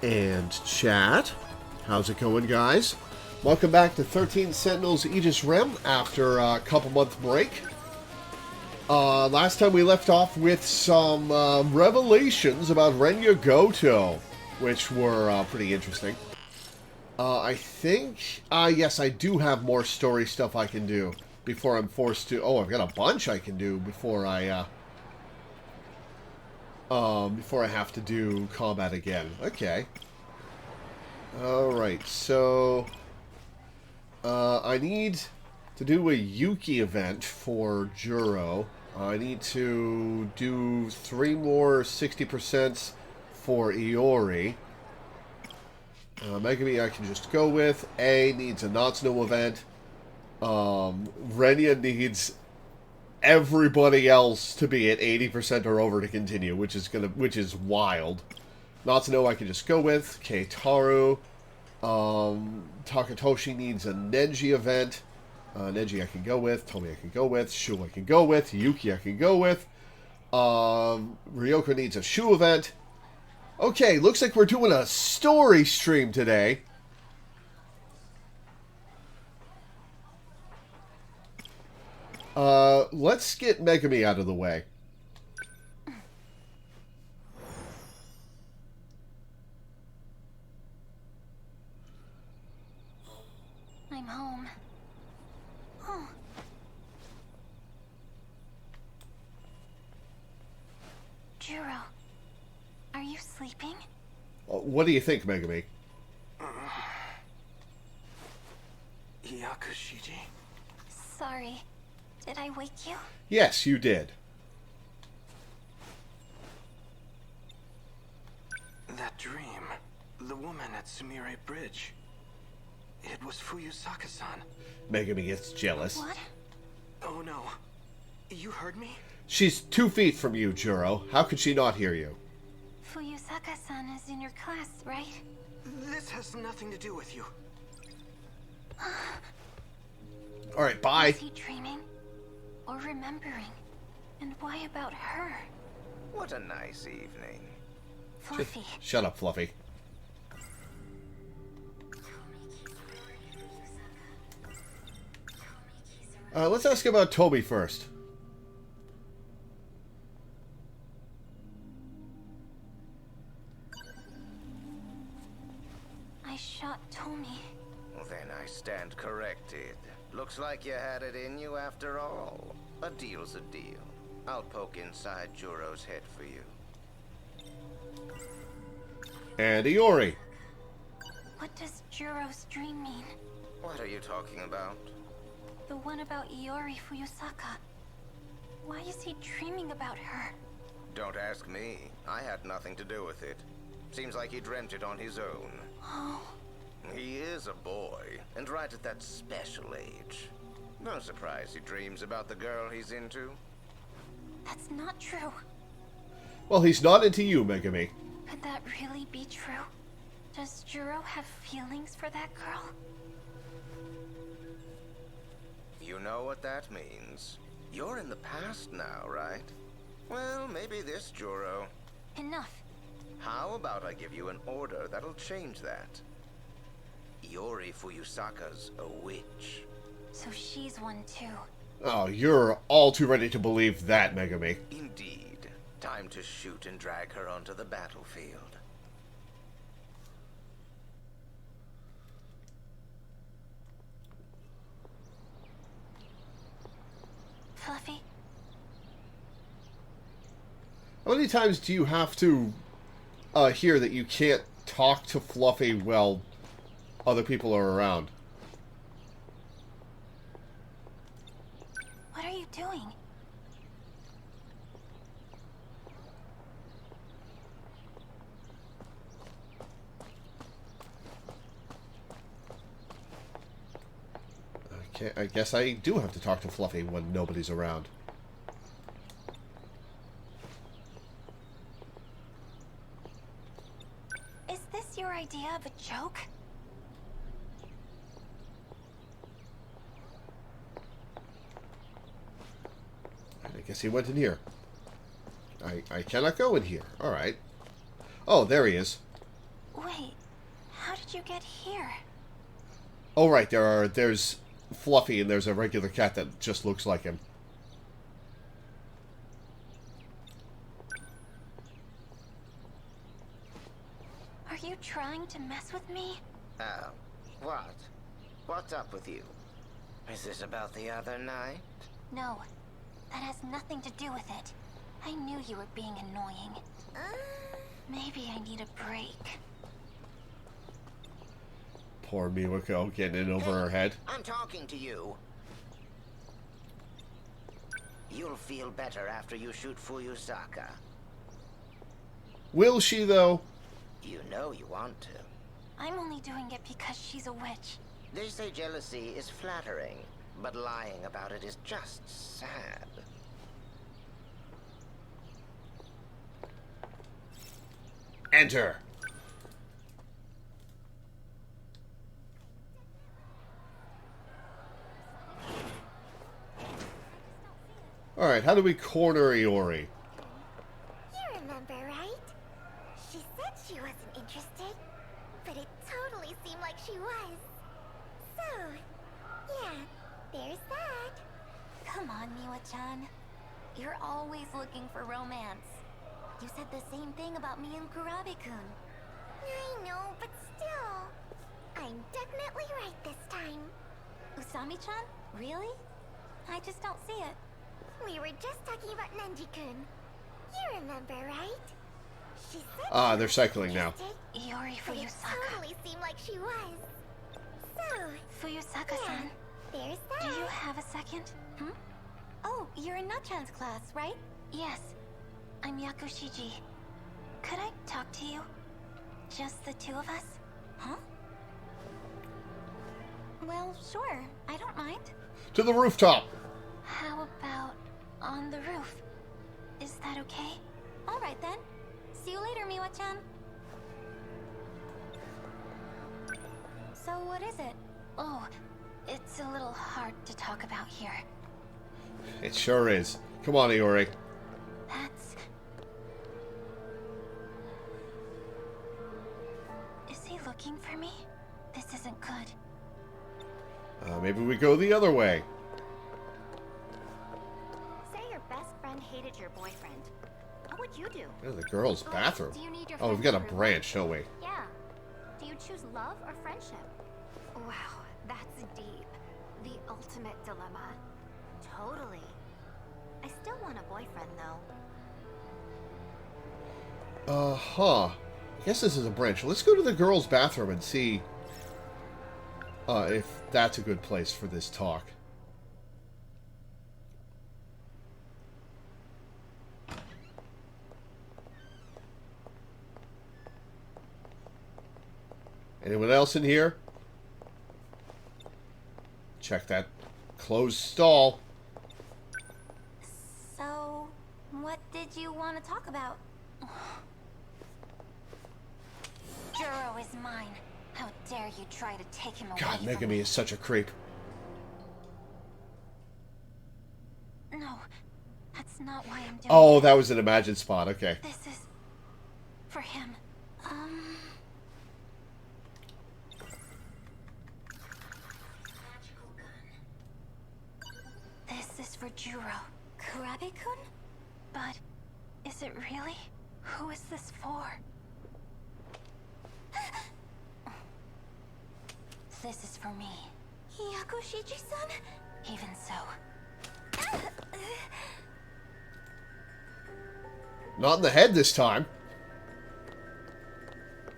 And chat. How's it going, guys? Welcome back to 13 Sentinels Aegis Rim after a couple-month break. Last time we left off with some revelations about Renya Goto, which were pretty interesting. I think... yes, I do have more story stuff I can do before I'm forced to... Oh, I've got a bunch I can do before I have to do combat again. Okay. Alright, so... I need to do a Yuki event for Juro. I need to do 3 more 60% for Iori. Megami I can just go with. A needs a Natsuno event. Renya needs everybody else to be at 80% or over to continue, which is wild. Natsuno I can just go with. Keitaru. Takatoshi needs a Neji event. Neji I can go with. Tomi I can go with. Shu I can go with. Yuki I can go with. Ryoko needs a Shu event. Okay, looks like we're doing a story stream today. Let's get Megami out of the way. I'm home. Oh. Juro, are you sleeping? What do you think, Megami? Yakushiji? Sorry. Did I wake you? Yes, you did. That dream. The woman at Sumire Bridge. It was Fuyusaka-san. Megami gets jealous. What? Oh no. You heard me? She's 2 feet from you, Juro. How could she not hear you? Fuyusaka-san is in your class, right? This has nothing to do with you. Alright, bye. Is he dreaming? Or remembering? And why about her? What a nice evening. Fluffy. Shut up, Fluffy. Let's ask about Toby first. I shot Tomi. Then I stand corrected. Looks like you had it in you after all. A deal's a deal. I'll poke inside Juro's head for you. And Iori. What does Juro's dream mean? What are you talking about? The one about Iori Fuyusaka. Why is he dreaming about her? Don't ask me. I had nothing to do with it. Seems like he dreamt it on his own. Oh. He is a boy, and right at that special age. No surprise he dreams about the girl he's into. That's not true. Well, he's not into you, Megami. Could that really be true? Does Juro have feelings for that girl? You know what that means. You're in the past now, right? Well, maybe this, Juro. Enough. How about I give you an order that'll change that? Iori Fuyusaka's a witch. So she's one too. Oh, you're all too ready to believe that, Megami. Indeed. Time to shoot and drag her onto the battlefield. Fluffy? How many times do you have to hear that you can't talk to Fluffy while other people are around? What are you doing? I guess I do have to talk to Fluffy when nobody's around. Is this your idea of a joke? I guess he went in here. I cannot go in here. Alright. Oh, there he is. Wait. did you get here? Oh, right, there's Fluffy and there's a regular cat that just looks like him. Are you trying to mess with me? Oh, what? What's up with you? Is this about the other night? No, that has nothing to do with it. I knew you were being annoying. Maybe I need a break. Poor Miwako getting in over her head. I'm talking to you. You'll feel better after you shoot Fuyusaka. Will she, though? You know you want to. I'm only doing it because she's a witch. They say jealousy is flattering, but lying about it is just sad. Enter. Alright, how do we corner Iori? You remember, right? She said she wasn't interested, but it totally seemed like she was. So, yeah, there's that. Come on, Miwa-chan. You're always looking for romance. You said the same thing about me and Kurabe-kun. I know, but still. I'm definitely right this time. Usami-chan? Really? I just don't see it. We were just talking about Nenji-kun. You remember, right? She said Ah, she they're wasn't cycling now. interested, Iori but it Fuyusaka. totally seemed like she was. So, Fuyusaka-san, there's that. do you have a second? Hmm? Oh, you're in Natchan's class, right? Yes. I'm Yakushiji. Could I talk to you? Just the two of us? Huh? Well, sure. I don't mind. To the rooftop. How about on the roof? Is that okay? All right then. See you later, Miwa-chan. So what is it? Oh, it's a little hard to talk about here. It sure is. Come on, Iori. That's... Is he looking for me? This isn't good. Maybe we go the other way. Say your best friend hated your boyfriend. What would you do? Oh, the girls' bathroom. Do you need your Oh, we've friend's got a approval? branch, don't we? Yeah. Do you choose love or friendship? Wow, that's deep. The ultimate dilemma. Totally. I still want a boyfriend, though. Uh-huh. I guess this is a branch. Let's go to the girls' bathroom and see if that's a good place for this talk. Anyone else in here? Check that closed stall. So, what did you want to talk about? Juro is mine. How dare you try to take him away God, from Megami me? is such a creep. No, that's not why I'm doing Oh, it. that was an imagined spot. Okay. This is for him. Magical gun. This is for Juro. Kurabe-kun? But is it really? Who is this for? This is for me. Yakushiji-san? Even so. Not in the head this time.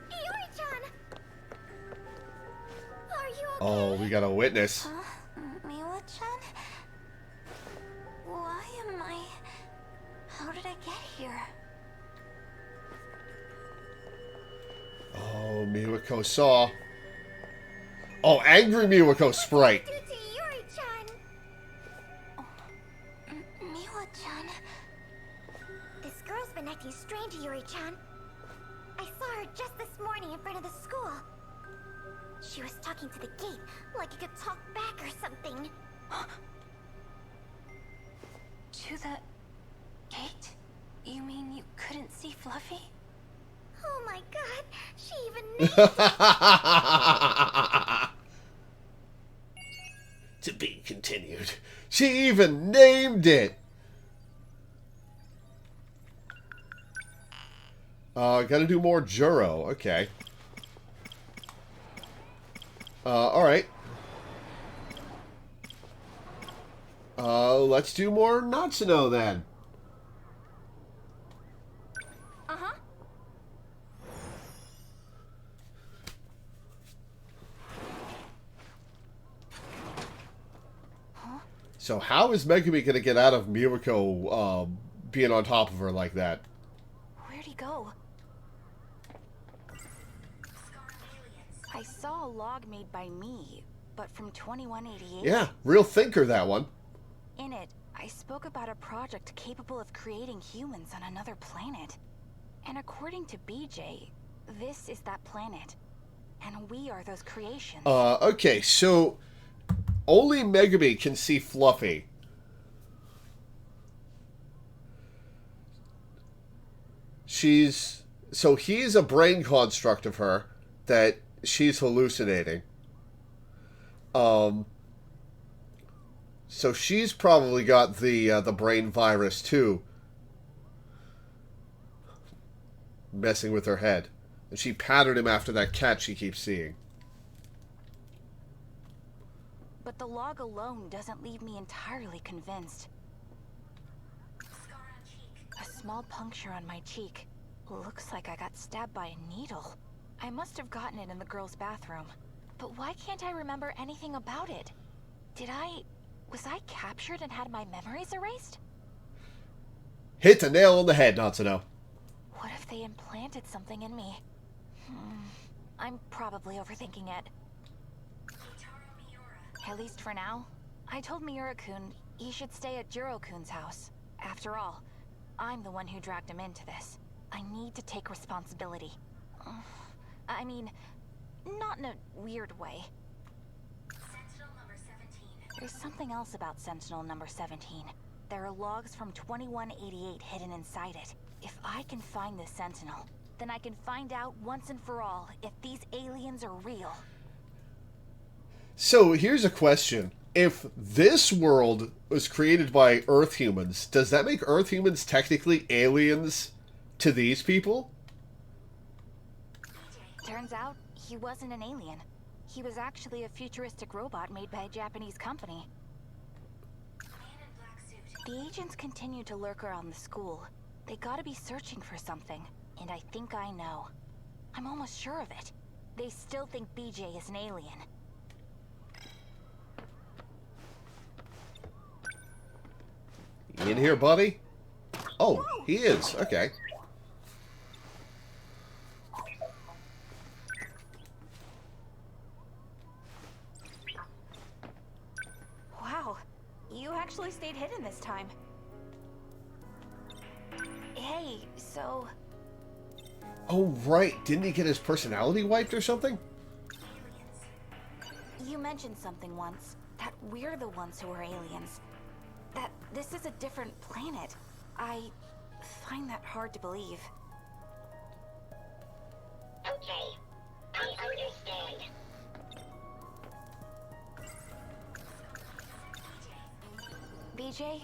Iori-chan! Are you okay? Oh, we got a witness. Miwa-chan? Why am I... How did I get here? Oh, Miwako saw. Oh, angry Miwako sprite. Do to Iori-chan! Miwa-chan? This girl's been acting strange, Iori-chan. I saw her just this morning in front of the school. She was talking to the gate, like it could talk back or something. To the gate? You mean you couldn't see Fluffy? Oh my god, she even named To be continued. She even named it. Gotta do more Juro. Okay. Alright. Let's do more Natsuno then. Uh-huh. So how is Megumi gonna get out of Miriko, being on top of her like that? Where'd he go? I saw a log made by me, but from 2188. Yeah, real thinker, that one. In it, I spoke about a project capable of creating humans on another planet. And according to BJ, this is that planet. And we are those creations. Okay, so only Megumi can see Fluffy. So he's a brain construct of her that she's hallucinating. So she's probably got the brain virus too, messing with her head. And she patterned him after that cat she keeps seeing. But the log alone doesn't leave me entirely convinced. A small puncture on my cheek. Looks like I got stabbed by a needle. I must have gotten it in the girls' bathroom. But why can't I remember anything about it? Was I captured and had my memories erased? Hit the nail on the head, Natsuno. What if they implanted something in me? I'm probably overthinking it. At least for now. I told Miura-kun he should stay at Juro-kun's house. After all, I'm the one who dragged him into this. I need to take responsibility. I mean, not in a weird way. Sentinel number 17. There's something else about Sentinel number 17. There are logs from 2188 hidden inside it. If I can find this Sentinel, then I can find out once and for all if these aliens are real. So here's a question. If this world was created by Earth humans, does that make Earth humans technically aliens to these people? Turns out, he wasn't an alien. He was actually a futuristic robot made by a Japanese company. The agents continue to lurk around the school. They gotta be searching for something, and I think I know. I'm almost sure of it. They still think BJ is an alien. You in here, buddy? Oh, he is. Okay. Wow, you actually stayed hidden this time. Hey, so... Oh, right. Didn't he get his personality wiped or something? You mentioned something once, that we're the ones who are aliens. That this is a different planet. I find that hard to believe. Okay, I understand. BJ,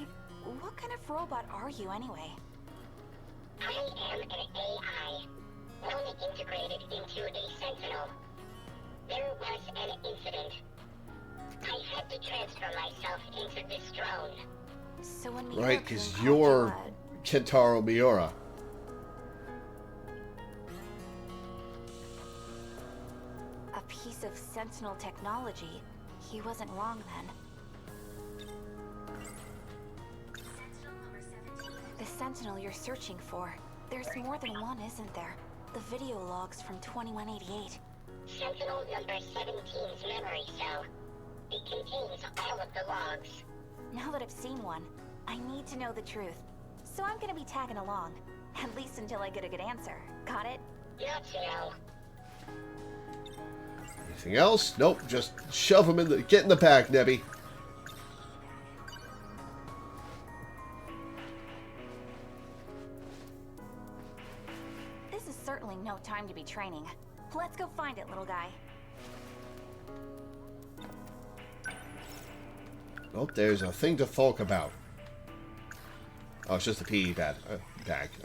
what kind of robot are you anyway? I am an AI, only integrated into a Sentinel. There was an incident. I had to transfer myself into this drone. So when Right, because you're Kentaro Miura. a piece of Sentinel technology, he wasn't wrong then. The Sentinel you're searching for. There's more than one, isn't there? The video logs from 2188. Sentinel number 17's memory cell. It contains all of the logs. Now that I've seen one, I need to know the truth. So I'm gonna be tagging along. At least until I get a good answer. Got it? Not to know. Anything else? Nope. Just shove him in the... Get in the bag, Nebby. This is certainly no be training. Let's go find it, little guy. Oh, there's a thing to talk about. Oh, it's just a PE bag.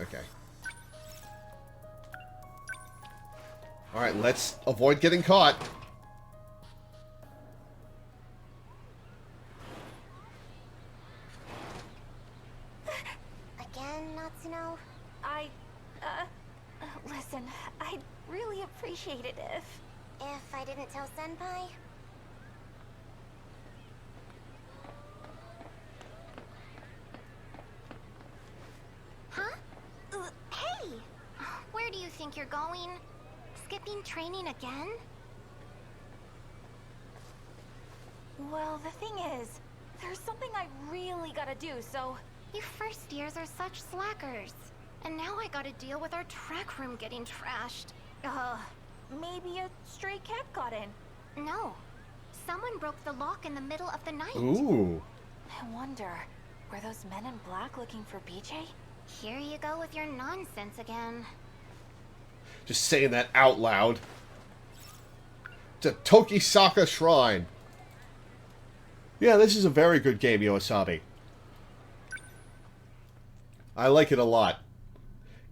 Okay. Alright, let's avoid getting caught. Again, Natsuno? Listen, I'd really appreciate it if... If I didn't tell Senpai? Huh? Hey! Where do you think you're going? Skipping training again? Well, the thing is, there's something I really gotta do, so... You first years are such slackers. And now I gotta deal with our track room getting trashed. Maybe a stray cat got in. No. Someone broke the lock in the middle of the night. Ooh. I wonder, were those men in black looking for BJ? Here you go with your nonsense again. Just saying that out loud. It's a Tokisaka Shrine. Yeah, this is a very good game, Yoasabi. I like it a lot.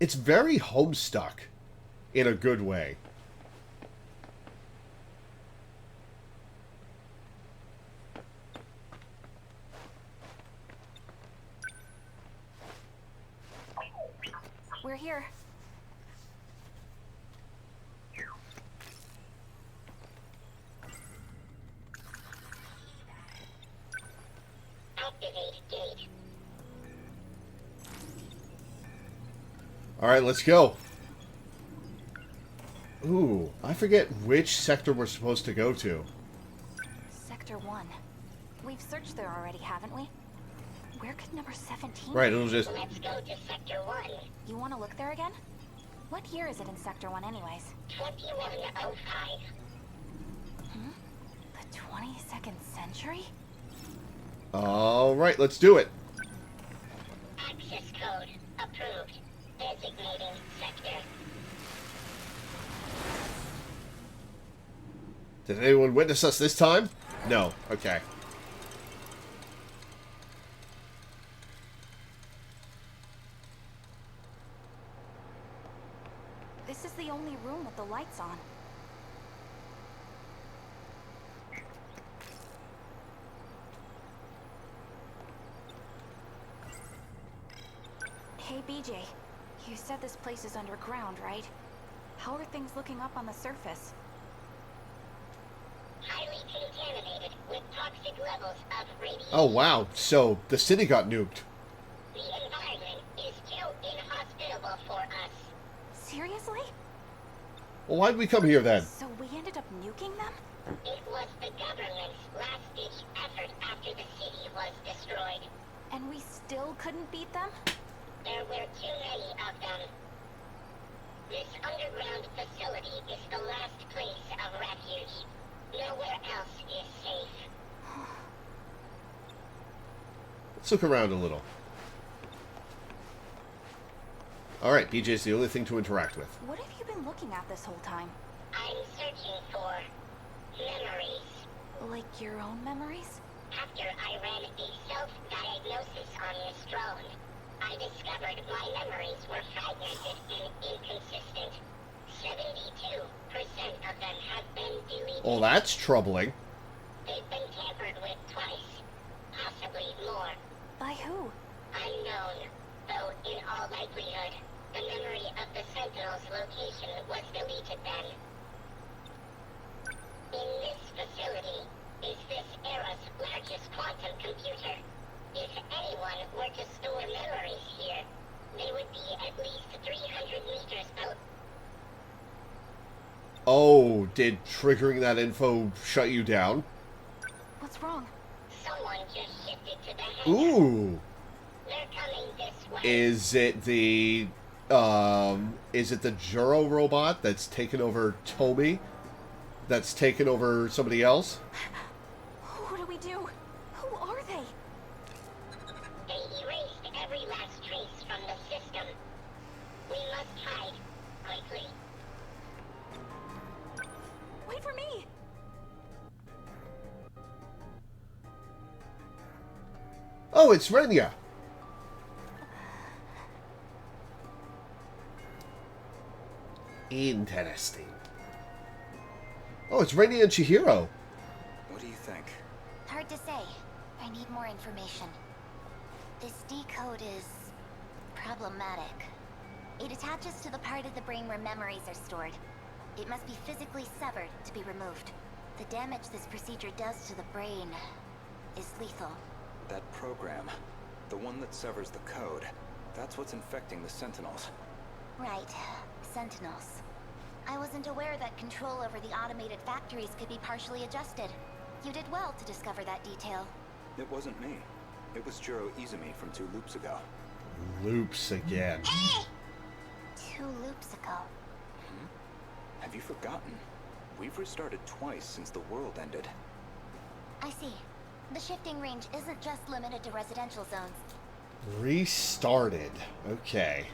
It's very Homestuck. In a good way. We're here. Alright, let's go. Ooh, I forget which sector we're supposed to go to. Sector 1. We've searched there already, haven't we? Where could number 17 Right, it'll just... Let's go to Sector 1. You want to look there again? What year is it in Sector 1 anyways? 2105. The 22nd century? Alright, let's do it. Access code approved. Designating sector. Did anyone witness us this time? No. Okay. This is the only room with the lights on. Hey, BJ. You said this place is underground, right? How are things looking up on the surface? Highly contaminated with toxic levels of radiation. Oh, wow. So, the city got nuked. The environment is too inhospitable for us. Seriously? Well, why'd we come here then? So we ended up nuking them? It was the government's last-ditch effort after the city was destroyed. And we still couldn't beat them? There were too many of them. This underground facility is the last place of refuge. Nowhere else is safe. Let's look around a little. Alright, BJ's the only thing to interact with. What have you been looking at this whole time? I'm searching for memories. Like your own memories? After I ran a self-diagnosis on this drone, I discovered my memories were fragmented and inconsistent. 72% of them have been deleted. Oh, that's troubling. They've been tampered with twice, possibly more. By who? Unknown, though in all likelihood, the memory of the Sentinels' location was deleted then. In this facility is this era's largest quantum computer. If anyone were to store memories here, they would be at least 300 meters out. Oh, did triggering that info shut you down? What's wrong? Someone just shifted to the hangar. Ooh. They're coming this way. Is it the Juro robot that's taken over Toby? That's taken over somebody else? What do we do? Who are they? They erased every last trace from the system. We must hide, quickly. Oh, it's Renya. Interesting. Oh, it's Renya and Chihiro. What do you think? Hard to say. I need more information. This decode is problematic. It attaches to the part of the brain where memories are stored. It must be physically severed to be removed. The damage this procedure does to the brain is lethal. That program, the one that severs the code, that's what's infecting the Sentinels. Right. Sentinels. I wasn't aware that control over the automated factories could be partially adjusted. You did well to discover that detail. It wasn't me. It was Jiro Izumi from 2 loops ago. Loops again. 2 loops ago. Have you forgotten? We've restarted twice since the world ended. I see. The shifting range isn't just limited to residential zones. Restarted. Okay.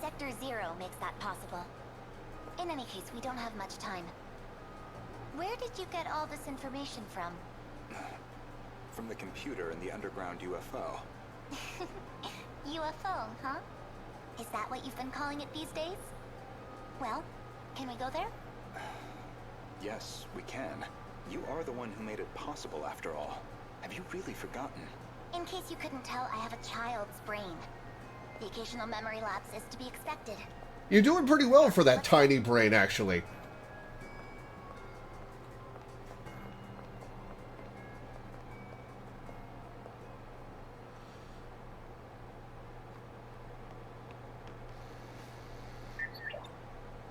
Sector 0 makes that possible. In any case, we don't have much time. Where did you get all this information from? From the computer in the underground UFO. UFO, huh? Is that what you've been calling it these days? Well, can we go there? Yes, we can. You are the one who made it possible after all. Have you really forgotten? In case you couldn't tell, I have a child's brain. The occasional memory lapse is to be expected. You're doing pretty well for that tiny brain, actually.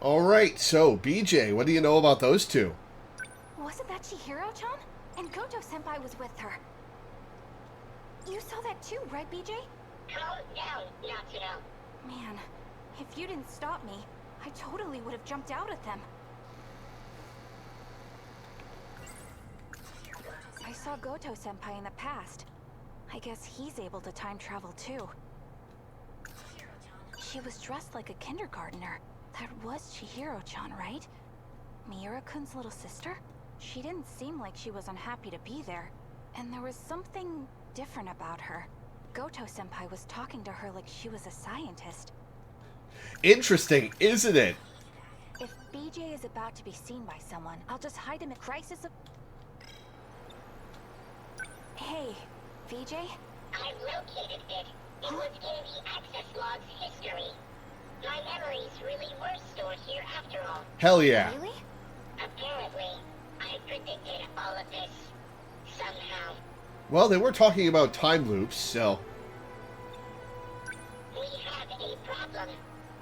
Alright, so, BJ, what do you know about those two? Wasn't that Chihiro-chan? And Goto-senpai was with her. You saw that too, right, BJ? Calm down, Natsuno. Man, if you didn't stop me, I totally would have jumped out at them. I saw Goto-senpai in the past. I guess he's able to time travel too. She was dressed like a kindergartner. That was Chihiro-chan, right? Miura-kun's little sister? She didn't seem like she was unhappy to be there. And there was something different about her. Goto-senpai was talking to her like she was a scientist. Interesting, isn't it? If BJ is about to be seen by someone, I'll just hide him in crisis of... Hey, VJ? I located it. It was in the access log's history. My memories really were stored here after all. Hell yeah. Really? Apparently, I predicted all of this. Somehow. Well, they were talking about time loops, so... We have a problem.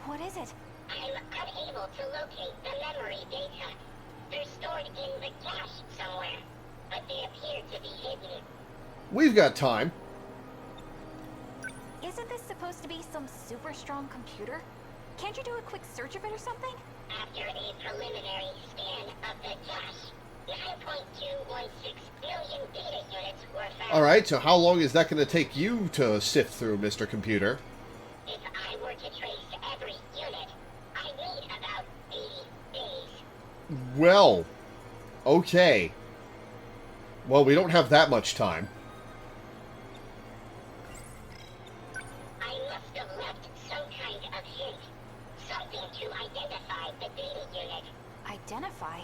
What is it? I'm unable to locate the memory data. They're stored in the cache somewhere, but they appear to be hidden. We've got time. Isn't this supposed to be some super strong computer? Can't you do a quick search of it or something? After a preliminary scan of the cache, 9.216 million data units were found. Alright, so how long is that going to take you to sift through, Mr. Computer? If I were to trace every unit, I'd need about 80 days. Well, okay. Well, we don't have that much time. I must have left some kind of hint. Something to identify the data unit. Identify?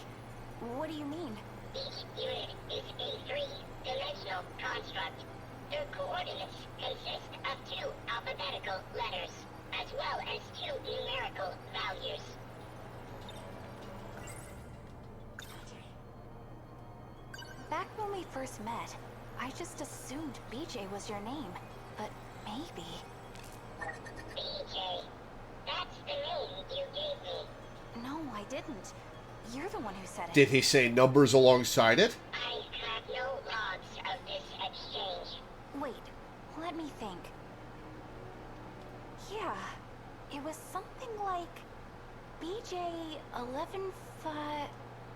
What do you mean? Each unit is a three-dimensional construct. Their coordinates consist of 2 alphabetical letters, as well as 2 numerical values. Back when we first met, I just assumed BJ was your name. But maybe... BJ. That's the name you gave me. No, I didn't. You're the one who said it. Did he say numbers alongside it? I have no logs of this exchange. Wait, let me think. Yeah, it was something like BJ 11-5...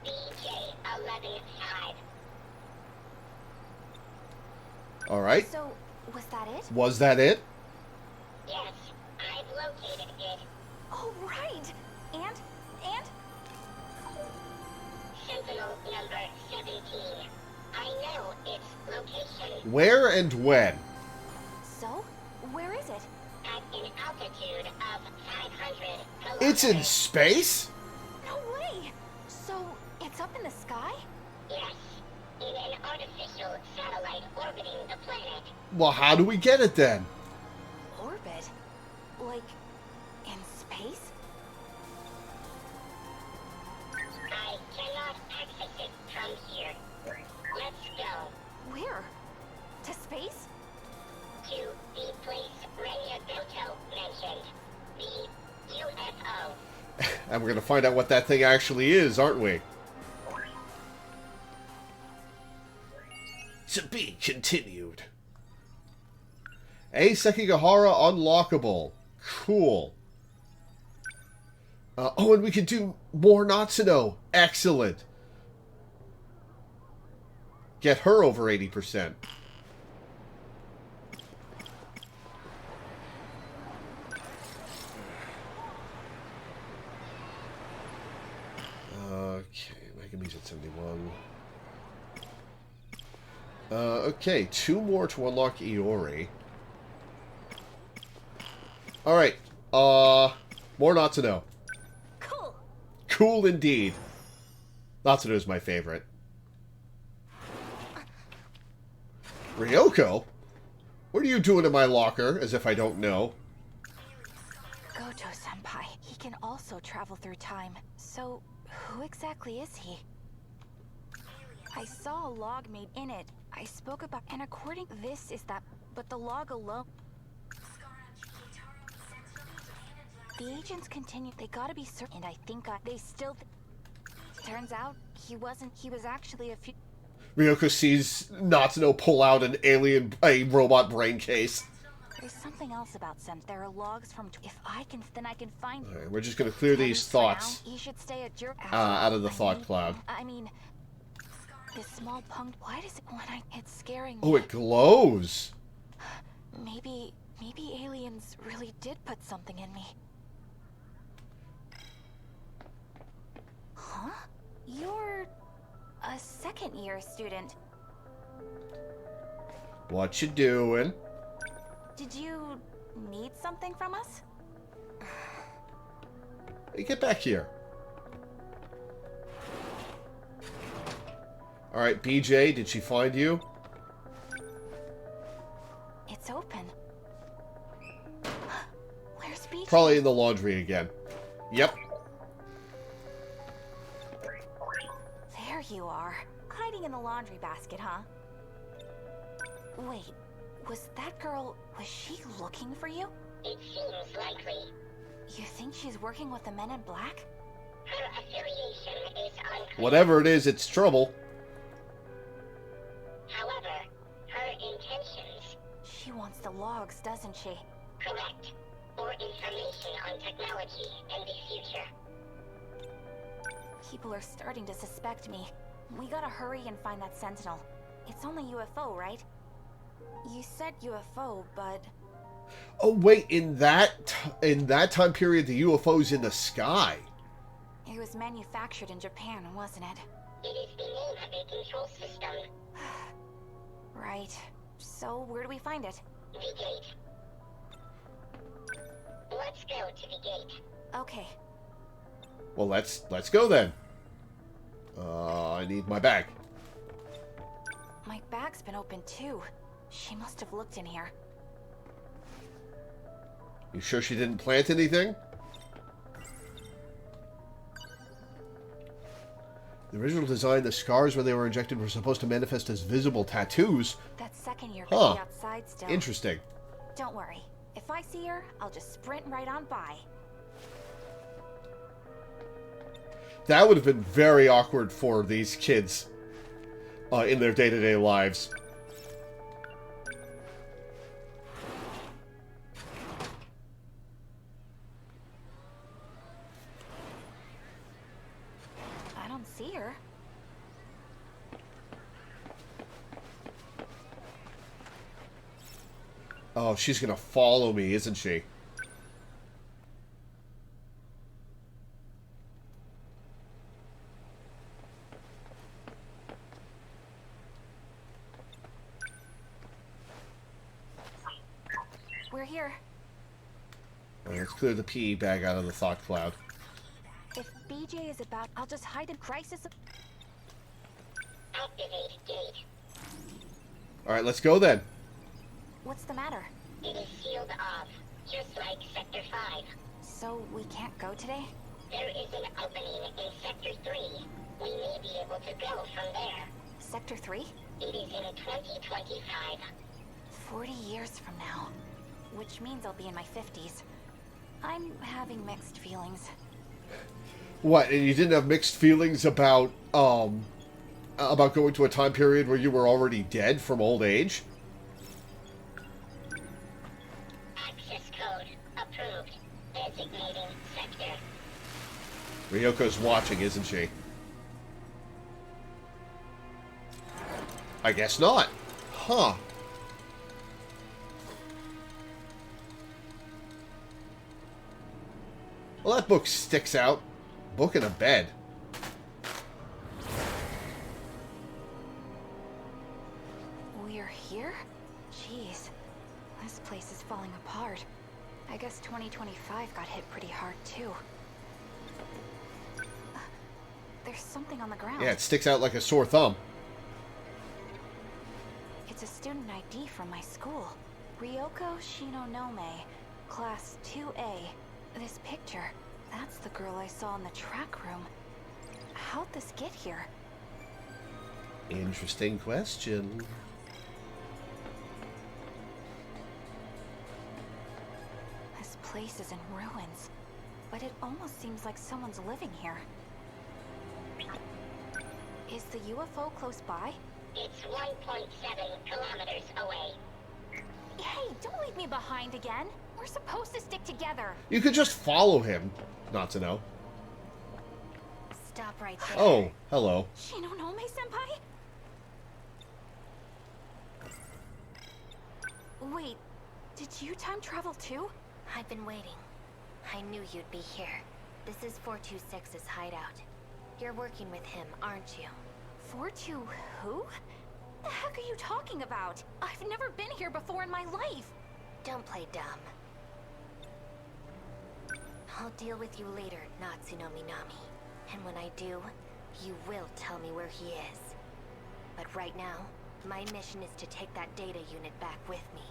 BJ 11-5. Alright. So, was that it? Was that it? Yes, I've located it. Oh, right! And? Sentinel number 17. I know its location. Where and when? So? Where is it? At an altitude of 500 kilometers. It's in space? No way! So, it's up in the sky? Yes, in an artificial satellite orbiting the planet. Well, how do we get it then? Orbit? Like, in space? I cannot access it from here. Let's go Where? To space? to the place Renia Goto mentioned. The UFO. And we're going to find out what that thing actually is, aren't we? To be continued. A Sekigahara unlockable. Cool. Oh, and we can do more Natsuno. Excellent. Get her over 80%. Okay, Megamy's at 71. Okay, 2 more to unlock Iori. Alright, more Natsuno. Cool! Cool indeed. Natsuno is my favorite. Ryoko? What are you doing in my locker, as if I don't know? Goto-senpai. He can also travel through time. So, who exactly is he? I saw a log made in it. I spoke about, and according this is that, but the log alone. The agents continue. They gotta be certain. And I think they still. Turns out he wasn't. He was actually a few. Ryoko sees Natsuno pull out a robot brain case. There's something else about Sen. There are logs from. If I can, then I can find. Alright, we're just gonna clear these thoughts You should stay at your. out of the thought cloud. I mean, this small punk. Why does it? It's scaring me. Oh, it glows. Maybe aliens really did put something in me. Huh? You're a second-year student. What you doing? Did you need something from us? Hey, get back here. Alright, BJ, did she find you? It's open. Where's BJ? Probably in the laundry again. Yep. There you are. Hiding in the laundry basket, huh? Wait, was that girl... was she looking for you? It seems likely. You think she's working with the men in black? Her affiliation is unclear. Whatever it is, it's trouble. However, her intentions, She wants the logs, doesn't she? correct, or information on technology and the future. People are starting to suspect me. We gotta hurry and find that Sentinel. It's only UFO, right? You said UFO, but... Oh wait, in that time period, the UFO's in the sky. it was manufactured in Japan, wasn't it? It is the name of a control system. Right. So, where do we find it? The gate. Let's go to the gate. Okay. Well, let's go then. I need my bag. My bag's been open too. She must have looked in here. You sure she didn't plant anything? The original design, the scars where they were injected were supposed to manifest as visible tattoos. That second year Huh. could be outside still. Interesting. Don't worry. If I see her, I'll just sprint right on by. That would have been very awkward for these kids in their day-to-day lives. I don't see her. Oh, she's gonna follow me, isn't she? here. Alright, let's clear the PE bag out of the thought cloud. If BJ is about, I'll just hide in crisis. Activate gate. Alright, let's go then. What's the matter? It is sealed off, just like Sector 5. So we can't go today? There is an opening in Sector 3. We may be able to go from there. Sector 3? It is in 2025. 40 years from now. Which means I'll be in my 50s. I'm having mixed feelings. What, and you didn't have mixed feelings about going to a time period where you were already dead from old age? Access code approved. Designating sector. Ryoko's watching, isn't she? I guess not. Huh. Well, that book sticks out. Book in a bed. We're here? Jeez. This place is falling apart. I guess 2025 got hit pretty hard, too. There's something on the ground. Yeah, it sticks out like a sore thumb. It's a student ID from my school. Ryoko Shinonome, Class 2A. This picture, that's the girl I saw in the track room. How'd this get here? Interesting question. This place is in ruins, but it almost seems like someone's living here. Is the UFO close by? It's 1.7 kilometers away. Hey, don't leave me behind again. We're supposed to stick together. You could just follow him. Not to know. Stop right there. Oh, hello. Shinonome-senpai? Wait, did you time travel too? I've been waiting. I knew you'd be here. This is 426's hideout. You're working with him, aren't you? 42 who? The heck are you talking about? I've never been here before in my life. Don't play dumb. I'll deal with you later, Natsuno Minami. And when I do, you will tell me where he is. But right now, my mission is to take that data unit back with me.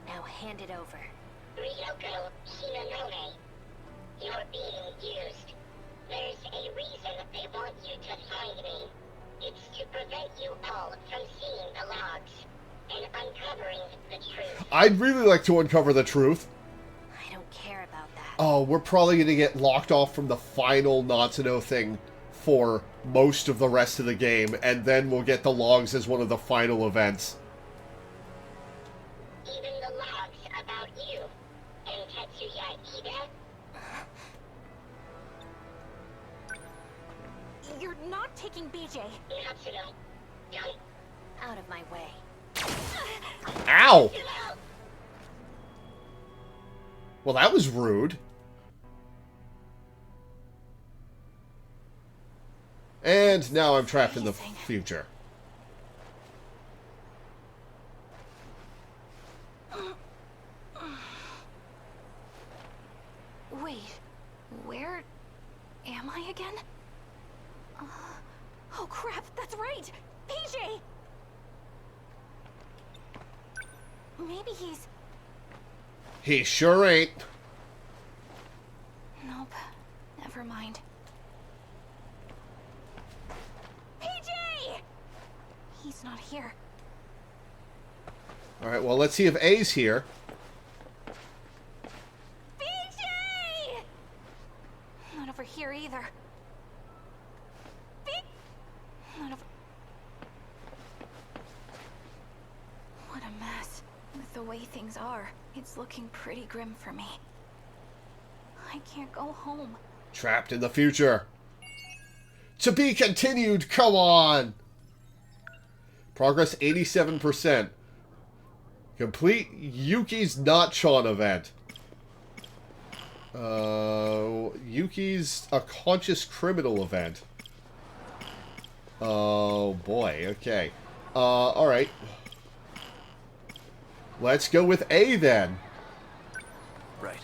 Now hand it over. Ryoko Shinonome. You're being used. There's a reason they want you to find me. It's to prevent you all from seeing the logs and uncovering the truth. I'd really like to uncover the truth. I don't care about that. Oh, we're probably going to get locked off from the final Natsuno thing for most of the rest of the game, and then we'll get the logs as one of the final events. Even the logs about you and Tetsuya Ida. You're not taking BJ. Natsuno, don't. Out of my way. Ow! Well, that was rude. And now I'm trapped in the future. Wait, where am I again? Oh crap, that's right! PJ! Maybe he's... He sure ain't. Nope, never mind. PJ! He's not here. Alright, well, let's see if A's here. PJ! Not over here either. Not over... What a mess. With the way things are, it's looking pretty grim for me. I can't go home. Trapped in the future. To be continued, come on! Progress 87%. Complete Yuki's Not Sean event. Yuki's A Conscious Criminal event. Oh boy, okay. Alright. Let's go with A then. Right.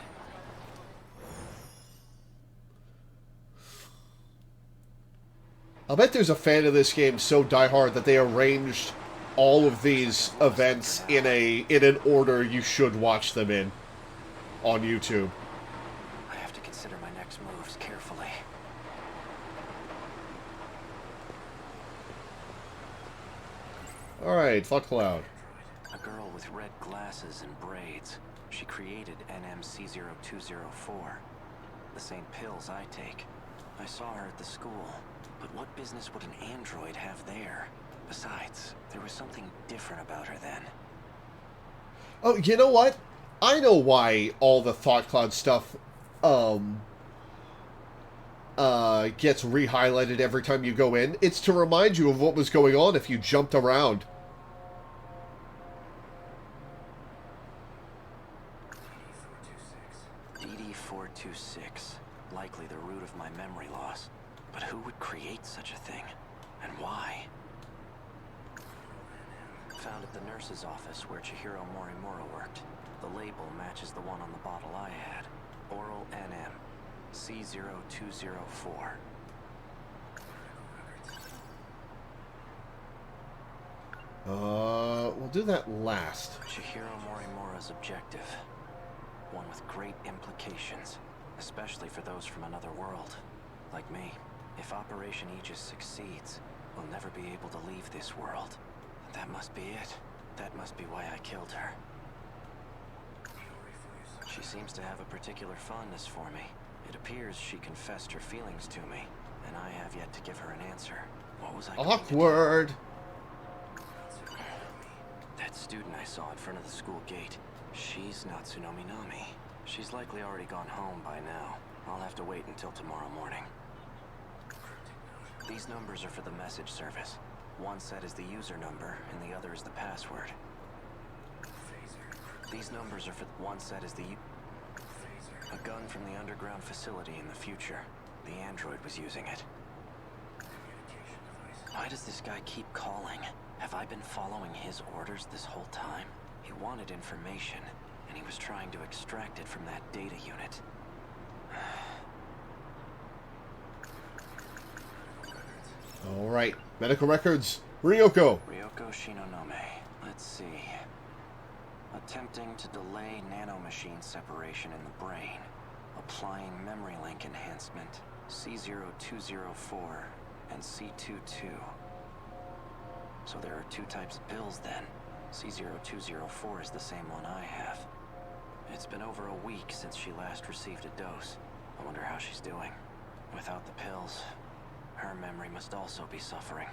I'll bet there's a fan of this game so diehard that they arranged all of these events in an order you should watch them in on YouTube. I have to consider my next moves carefully. Alright, Thought Cloud. A girl with red glasses and braids. She created NMC0204. The same pills I take. I saw her at the school. But what business would an android have there? Besides, there was something different about her then. Oh, you know what? I know why all the Thought Cloud stuff gets re-highlighted every time you go in. It's to remind you of what was going on if you jumped around. DD426. Likely the root of my memory loss. But who would create such a thing? And why? Found at the nurse's office where Chihiro Morimura worked. The label matches the one on the bottle I had. Oral NM. C0204. We'll do that last. Chihiro Morimura's objective. One with great implications. Especially for those from another world. Like me. If Operation Aegis succeeds, we'll never be able to leave this world. That must be it. That must be why I killed her. She seems to have a particular fondness for me. It appears she confessed her feelings to me, and I have yet to give her an answer. What was I going to do? Awkward. That student I saw in front of the school gate. She's Natsunomi Nami. She's likely already gone home by now. I'll have to wait until tomorrow morning. These numbers are for the message service. One set is the user number, and the other is the password. These numbers are for... One set is a gun from the underground facility in the future. The android was using it. Why does this guy keep calling? Have I been following his orders this whole time? He wanted information, and he was trying to extract it from that data unit. Alright, medical records. Ryoko. Ryoko Shinonome. Let's see. Attempting to delay nanomachine separation in the brain. Applying memory link enhancement. C0204 and C22. So there are two types of pills then. C0204 is the same one I have. It's been over a week since she last received a dose. I wonder how she's doing. Without the pills, her memory must also be suffering.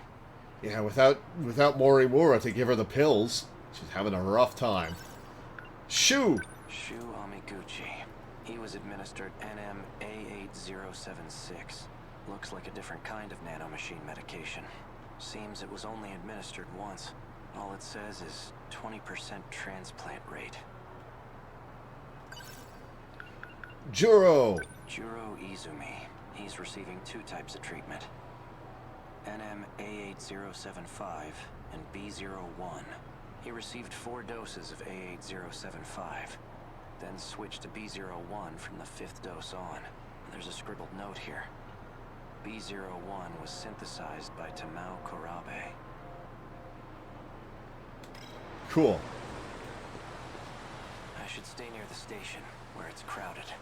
Yeah, without Morimura to give her the pills, she's having a rough time. Shu! Shu Amiguchi. He was administered NM-A8076. Looks like a different kind of nanomachine medication. Seems it was only administered once. All it says is 20% transplant rate. Juro! Juro Izumi. He's receiving two types of treatment. NM-A8075 and B01. He received 4 doses of A8075, then switched to B01 from the 5th dose on. There's a scribbled note here. B01 was synthesized by Tamao Korabe. Cool. I should stay near the station, where it's crowded.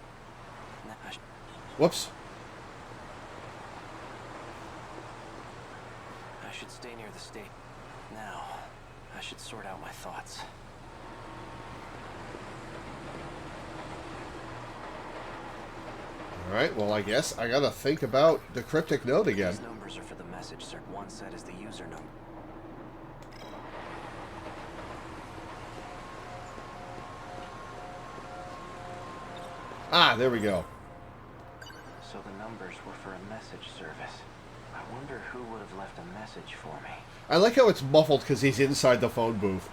Whoops. I should stay near the state. Now, I should sort out my thoughts. Alright, well I guess I gotta think about the cryptic note again. These numbers are for the message, sir. One set is the user number. Ah, there we go. So the numbers were for a message service. I wonder who would have left a message for me. I like how it's muffled because he's inside the phone booth.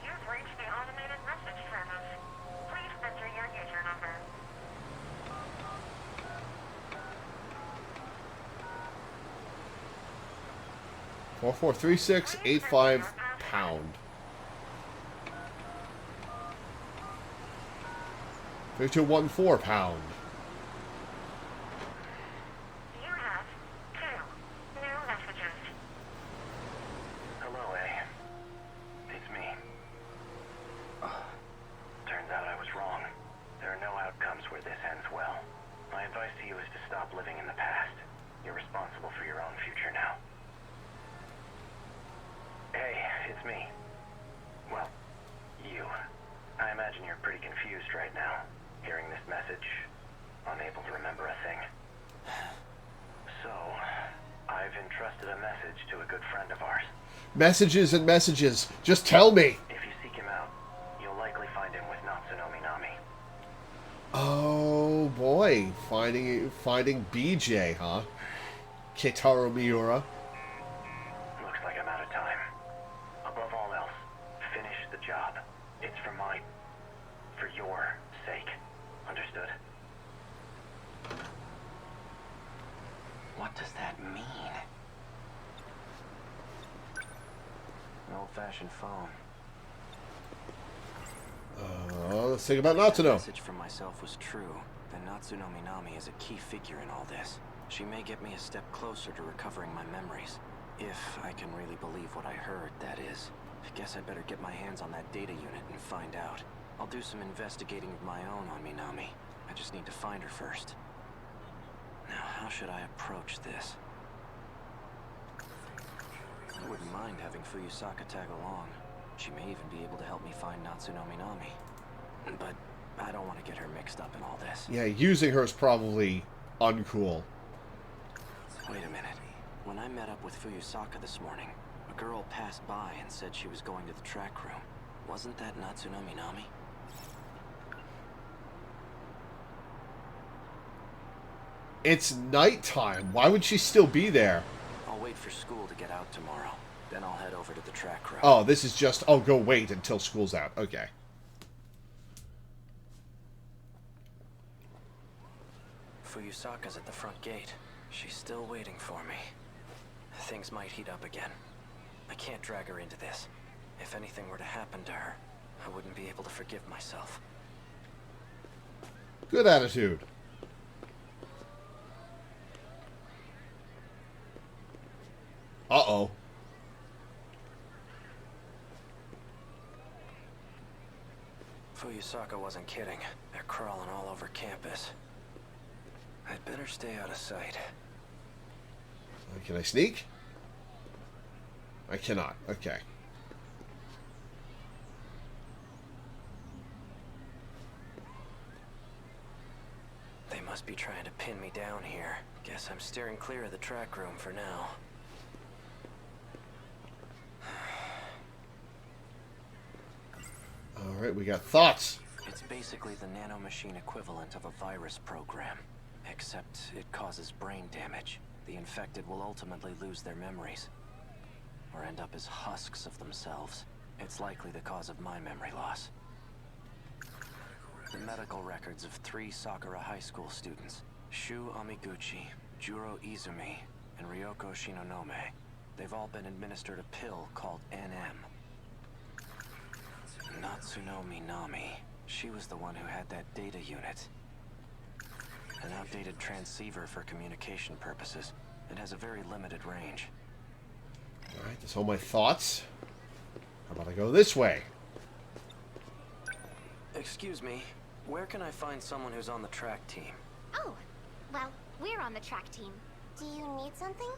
You've reached the automated message service. Please enter your user number. 443685 pound. 3214 pound. You have 2 new messages. Hello, A. It's me. Turns out I was wrong. There are no outcomes where this ends well. My advice to you is to stop living in the past. You're responsible for your own future now. Hey, it's me. Well, you. I imagine you're pretty confused right now, hearing this message, unable to remember a thing. So, I've entrusted a message to a good friend of ours. Messages and messages. Just tell me. If you seek him out, you'll likely find him with Natsuno Minami. Oh boy, finding BJ, huh? Keitaro Miura. Looks like I'm out of time. Above all else, finish the job. It's for your sake. Understood? What does that mean? An old-fashioned phone. Let's think about If that Natsuno. message from myself was true, then Natsuno Minami is a key figure in all this. She may get me a step closer to recovering my memories. If I can really believe what I heard, that is. I guess I'd better get my hands on that data unit and find out. I'll do some investigating of my own on Minami. I just need to find her first. Now, how should I approach this? I wouldn't mind having Fuyusaka tag along. She may even be able to help me find Natsuno Minami. But I don't want to get her mixed up in all this. Yeah, using her is probably uncool. Wait a minute. When I met up with Fuyusaka this morning, a girl passed by and said she was going to the track room. Wasn't that Natsuno Minami? It's nighttime. Why would she still be there? I'll wait for school to get out tomorrow. Then I'll head over to the track room. Oh, this is just... Oh, go wait until school's out. Okay. Fuyusaka's at the front gate. She's still waiting for me. Things might heat up again. I can't drag her into this. If anything were to happen to her, I wouldn't be able to forgive myself. Good attitude. Uh-oh. Fuyusaka wasn't kidding. They're crawling all over campus. I'd better stay out of sight. Can I sneak? I cannot. Okay. They must be trying to pin me down here. Guess I'm steering clear of the track room for now. Alright, we got thoughts. It's basically the nanomachine equivalent of a virus program, except it causes brain damage. The infected will ultimately lose their memories, or end up as husks of themselves. It's likely the cause of my memory loss. The medical records of 3 Sakura High School students, Shu Amiguchi, Juro Izumi, and Ryoko Shinonome. They've all been administered a pill called NM. Natsuno Minami. She was the one who had that data unit. An outdated transceiver for communication purposes. It has a very limited range. Alright, that's all my thoughts. How about I go this way? Excuse me, where can I find someone who's on the track team? Oh, well, we're on the track team. Do you need something?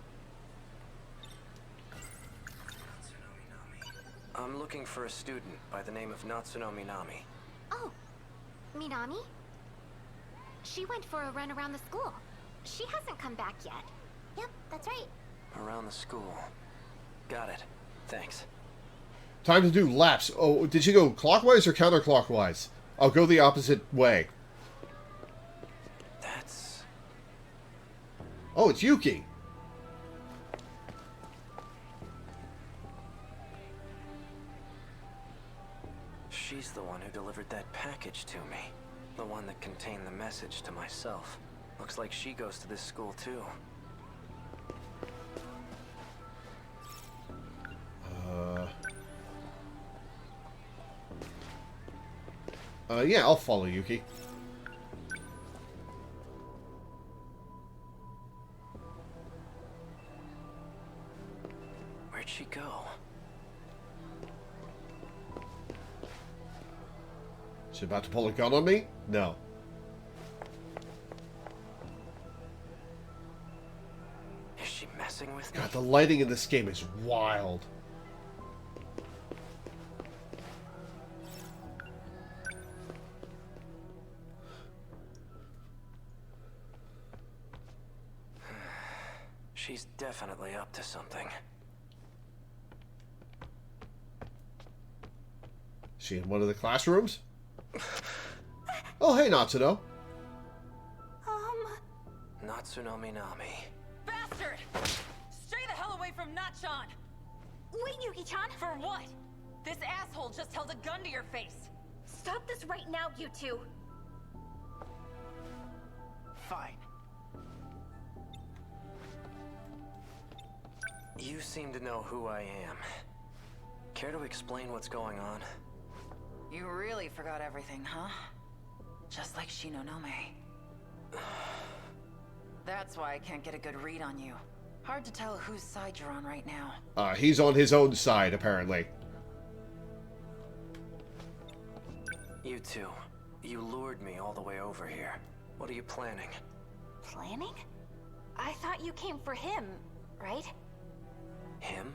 I'm looking for a student by the name of Natsuno Minami. Oh, Minami? She went for a run around the school. She hasn't come back yet. Yep, that's right. Around the school. Got it. Thanks. Time to do laps. Oh, did you go clockwise or counterclockwise? I'll go the opposite way. That's... Oh, it's Yuki. She's the one who delivered that package to me. The one that contained the message to myself. Looks like she goes to this school too. Yeah, I'll follow Yuki. Where'd she go? She about to pull a gun on me? No. Is she messing with me? God, the lighting in this game is wild. She's definitely up to something. She in one of the classrooms? Oh, hey, Natsuno. Natsunomi Nami. Bastard! Stay the hell away from Natchan! Wait, Yuki-chan! For what? This asshole just held a gun to your face. Stop this right now, you two! Fine. You seem to know who I am. Care to explain what's going on? You really forgot everything, huh? Just like Shinonome. That's why I can't get a good read on you. Hard to tell whose side you're on right now. He's on his own side, apparently. You two. You lured me all the way over here. What are you planning? Planning? I thought you came for him, right? Him?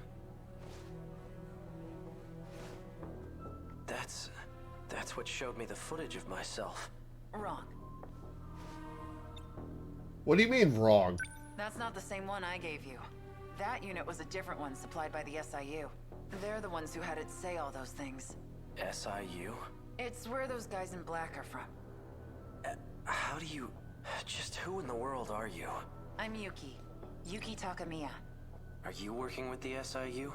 That's what showed me the footage of myself. Wrong. What do you mean, wrong? That's not the same one I gave you. That unit was a different one supplied by the SIU. They're the ones who had it say all those things. SIU? It's where those guys in black are from. How do you... Just who in the world are you? I'm Yuki. Yuki Takamiya. Are you working with the SIU?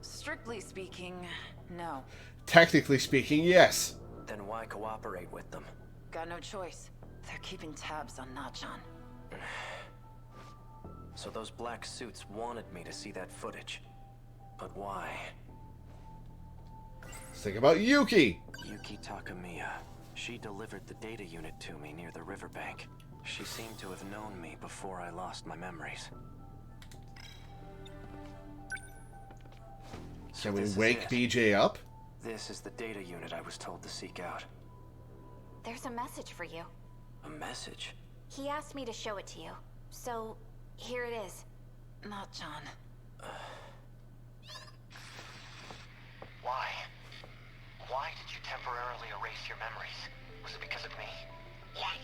Strictly speaking, no. Technically speaking, yes. Then why cooperate with them? Got no choice. They're keeping tabs on Natchan. So those black suits wanted me to see that footage. But why? Let's think about Yuki. Yuki Takamiya. She delivered the data unit to me near the riverbank. She seemed to have known me before I lost my memories. Can we this is wake it. BJ up? This is the data unit I was told to seek out. There's a message for you. A message? He asked me to show it to you. So, here it is. Natchan. Why? Why did you temporarily erase your memories? Was it because of me? Yes.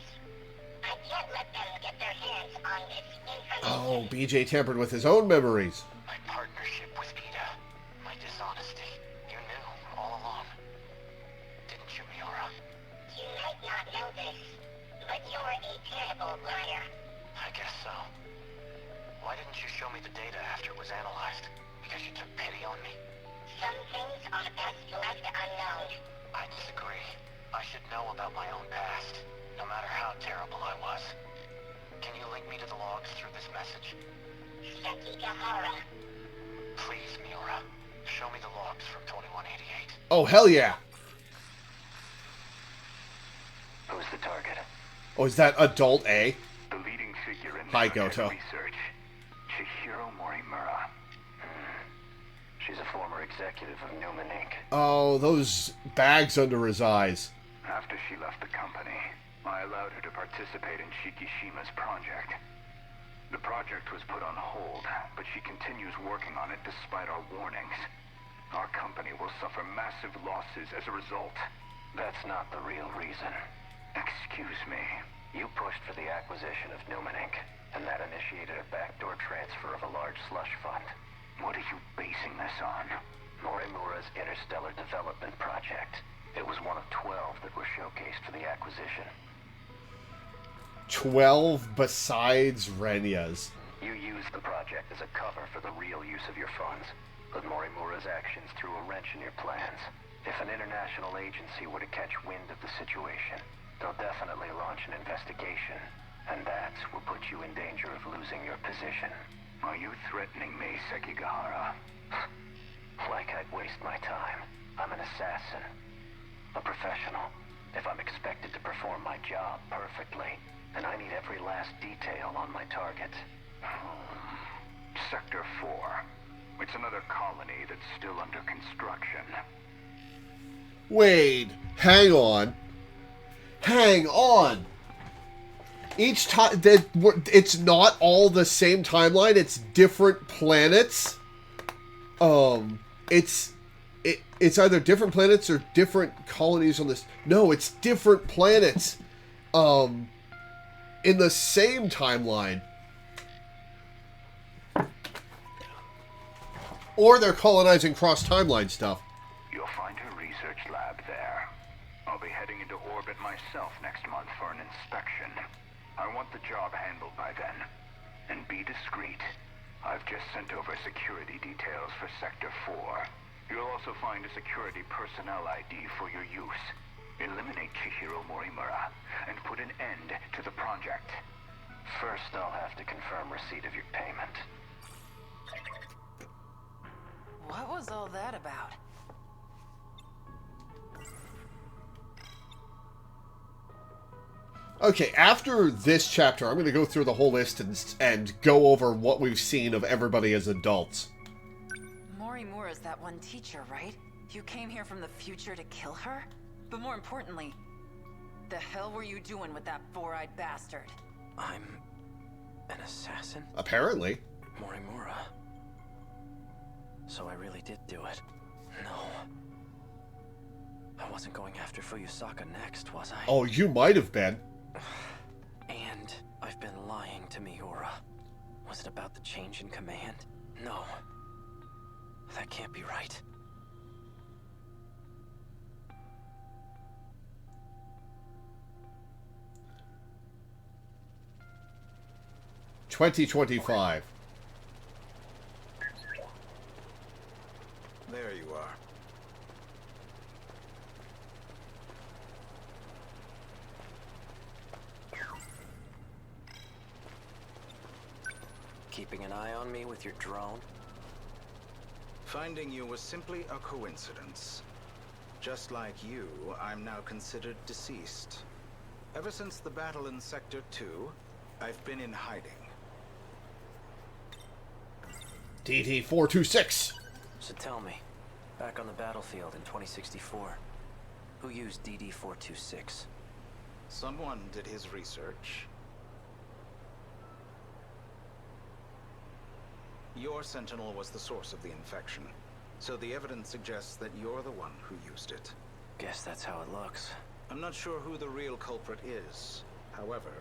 I can't let them get their hands on this information. Oh, BJ tampered with his own memories. My partnership with Ida. My dishonesty. You knew all along. Didn't you, Miura? You might not know this, but you're a terrible liar. I guess so. Why didn't you show me the data after it was analyzed? Because you took pity on me? Some things are best left unknown. I disagree. I should know about my own past, no matter how terrible I was. Can you link me to the logs through this message? Sekigahara. Please, Miura. Show me the logs from 2188. Oh, hell yeah. Who's the target? Oh, is that Adult A? The leading figure in Hi, project Goto. research, Chihiro Morimura. She's a former executive of Newman Inc. Oh, those bags under his eyes. After she left the company, I allowed her to participate in Shikishima's project. The project was put on hold, but she continues working on it despite our warnings. Our company will suffer massive losses as a result. That's not the real reason. Excuse me. You pushed for the acquisition of Newman Inc., and that initiated a backdoor transfer of a large slush fund. What are you basing this on? Morimura's Interstellar Development Project. It was one of 12 that were showcased for the acquisition. 12 besides Renya's. You used the project as a cover for the real use of your funds, but Morimura's actions threw a wrench in your plans. If an international agency were to catch wind of the situation, they'll definitely launch an investigation, and that will put you in danger of losing your position. Are you threatening me, Sekigahara? Like I'd waste my time. I'm an assassin. A professional. If I my job perfectly, and I need every last detail on my target. Sector 4. It's another colony that's still under construction. Wait, hang on. Hang on. Each time, it's not all the same timeline. It's different planets. It's either different planets or different colonies on this. No, it's different planets. In the same timeline. Or they're colonizing cross-timeline stuff. You'll find her research lab there. I'll be heading into orbit myself next month for an inspection. I want the job handled by then. And be discreet. I've just sent over security details for Sector 4. You'll also find a security personnel ID for your use. Eliminate Chihiro Morimura and put an end to the project. First, I'll have to confirm receipt of your payment. What was all that about? Okay, after this chapter, I'm going to go through the whole list and go over what we've seen of everybody as adults. Morimura's that one teacher, right? You came here from the future to kill her? But more importantly, the hell were you doing with that four-eyed bastard? I'm an assassin? Apparently. Morimura. So I really did do it. No. I wasn't going after Fuyusaka next, was I? Oh, you might have been. And I've been lying to Miura. Was it about the change in command? No. That can't be right. $20.25. There you are. Keeping an eye on me with your drone? Finding you was simply a coincidence. Just like you, I'm now considered deceased. Ever since the battle in Sector 2, I've been in hiding. DD-426. So tell me, back on the battlefield in 2064, who used DD-426? Someone did his research. Your Sentinel was the source of the infection, so the evidence suggests that you're the one who used it. Guess that's how it looks. I'm not sure who the real culprit is. However,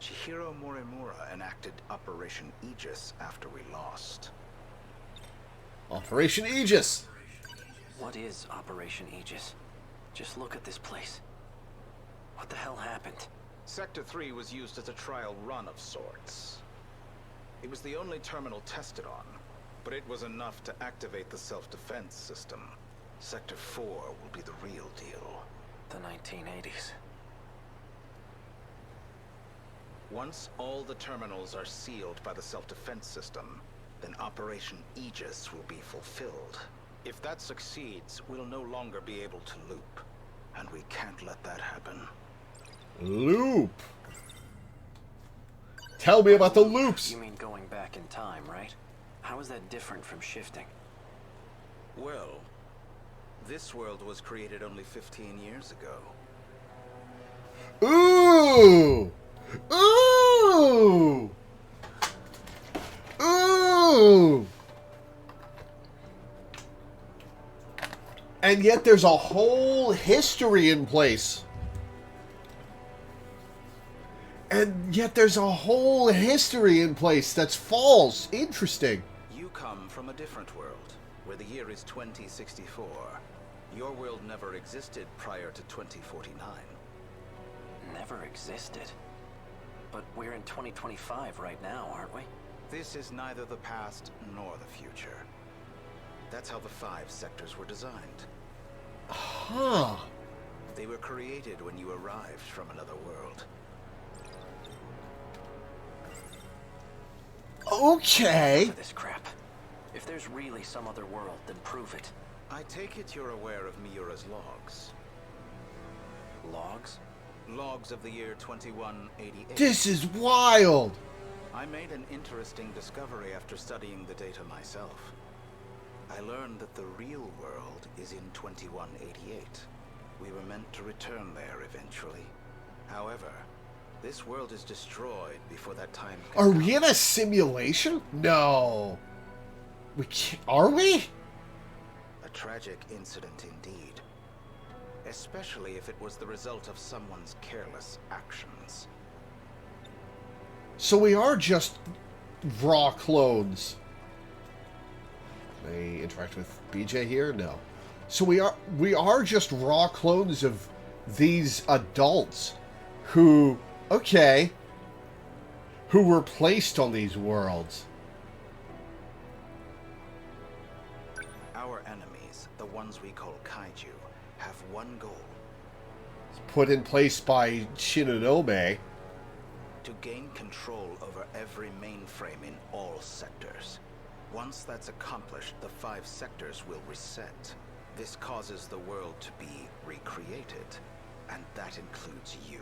Chihiro Morimura enacted Operation Aegis after we lost. Operation Aegis. What is Operation Aegis? Just look at this place. What the hell happened? Sector 3 was used as a trial run of sorts. It was the only terminal tested on, but it was enough to activate the self-defense system. Sector 4 will be the real deal. The 1980s. Once all the terminals are sealed by the self-defense system, then Operation Aegis will be fulfilled. If that succeeds, we'll no longer be able to loop. And we can't let that happen. Loop. Tell me about the loops. You mean going back in time, right? How is that different from shifting? Well, this world was created only 15 years ago. Ooh! Ooh! Ooh! And yet there's a whole history in place. And yet there's a whole history in place that's false. Interesting. You come from a different world, where the year is 2064. Your world never existed prior to 2049. Never existed? But we're in 2025 right now, aren't we? This is neither the past nor the future. That's how the 5 sectors were designed. Huh. They were created when you arrived from another world. Okay. For this crap. If there's really some other world, then prove it. I take it you're aware of Miura's logs. Logs? Logs of the year 2188. This is wild! I made an interesting discovery after studying the data myself. I learned that the real world is in 2188. We were meant to return there eventually. However, this world is destroyed before that time can Are come. we in a simulation? No. We can't, are we? A tragic incident indeed. Especially if it was the result of someone's careless actions. So we are just raw clones. Can I interact with BJ here? No. So we are just raw clones of these adults who, okay, who were placed on these worlds. Our enemies, the ones we call kaiju, have one goal. Put in place by Shinonome. To gain control over every mainframe in all sectors. Once that's accomplished, the 5 sectors will reset. This causes the world to be recreated, and that includes you.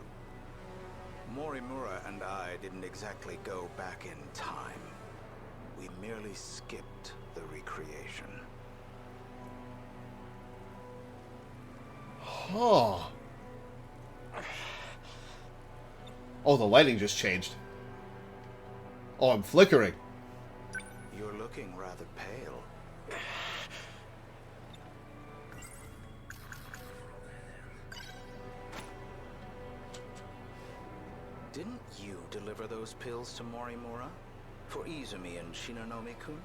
Morimura and I didn't exactly go back in time. We merely skipped the recreation. Huh. Oh, the lighting just changed. Oh, I'm flickering. You're looking rather pale. Didn't you deliver those pills to Morimura? For Izumi and Shinonome-kun?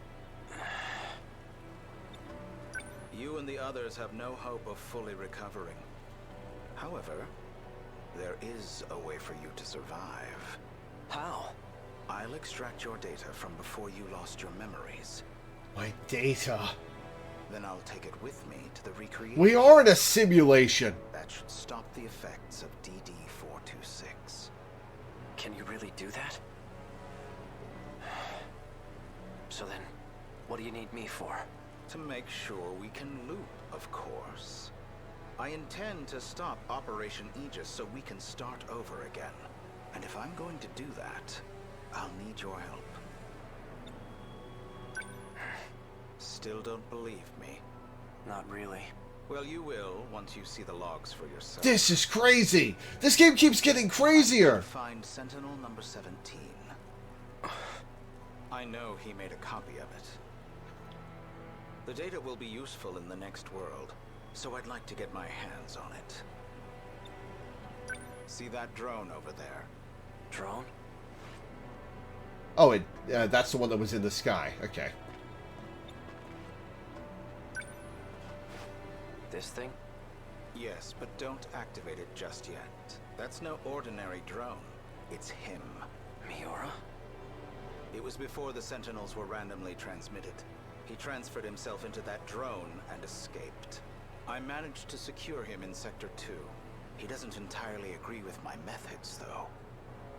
You and the others have no hope of fully recovering. However, there is a way for you to survive. How? I'll extract your data from before you lost your memories. My data. Then I'll take it with me to the recreation. We are in a simulation. That should stop the effects of DD-426. Can you really do that? So then, what do you need me for? To make sure we can loop, of course. I intend to stop Operation Aegis so we can start over again. And if I'm going to do that, I'll need your help. Still don't believe me? Not really. Well, you will once you see the logs for yourself. This is crazy. This game keeps getting crazier. Find Sentinel number 17. I know he made a copy of it. The data will be useful in the next world, so I'd like to get my hands on it. See that drone over there? Drone? Oh, that's the one that was in the sky. Okay. This thing? Yes, but don't activate it just yet. That's no ordinary drone. It's him. Miura? It was before the Sentinels were randomly transmitted. He transferred himself into that drone and escaped. I managed to secure him in Sector 2. He doesn't entirely agree with my methods, though.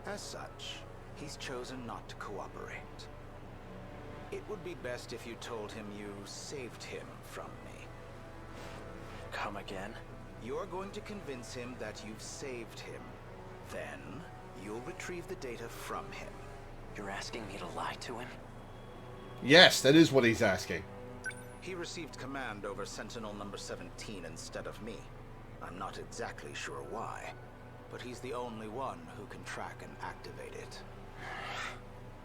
As such, he's chosen not to cooperate. It would be best if you told him you saved him from me. Come again? You're going to convince him that you've saved him. Then, you'll retrieve the data from him. You're asking me to lie to him? Yes, that is what he's asking. He received command over Sentinel number 17 instead of me. I'm not exactly sure why, but he's the only one who can track and activate it.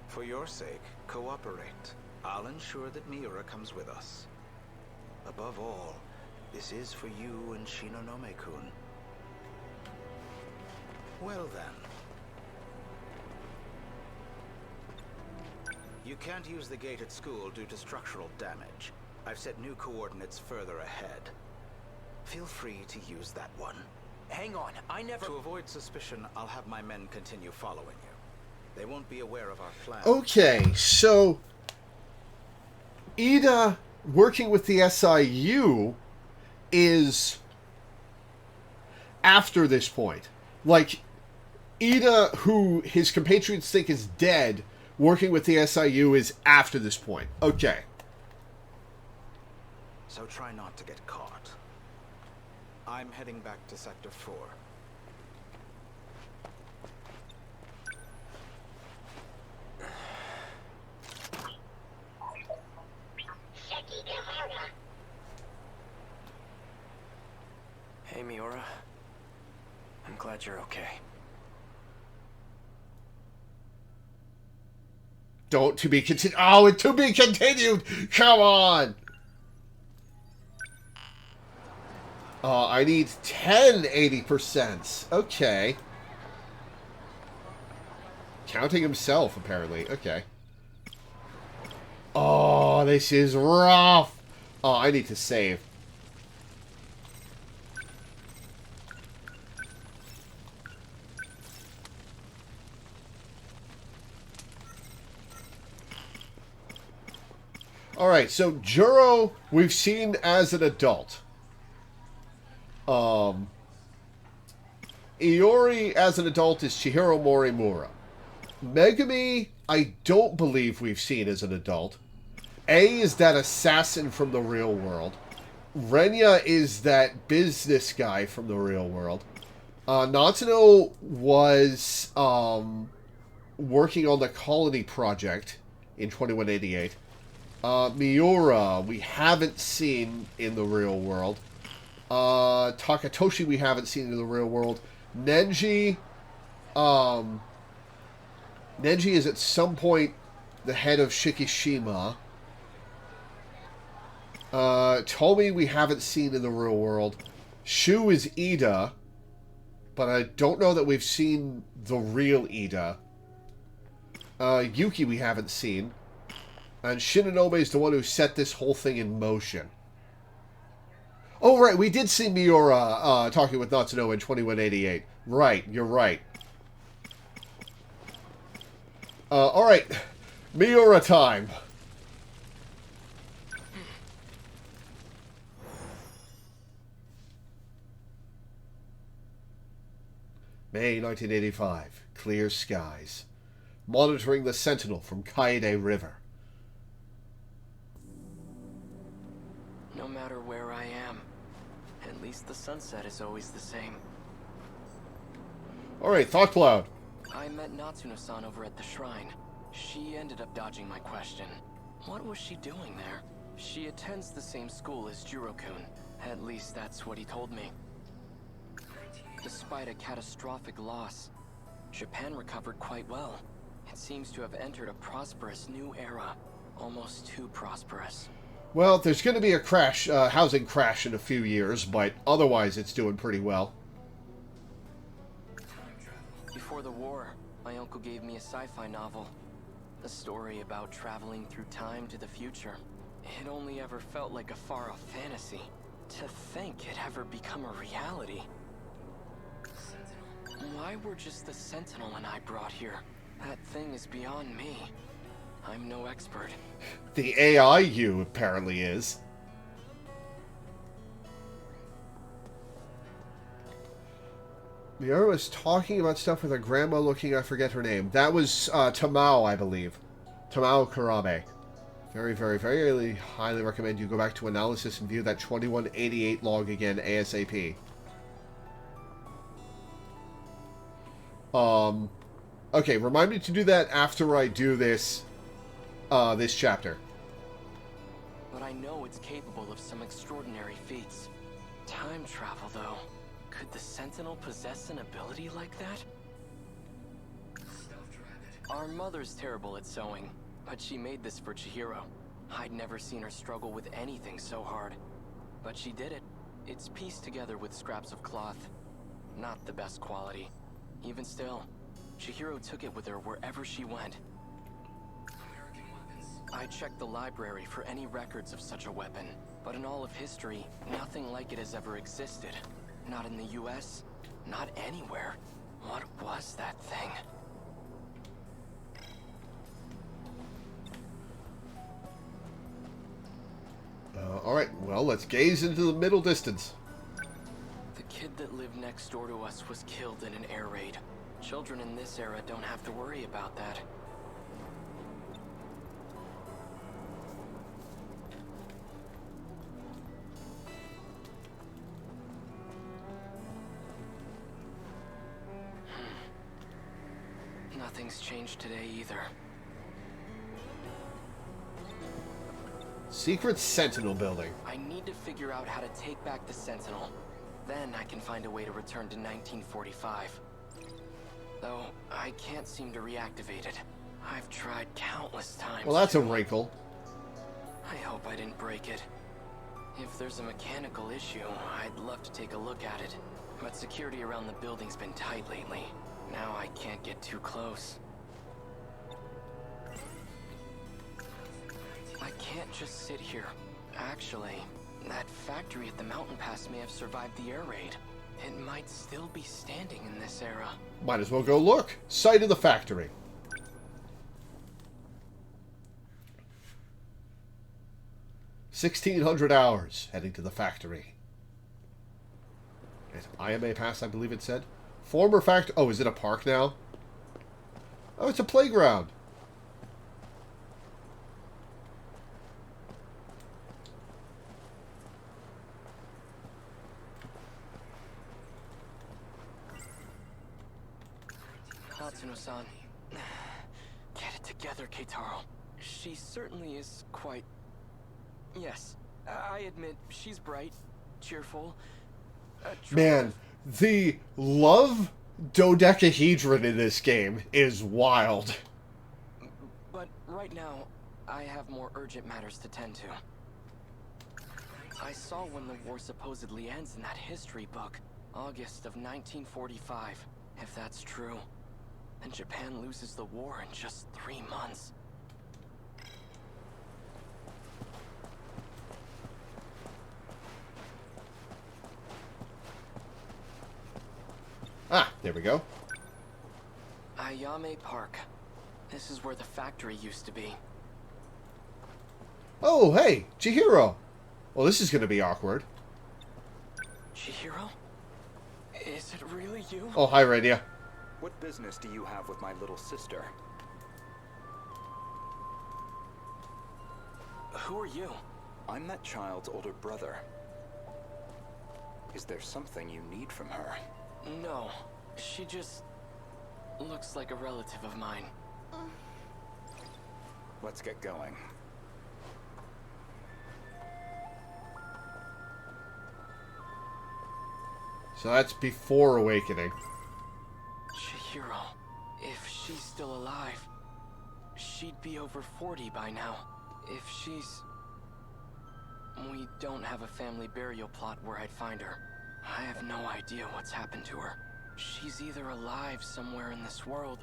For your sake, cooperate. I'll ensure that Miura comes with us. Above all, this is for you and Shinonome-kun. Well then. You can't use the gate at school due to structural damage. I've set new coordinates further ahead. Feel free to use that one. Hang on, I never... To avoid suspicion, I'll have my men continue following you. They won't be aware of our plan. Okay, so Ida working with the SIU is after this point. Like, Ida, who his compatriots think is dead, working with the SIU is after this point. Okay. So try not to get caught. I'm heading back to Sector 4. glad you're okay. Don't to be continued. Oh, and to be continued. Come on. I need 10 80%. Okay. Counting himself, apparently. Okay. Oh, this is rough. Oh, I need to save. Alright, so Juro, we've seen as an adult. Iori, as an adult, is Chihiro Morimura. Megumi, I don't believe we've seen as an adult. A is that assassin from the real world. Renya is that business guy from the real world. Natsuno was working on the Colony Project in 2188. Miura, we haven't seen in the real world. Takatoshi, we haven't seen in the real world. Nenji, Nenji is at some point the head of Shikishima. Tomi, we haven't seen in the real world. Shu is Ida, but I don't know that we've seen the real Ida. Yuki, we haven't seen. And Shinonome is the one who set this whole thing in motion. Oh, right, we did see Miura talking with Natsuno in 2188. Right, you're right. Alright. Miura time. May 1985. Clear skies. Monitoring the Sentinel from Kaede River. No matter where I am, at least the sunset is always the same. Alright, Thought Cloud. I met Natsuno-san over at the shrine. She ended up dodging my question. What was she doing there? She attends the same school as Juro-kun. At least that's what he told me. Despite a catastrophic loss, Japan recovered quite well. It seems to have entered a prosperous new era. Almost too prosperous. Well, there's going to be a crash, housing crash in a few years, but otherwise it's doing pretty well. Before the war, my uncle gave me a sci-fi novel. A story about traveling through time to the future. It only ever felt like a far-off fantasy. To think it ever become a reality. Why were just the Sentinel and I brought here? That thing is beyond me. I'm no expert. The AI you apparently is. Miura was talking about stuff with a grandma looking, I forget her name. That was Tamao, I believe. Tamao Kurabe. Very, very, very highly recommend you go back to analysis and view that 2188 log again ASAP. Okay, remind me to do that after I do this this chapter. But I know it's capable of some extraordinary feats. Time travel, though. Could the Sentinel possess an ability like that? Our mother's terrible at sewing, but she made this for Chihiro. I'd never seen her struggle with anything so hard. But she did it. It's pieced together with scraps of cloth. Not the best quality. Even still, Chihiro took it with her wherever she went. I checked the library for any records of such a weapon, but in all of history, nothing like it has ever existed. Not in the US, not anywhere. What was that thing? Alright, well, let's gaze into the middle distance. The kid that lived next door to us was killed in an air raid. Children in this era don't have to worry about that. Nothing's changed today either. Secret Sentinel building. I need to figure out how to take back the Sentinel. Then I can find a way to return to 1945. Though, I can't seem to reactivate it. I've tried countless times. Well, that's a wrinkle. I hope I didn't break it. If there's a mechanical issue, I'd love to take a look at it. But security around the building's been tight lately. Now I can't get too close. I can't just sit here. Actually, that factory at the mountain pass may have survived the air raid. It might still be standing in this era. Might as well go look. Site of the factory. $1,600 hours heading to the factory. IMA pass, I believe it said. Former factory. Oh, is it a park now? Oh, it's a playground. Natsuno-san. Get it together, Keitaro. She certainly is quite... Yes, I admit, she's bright, cheerful. Man, the love dodecahedron in this game is wild. But right now, I have more urgent matters to tend to. I saw when the war supposedly ends in that history book, August of 1945. If that's true, then Japan loses the war in just 3 months. Ah, there we go. Ayame Park. This is where the factory used to be. Oh, hey, Chihiro. Well, this is going to be awkward. Chihiro? Is it really you? Oh, hi, Radia. What business do you have with my little sister? Who are you? I'm that child's older brother. Is there something you need from her? No, she just looks like a relative of mine. Let's get going. So that's before awakening. Chihiro, if she's still alive, she'd be over 40 by now. If she's... We don't have a family burial plot where I'd find her. I have no idea what's happened to her. She's either alive somewhere in this world,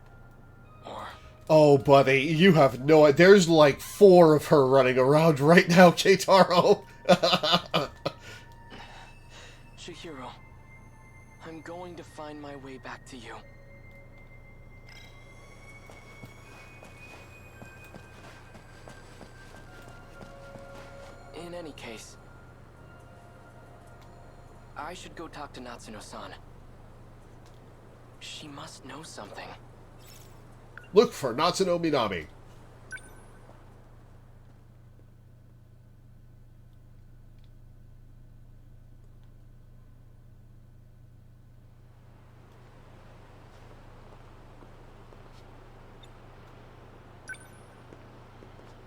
or... Oh, buddy, you have no idea. There's like 4 of her running around right now, Keitaro. Chihiro, I'm going to find my way back to you. In any case, I should go talk to Natsuno-san. She must know something. Look for Natsuno Minami.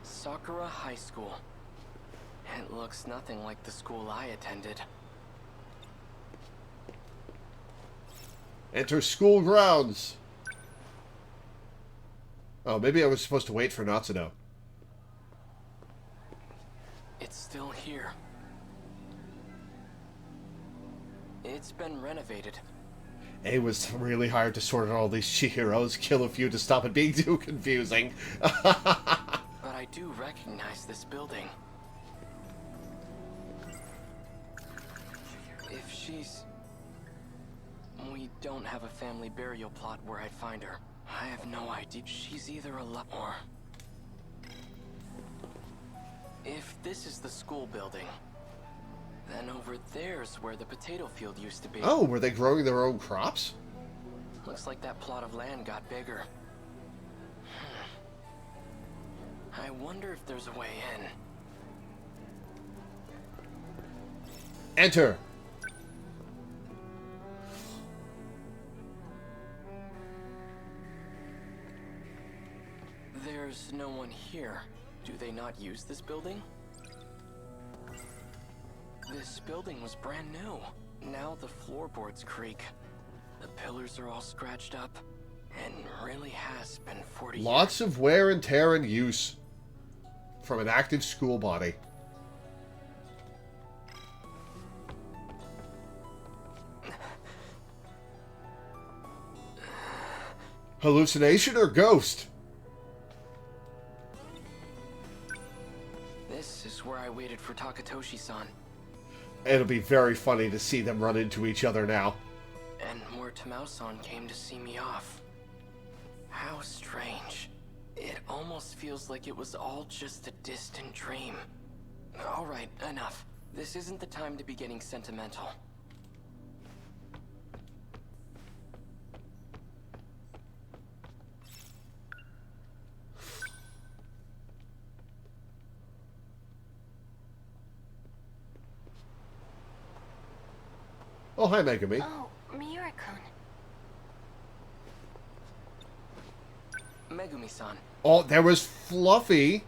Sakura High School. It looks nothing like the school I attended. Enter school grounds. Oh, maybe I was supposed to wait for Natsuno. It's still here. It's been renovated. It was really hard to sort out all these Chihiros, kill a few to stop it being too confusing. But I do recognize this building. If she's... We don't have a family burial plot where I'd find her. I have no idea. She's either alive or... If this is the school building, then over there's where the potato field used to be. Oh, were they growing their own crops? Looks like that plot of land got bigger. I wonder if there's a way in. Enter. There's no one here. Do they not use this building? This building was brand new. Now the floorboards creak. The pillars are all scratched up. And really has been 40 Lots years. of wear and tear and use from an active school body. Hallucination or ghost? This is where I waited for Takatoshi-san. It'll be very funny to see them run into each other now. And Tamao-san came to see me off. How strange. It almost feels like it was all just a distant dream. Alright, enough. This isn't the time to be getting sentimental. Oh, hi, Megami. Oh, Miura-kun. Megumi-san. Oh, there was Fluffy.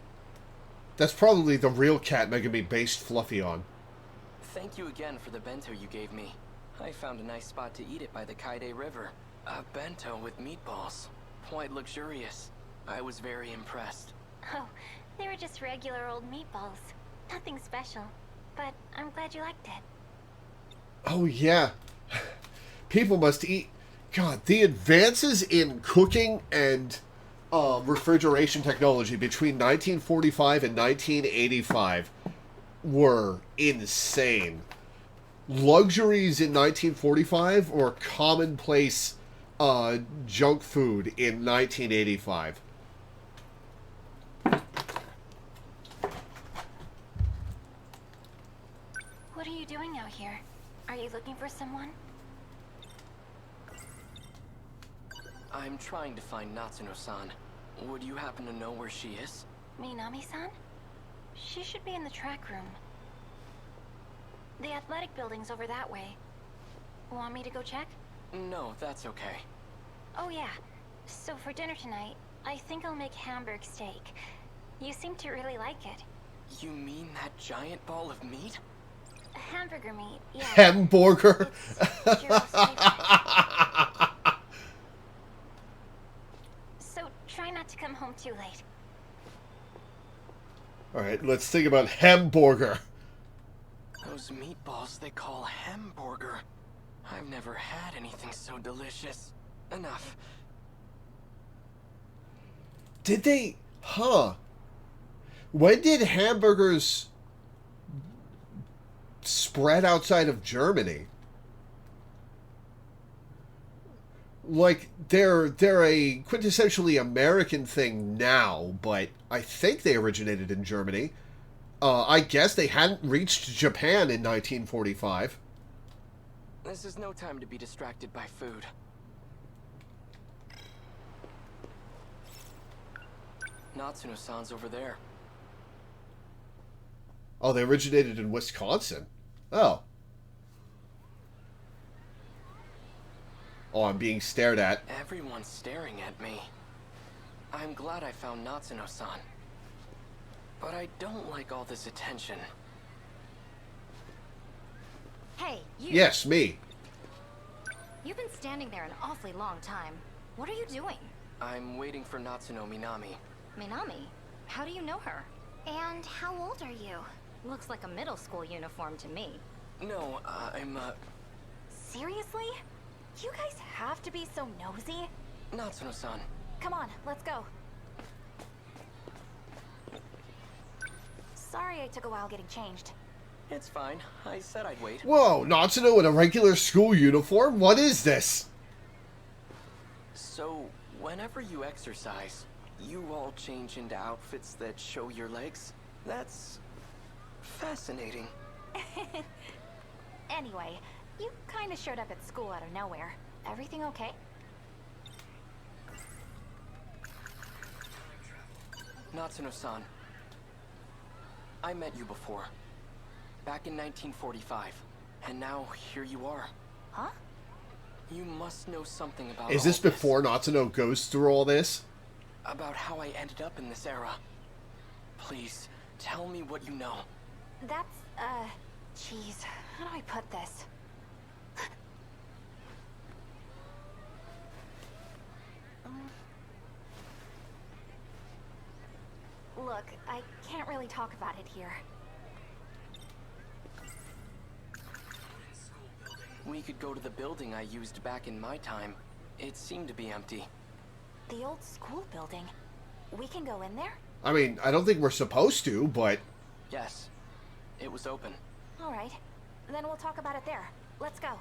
That's probably the real cat Megami based Fluffy on. Thank you again for the bento you gave me. I found a nice spot to eat it by the Kaide River. A bento with meatballs. Quite luxurious. I was very impressed. Oh, they were just regular old meatballs. Nothing special. But I'm glad you liked it. Oh, yeah. People must eat... God, the advances in cooking and refrigeration technology between 1945 and 1985 were insane. Luxuries in 1945 or commonplace junk food in 1985. What are you doing out here? Are you looking for someone? I'm trying to find Natsuno-san. Would you happen to know where she is? Minami-san? She should be in the track room. The athletic building's over that way. Want me to go check? No, that's okay. Oh yeah. So for dinner tonight, I think I'll make Hamburg steak. You seem to really like it. You mean that giant ball of meat? Hamburger meat, yeah. Hamburger. It's Jiro's favorite. So try not to come home too late. Alright, let's think about hamburger. Those meatballs they call hamburger. I've never had anything so delicious. Enough. Did they... Huh. When did hamburgers spread outside of Germany? Like, they're a quintessentially American thing now, but I think they originated in Germany. I guess they hadn't reached Japan in 1945. This is no time to be distracted by food. Natsuno-san's over there. Oh, they originated in Wisconsin. Oh. Oh, I'm being stared at. Everyone's staring at me. I'm glad I found Natsuno-san. But I don't like all this attention. Hey, you! Yes, me. You've been standing there an awfully long time. What are you doing? I'm waiting for Natsuno Minami. Minami? How do you know her? And how old are you? Looks like a middle school uniform to me. No, I'm, Seriously? You guys have to be so nosy? Natsuno-san. Come on, let's go. Sorry I took a while getting changed. It's fine. I said I'd wait. Whoa, Natsuno in a regular school uniform? What is this? So, whenever you exercise, you all change into outfits that show your legs? That's fascinating. Anyway, you kinda showed up at school out of nowhere. Everything okay? Natsuno-san. I met you before. Back in 1945. And now, here you are. Huh? You must know something about Is this all before Natsuno goes through all this? About how I ended up in this era. Please, tell me what you know. That's, jeez, how do I put this? Look, I can't really talk about it here. We could go to the building I used back in my time. It seemed to be empty. The old school building? We can go in there? I mean, I don't think we're supposed to, but... Yes. It was open. Alright. Then we'll talk about it there. Let's go.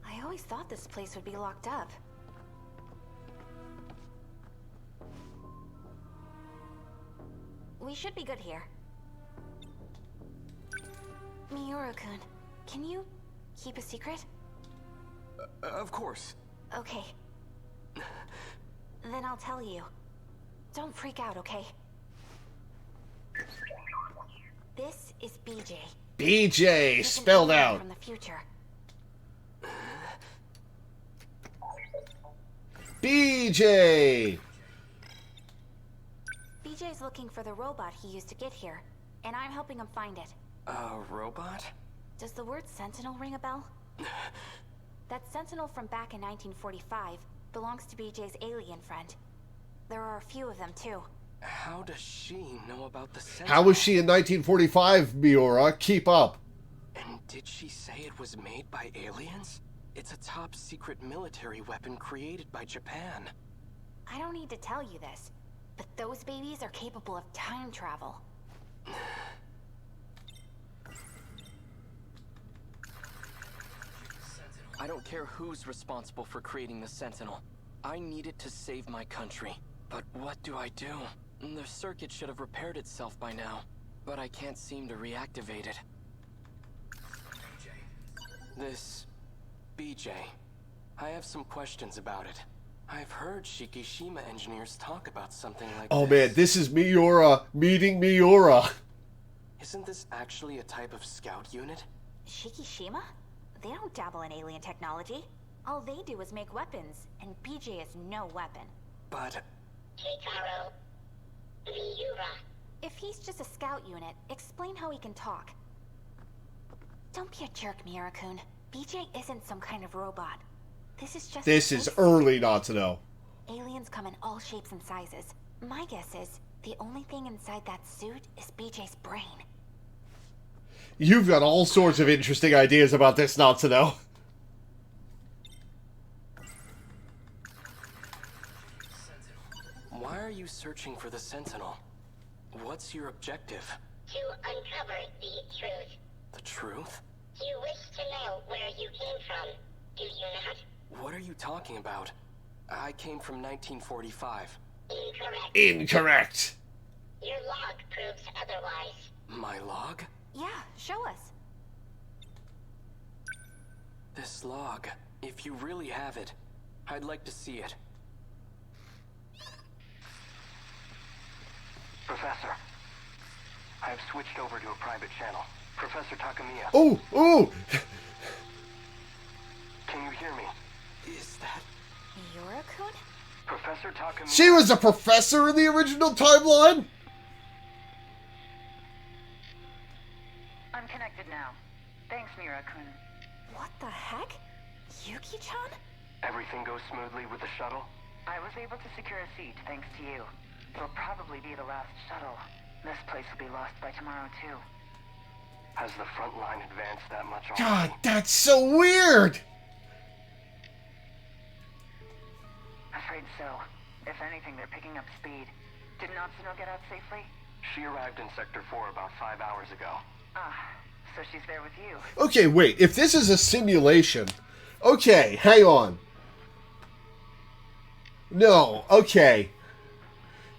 I always thought this place would be locked up. We should be good here. Miura-kun, can you keep a secret? Of course. Okay. Then I'll tell you. Don't freak out, okay? This is BJ. BJ, spelled out. From the future. BJ! BJ's looking for the robot he used to get here, and I'm helping him find it. A robot? Does the word Sentinel ring a bell? That Sentinel from back in 1945 belongs to BJ's alien friend. There are a few of them, too. How does she know about the Sentinel? How was she in 1945, Miura? Keep up. And did she say it was made by aliens? It's a top-secret military weapon created by Japan. I don't need to tell you this, but those babies are capable of time travel. I don't care who's responsible for creating the Sentinel. I need it to save my country. But what do I do? The circuit should have repaired itself by now, but I can't seem to reactivate it. This... BJ. I have some questions about it. I've heard Shikishima engineers talk about something like Oh this. man, this is Miura meeting Miura. Isn't this actually a type of scout unit? Shikishima? They don't dabble in alien technology. All they do is make weapons, and BJ is no weapon. But... Keitaro. Miura. If he's just a scout unit, explain how he can talk. Don't be a jerk, Miura-kun. BJ isn't some kind of robot. This is just... This is early not to know. Aliens come in all shapes and sizes. My guess is, the only thing inside that suit is BJ's brain. You've got all sorts of interesting ideas about this not to know. Why are you searching for the Sentinel? What's your objective? To uncover the truth. The truth? You wish to know where you came from, do you not? What are you talking about? I came from 1945. Incorrect. Incorrect. Your log proves otherwise. My log? Yeah, show us. This log. If you really have it, I'd like to see it. Professor, I have switched over to a private channel. Professor Takamiya. Oh, oh! Can you hear me? Is that... Miura-kun? Professor Takamiya... She was a professor in the original timeline? I'm connected now. Thanks, Miura-kun. What the heck? Yuki-chan? Everything goes smoothly with the shuttle? I was able to secure a seat thanks to you. It'll probably be the last shuttle. This place will be lost by tomorrow, too. Has the front line advanced that much already? God, that's so weird! Afraid so. If anything, they're picking up speed. Did Natsuno get out safely? She arrived in Sector 4 about 5 hours ago. Ah, so she's there with you. Okay, wait. If this is a simulation... Okay, hang on. No, okay.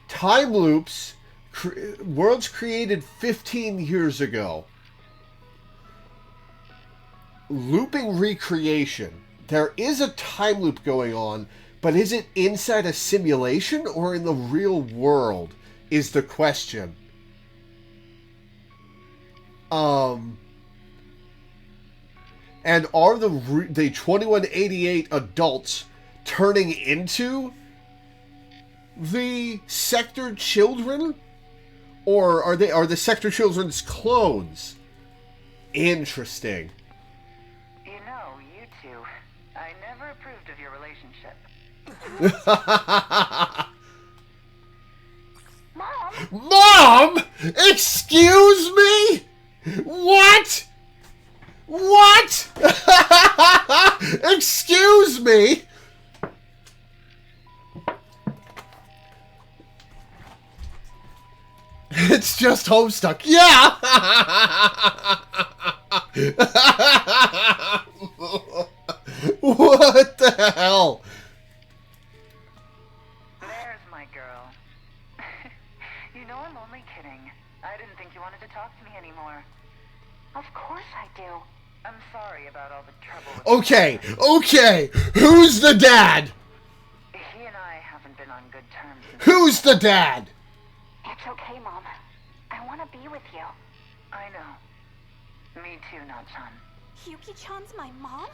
Time loops... worlds created 15 years ago. Looping recreation. There is a time loop going on, but is it inside a simulation or in the real world is the question. And are the 2188 adults turning into the Sector children? Or are the Sector children's clones? Interesting. You know, you two, I never approved of your relationship. ship. Mom! Mom! Excuse me? What? What? Excuse me? It's just Homestuck. Yeah! What the hell? There's my girl. You know I'm only kidding. I didn't think you wanted to talk to me anymore. Of course I do. I'm sorry about all the trouble with Okay. Who's the dad? He and I haven't been on good terms since... Who's the dad? It's okay, Mom. I want to be with you. I know. Me too, Nachan. Yuki-chan's my mom?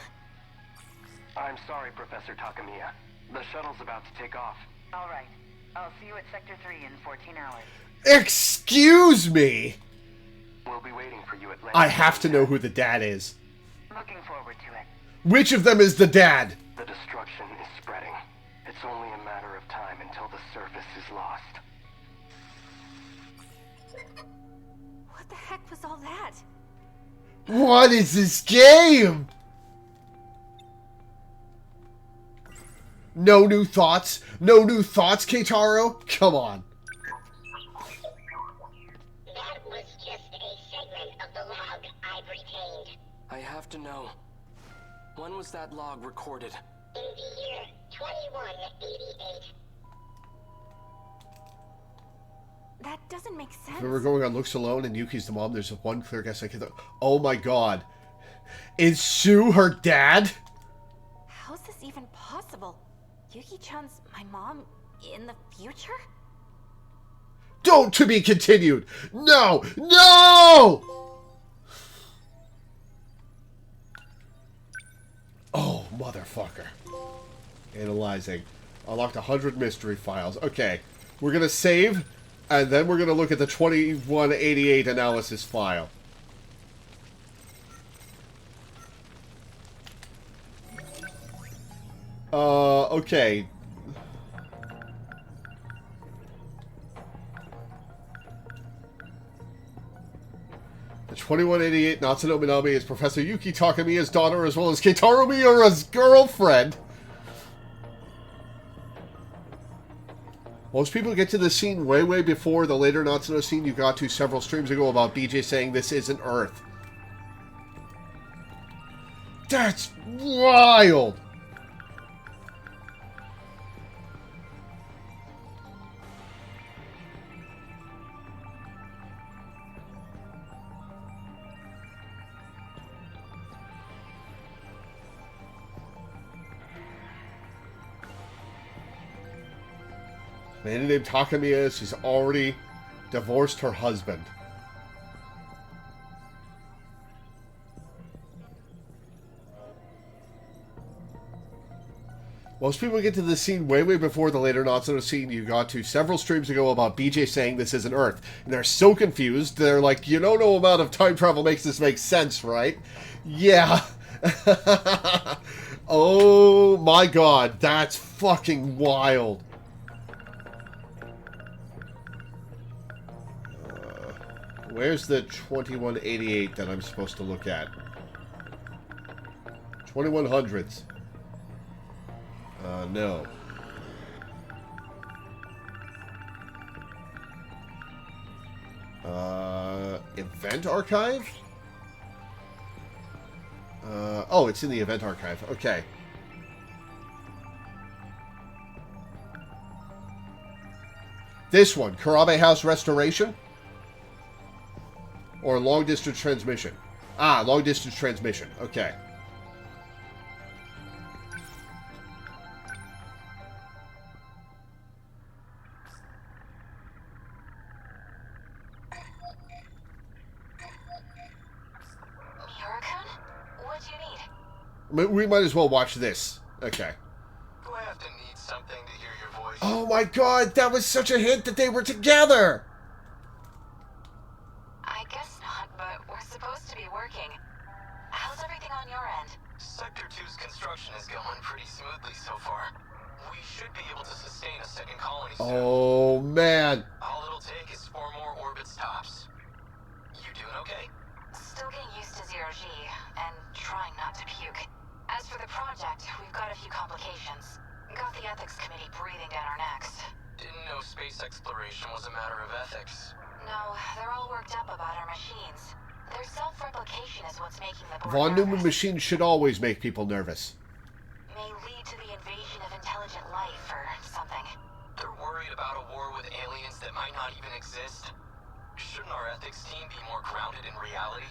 I'm sorry, Professor Takamiya. The shuttle's about to take off. All right. I'll see you at Sector 3 in 14 hours. Excuse me? We'll be waiting for you at Lake. I have to know who the dad is. Looking forward to it. Which of them is the dad? The destruction is spreading. It's only a matter of time until the surface is lost. What the heck was all that? What is this game? No new thoughts? No new thoughts, Keitaro? Come on. That was just a segment of the log I've retained. I have to know. When was that log recorded? In the year 2188. That doesn't make sense. If we're going on looks alone and Yuki's the mom, there's one clear guess I can... Oh my god. Is Sue her dad? How's this even possible? Yuki-chan's my mom in the future? Don't to be continued! No! No! Oh, motherfucker. Analyzing. Unlocked 100 mystery files. Okay. We're gonna save, and then we're gonna look at the 2188 analysis file. Okay. The 2188 Natsuno Minami is Professor Yuki Takamiya's daughter as well as Keitaro Miura's girlfriend. Most people get to the scene way before the later Natsuno scene you got to several streams ago about BJ saying this isn't Earth. That's wild! Man named Takamiya, she's already divorced her husband. Most people get to this scene way before the later Natsuno scene you got to several streams ago about BJ saying this isn't Earth. And they're so confused, they're like, you know, no amount of time travel makes this make sense, right? Yeah. Oh my god, that's fucking wild. Where's the 2188 that I'm supposed to look at? 2100s. No. Event archive? Oh, it's in the event archive. Okay. This one, Karabe House Restoration? Or long distance transmission? Ah, long distance transmission. Okay. Miura-kun? What do you need? We might as well watch this. Okay. Do I have to need something to hear your voice? Oh my god, that was such a hint that they were together! I guess not, but we're supposed to be working. How's everything on your end? Sector 2's construction is going pretty smoothly so far. We should be able to sustain a second colony soon. Oh, man. All it'll take is 4 more orbit stops. You doing okay? Still getting used to zero-G, and trying not to puke. As for the project, we've got a few complications. Got the ethics committee breathing down our necks. Didn't know space exploration was a matter of ethics. No, they're all worked up about our machines. Their self-replication is what's making the board Von Neumann nervous. machines should always make people nervous. May lead to the invasion of intelligent life or something. They're worried about a war with aliens that might not even exist. Shouldn't our ethics team be more grounded in reality?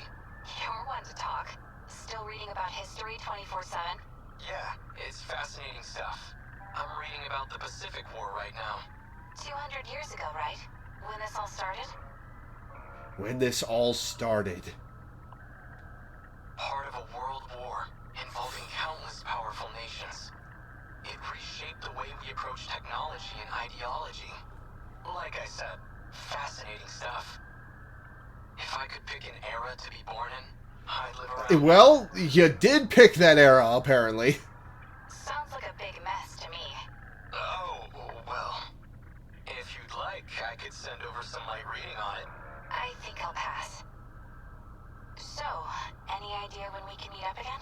You're one to talk. Still reading about history 24/7? Yeah, it's fascinating stuff. I'm reading about the Pacific War right now. 200 years ago, right? When this all started? When this all started. Part of a world war involving countless powerful nations. It reshaped the way we approach technology and ideology. Like I said, fascinating stuff. If I could pick an era to be born in, I'd live around... Well, you did pick that era, apparently. Sounds like a big mess to me. Oh, well. If you'd like, I could send over some light reading on it. I think I'll pass. So, any idea when we can meet up again?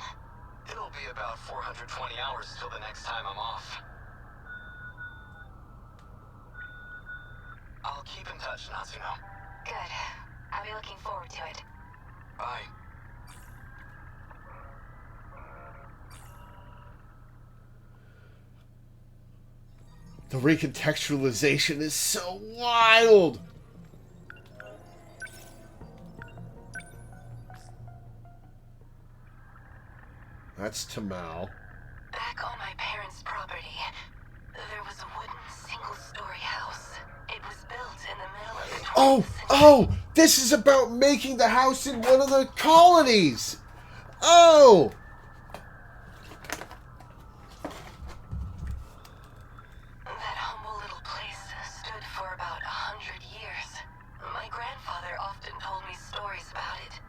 It'll be about 420 hours till the next time I'm off. I'll keep in touch, Natsuno. Good. I'll be looking forward to it. Bye. The recontextualization is so wild! That's Tamao. Back on my parents' property, there was a wooden single-story house. It was built in the middle of the 20th century. Oh! This is about making the house in one of the colonies! Oh! That humble little place stood for about 100 years. My grandfather often told me stories about it.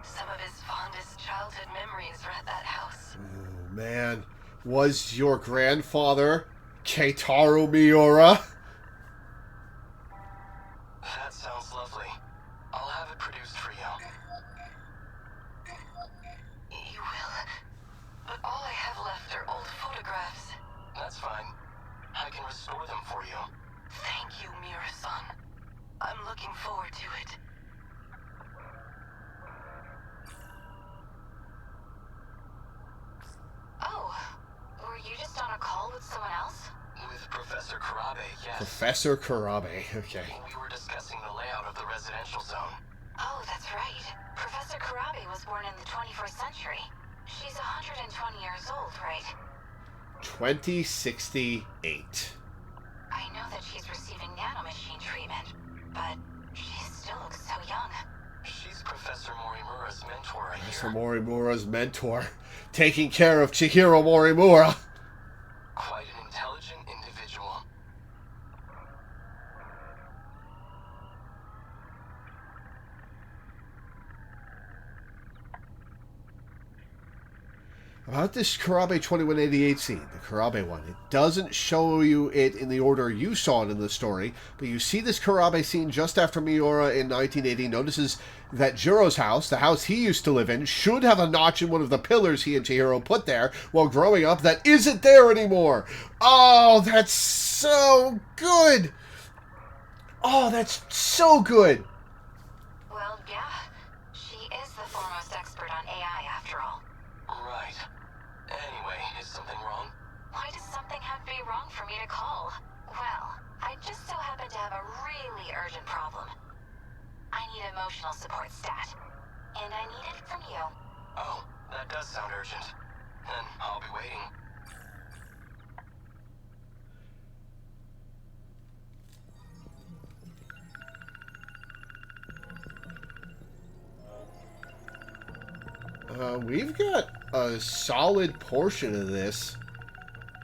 Some of his fondest childhood memories were at that house. Oh, man. Was your grandfather Keitaro Miura? That sounds lovely. I'll have it produced for you. You will. But all I have left are old photographs. That's fine. I can restore them for you. Thank you, Miura-san. I'm looking forward to it. Oh, were you just on a call with someone else? With Professor Karabe, yes. Professor Karabe, okay. We were discussing the layout of the residential zone. Oh, that's right. Professor Karabe was born in the 21st century. She's 120 years old, right? 2068. I know that she's receiving nanomachine treatment, but she still looks so young. She's Professor Morimura's mentor, I Professor hear. Morimura's mentor. Taking care of Chihiro Morimura. Quite an intelligent individual. About this Karabe 2188 scene, the Karabe one, it doesn't show you it in the order you saw it in the story, but you see this Karabe scene just after Miura in 1980 notices that Jiro's house, the house he used to live in, should have a notch in one of the pillars he and Chihiro put there while growing up that isn't there anymore. Oh, that's so good. Oh, that's so good. Well, yeah. She is the foremost expert on AI, after all. Right. Anyway, is something wrong? Why does something have to be wrong for me to call? Well, I just so happen to have a really urgent problem. I need emotional support stat. And I need it from you. Oh, that does sound urgent. Then I'll be waiting. We've got a solid portion of this.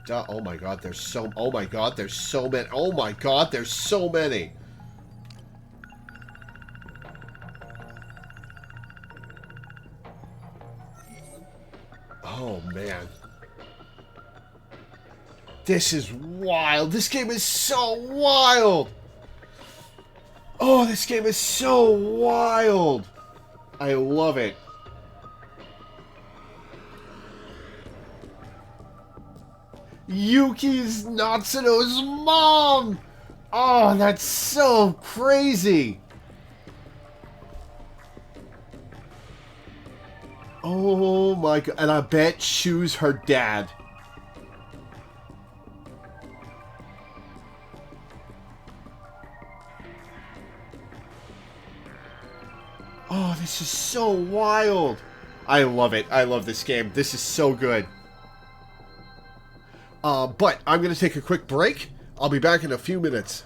Oh my god, there's so... Oh my god, there's so many. Oh my god, there's so many. Oh, man. This is wild. This game is so wild. Oh, this game is so wild. I love it. Yuki's Natsuno's mom. Oh, that's so crazy. Oh my god. And I bet Shu's her dad. Oh, this is so wild. I love it. I love this game. This is so good. But I'm going to take a quick break. I'll be back in a few minutes.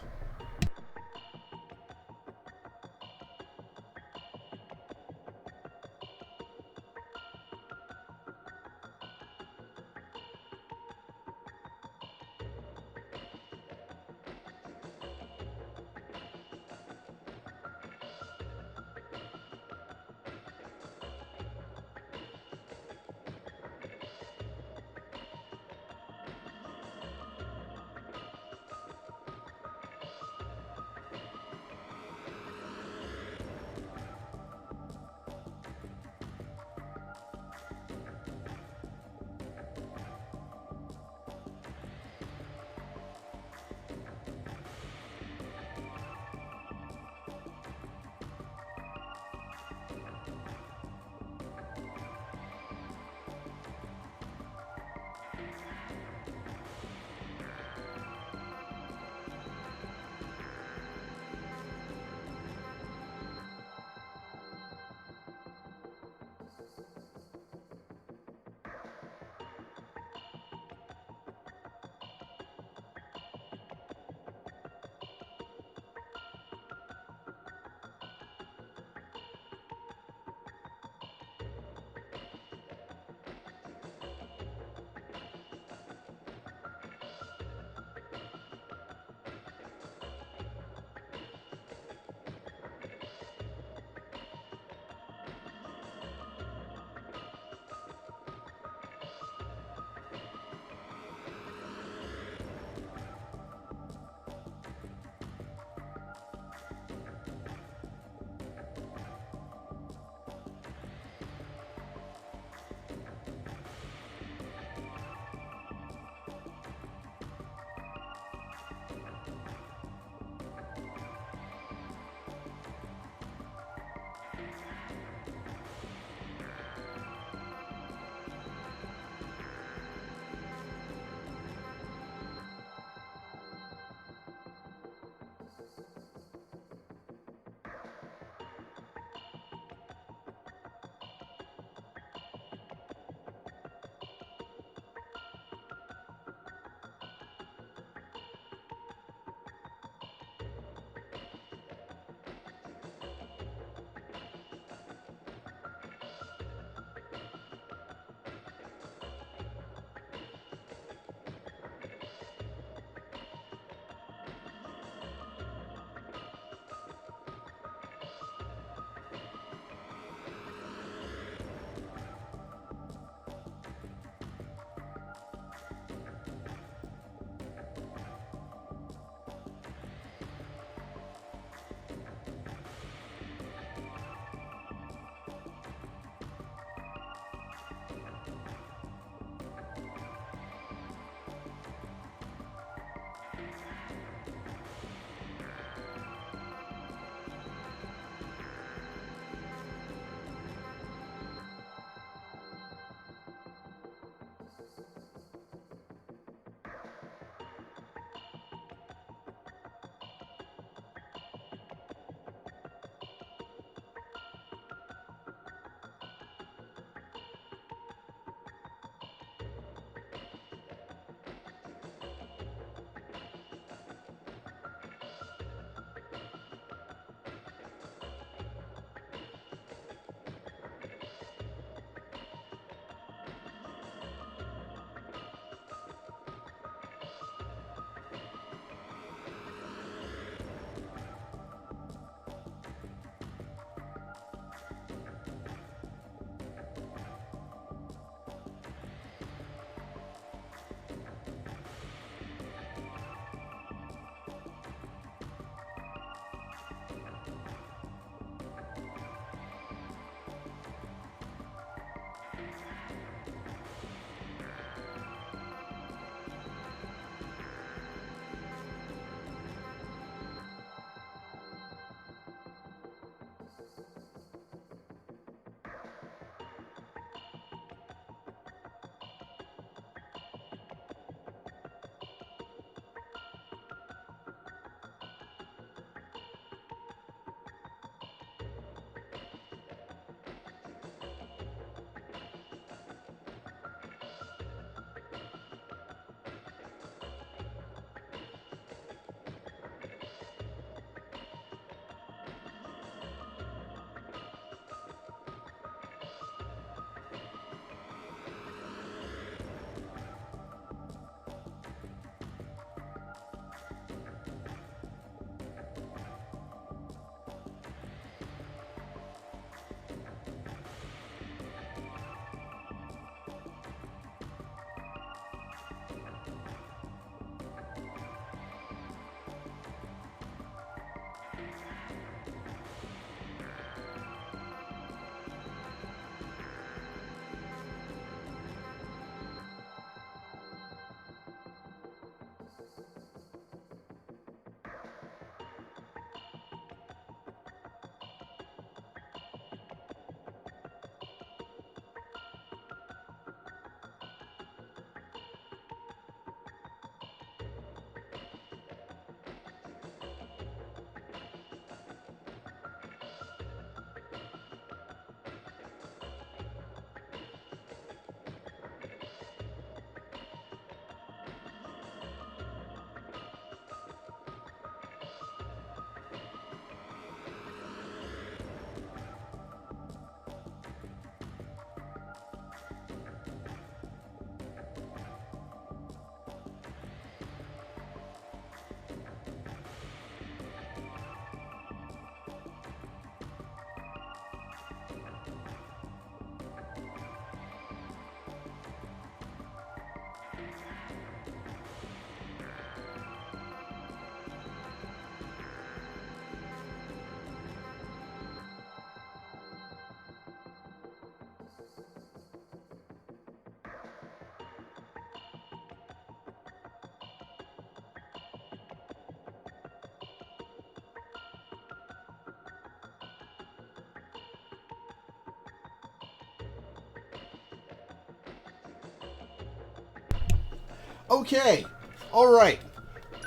Okay. Alright.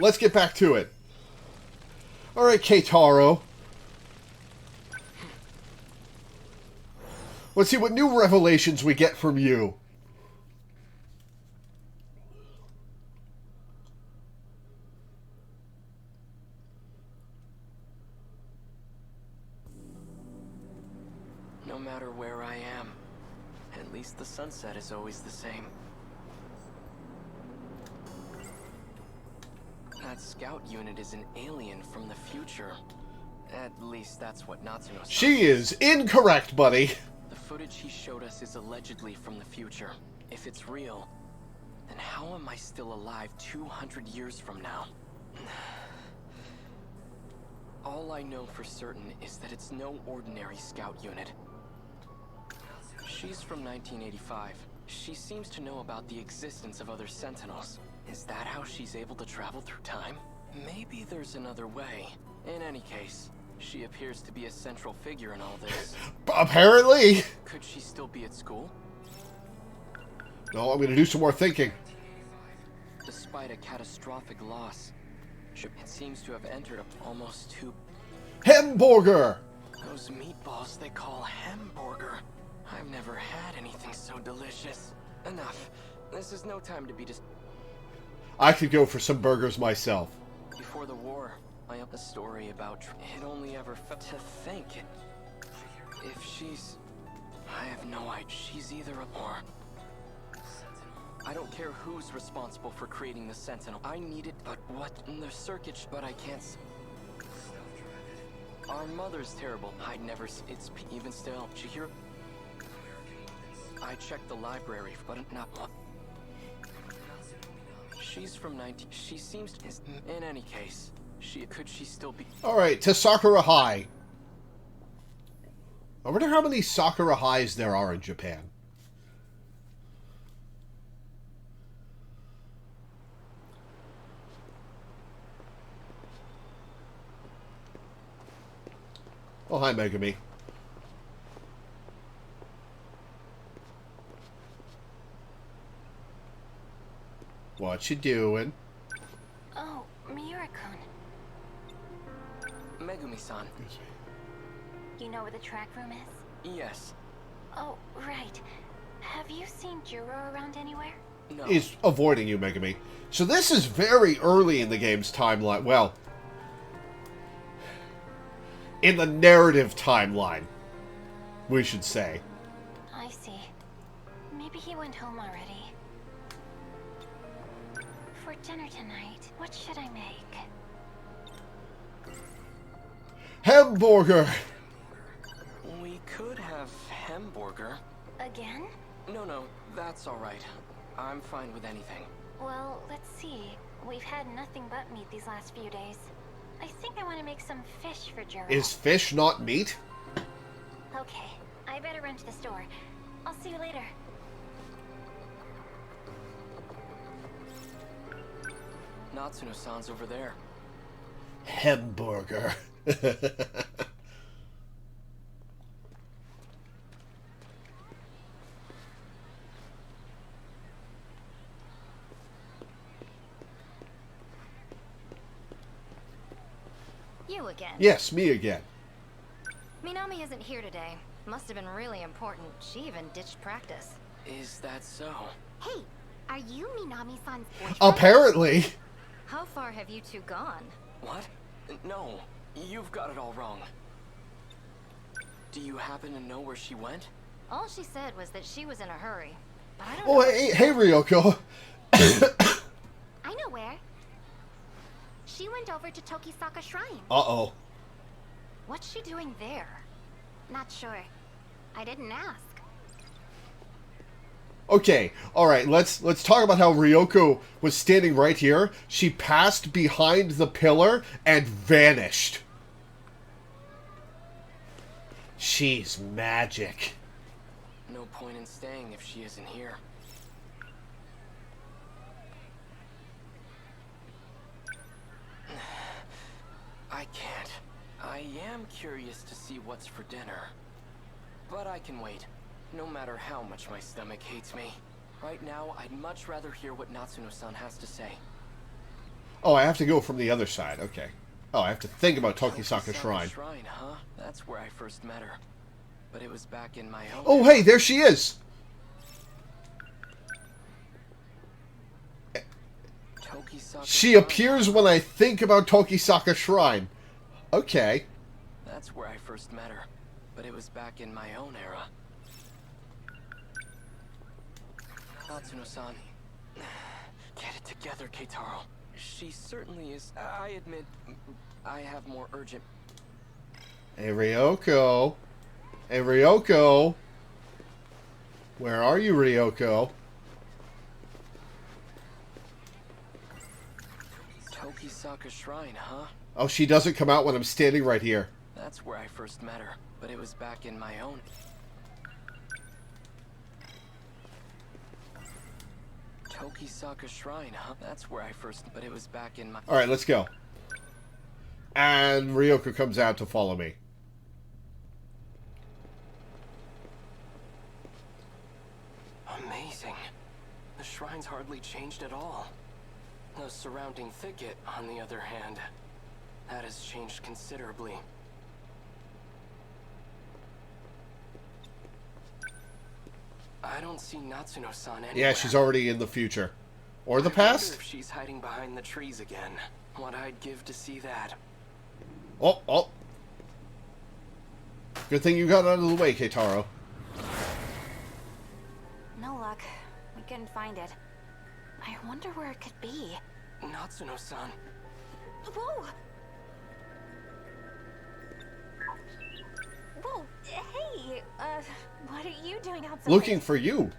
Let's get back to it. Alright, Keitaro. Let's see what new revelations we get from you. No matter where I am, at least the sunset is always the same. That scout unit is an alien from the future. At least that's what Natsuno said. She is incorrect, buddy. The footage he showed us is allegedly from the future. If it's real, then how am I still alive 200 years from now? All I know for certain is that it's no ordinary scout unit. She's from 1985. She seems to know about the existence of other Sentinels. Is that how she's able to travel through time? Maybe there's another way. In any case, she appears to be a central figure in all this. Apparently. Could she still be at school? No, I'm going to do some more thinking. Despite a catastrophic loss, it seems to have entered almost two... Hamburger! Those meatballs they call hamburger. I've never had anything so delicious. Enough. This is no time to be just... I could go for some burgers myself. Before the war, I have a story about it only ever felt to think. If she's... I have no idea. She's either a or. I don't care who's responsible for creating the Sentinel. I need it, but what? The circuit, but I can't... Our mother's terrible. I'd never... It's even still. Chihiro... I checked the library, but not one. She's from 19... She seems to... In any case, could she still be... Alright, to Sakura High. I wonder how many Sakura Highs there are in Japan. Oh, hi, Megami. What you doing? Oh, Miura-kun. Megumi-san. You know where the track room is? Yes. Oh, right. Have you seen Juro around anywhere? No. He's avoiding you, Megami. So this is very early in the game's timeline. Well, in the narrative timeline, we should say. I see. Maybe he went home already. For dinner tonight, what should I make? Hamburger! We could have hamburger. Again? No, that's alright. I'm fine with anything. Well, let's see. We've had nothing but meat these last few days. I think I want to make some fish for Juro. Is fish not meat? Okay, I better run to the store. I'll see you later. Natsuno-san's over there. Hamburger. You again? Yes, me again. Minami isn't here today. Must have been really important. She even ditched practice. Is that so? Hey, are you Minami-san's boyfriend? Apparently. How far have you two gone? What? No, you've got it all wrong. Do you happen to know where she went? All she said was that she was in a hurry. But I don't Oh, know. hey, Ryoko. I know where. She went over to Tokisaka Shrine. Uh-oh. What's she doing there? Not sure. I didn't ask. Okay, alright, let's talk about how Ryoko was standing right here. She passed behind the pillar and vanished. She's magic. No point in staying if she isn't here. I can't. I am curious to see what's for dinner. But I can wait, no matter how much my stomach hates me. Right now, I'd much rather hear what Natsuno-san has to say. Oh, I have to go from the other side. Okay. Oh, I have to think about Tokisaka Shrine. Shrine, huh? That's where I first met her. But it was back in my own... Oh, hey, there she is! She appears when I think about Tokisaka Shrine. Okay. That's where I first met her. But it was back in my own era. Natsuno-san. Get it together, Keitaro. She certainly is... I admit, I have more urgent... Hey, Ryoko. Hey, Ryoko. Where are you, Ryoko? Tokisaka Shrine, huh? Oh, she doesn't come out when I'm standing right here. That's where I first met her, but it was back in my own... Tokisaka Shrine, huh? That's where I first... But it was back in my... Alright, let's go. And Ryoko comes out to follow me. Amazing. The shrine's hardly changed at all. The surrounding thicket, on the other hand, that has changed considerably. I don't see Natsuno-san anywhere. Yeah, she's already in the future. Or the I past? wonder if she's hiding behind the trees again. What I'd give to see that. Oh, oh. Good thing you got out of the way, Keitaro. No luck. We couldn't find it. I wonder where it could be. Natsuno-san. Whoa! Whoa! Hey! What are you doing outside? Looking for you.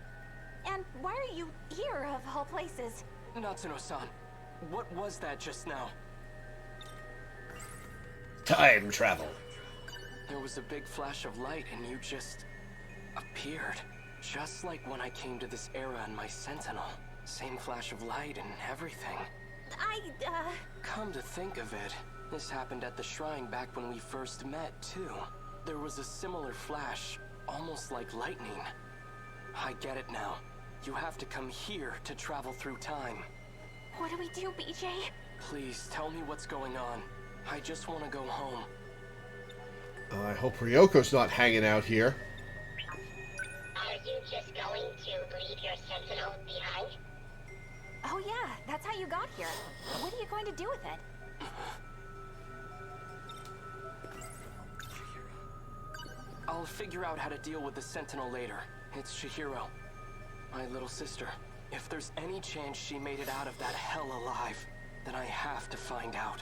And why are you here, of all places? Natsuno-san, what was that just now? Time travel. There was a big flash of light and you just... appeared. Just like when I came to this era in my Sentinel. Same flash of light and everything. Come to think of it, this happened at the shrine back when we first met, too. There was a similar flash, almost like lightning. I get it now. You have to come here to travel through time. What do we do, BJ? Please, tell me what's going on. I just want to go home. I hope Ryoko's not hanging out here. Are you just going to leave your Sentinel behind? Oh yeah, that's how you got here. What are you going to do with it? I'll figure out how to deal with the Sentinel later. It's Chihiro, my little sister. If there's any chance she made it out of that hell alive, then I have to find out.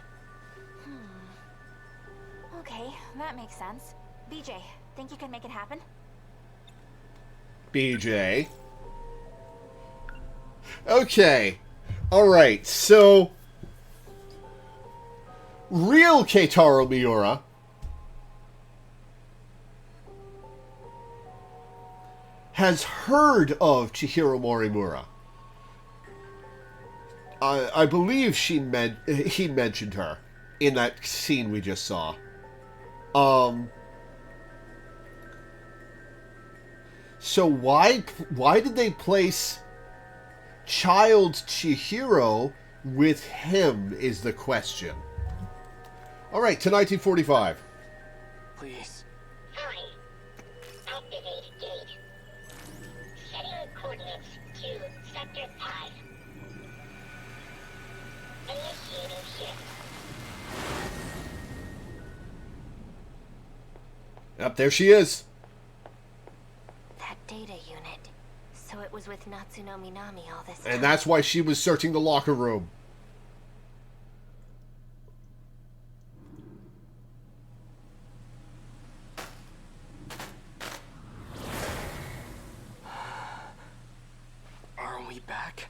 Okay, that makes sense. BJ, think you can make it happen? BJ. Okay. Alright, so... real Keitaro Miura has heard of Chihiro Morimura. I believe he mentioned her in that scene we just saw. So why did they place child Chihiro with him is the question. Alright, to 1945. Please. Fine. Activate gate. Setting coordinates to Sector 5. Initiating shift. Up there she is. That data unit. So it was with Natsuno Minami all this time. And that's why she was searching the locker room. Are we back?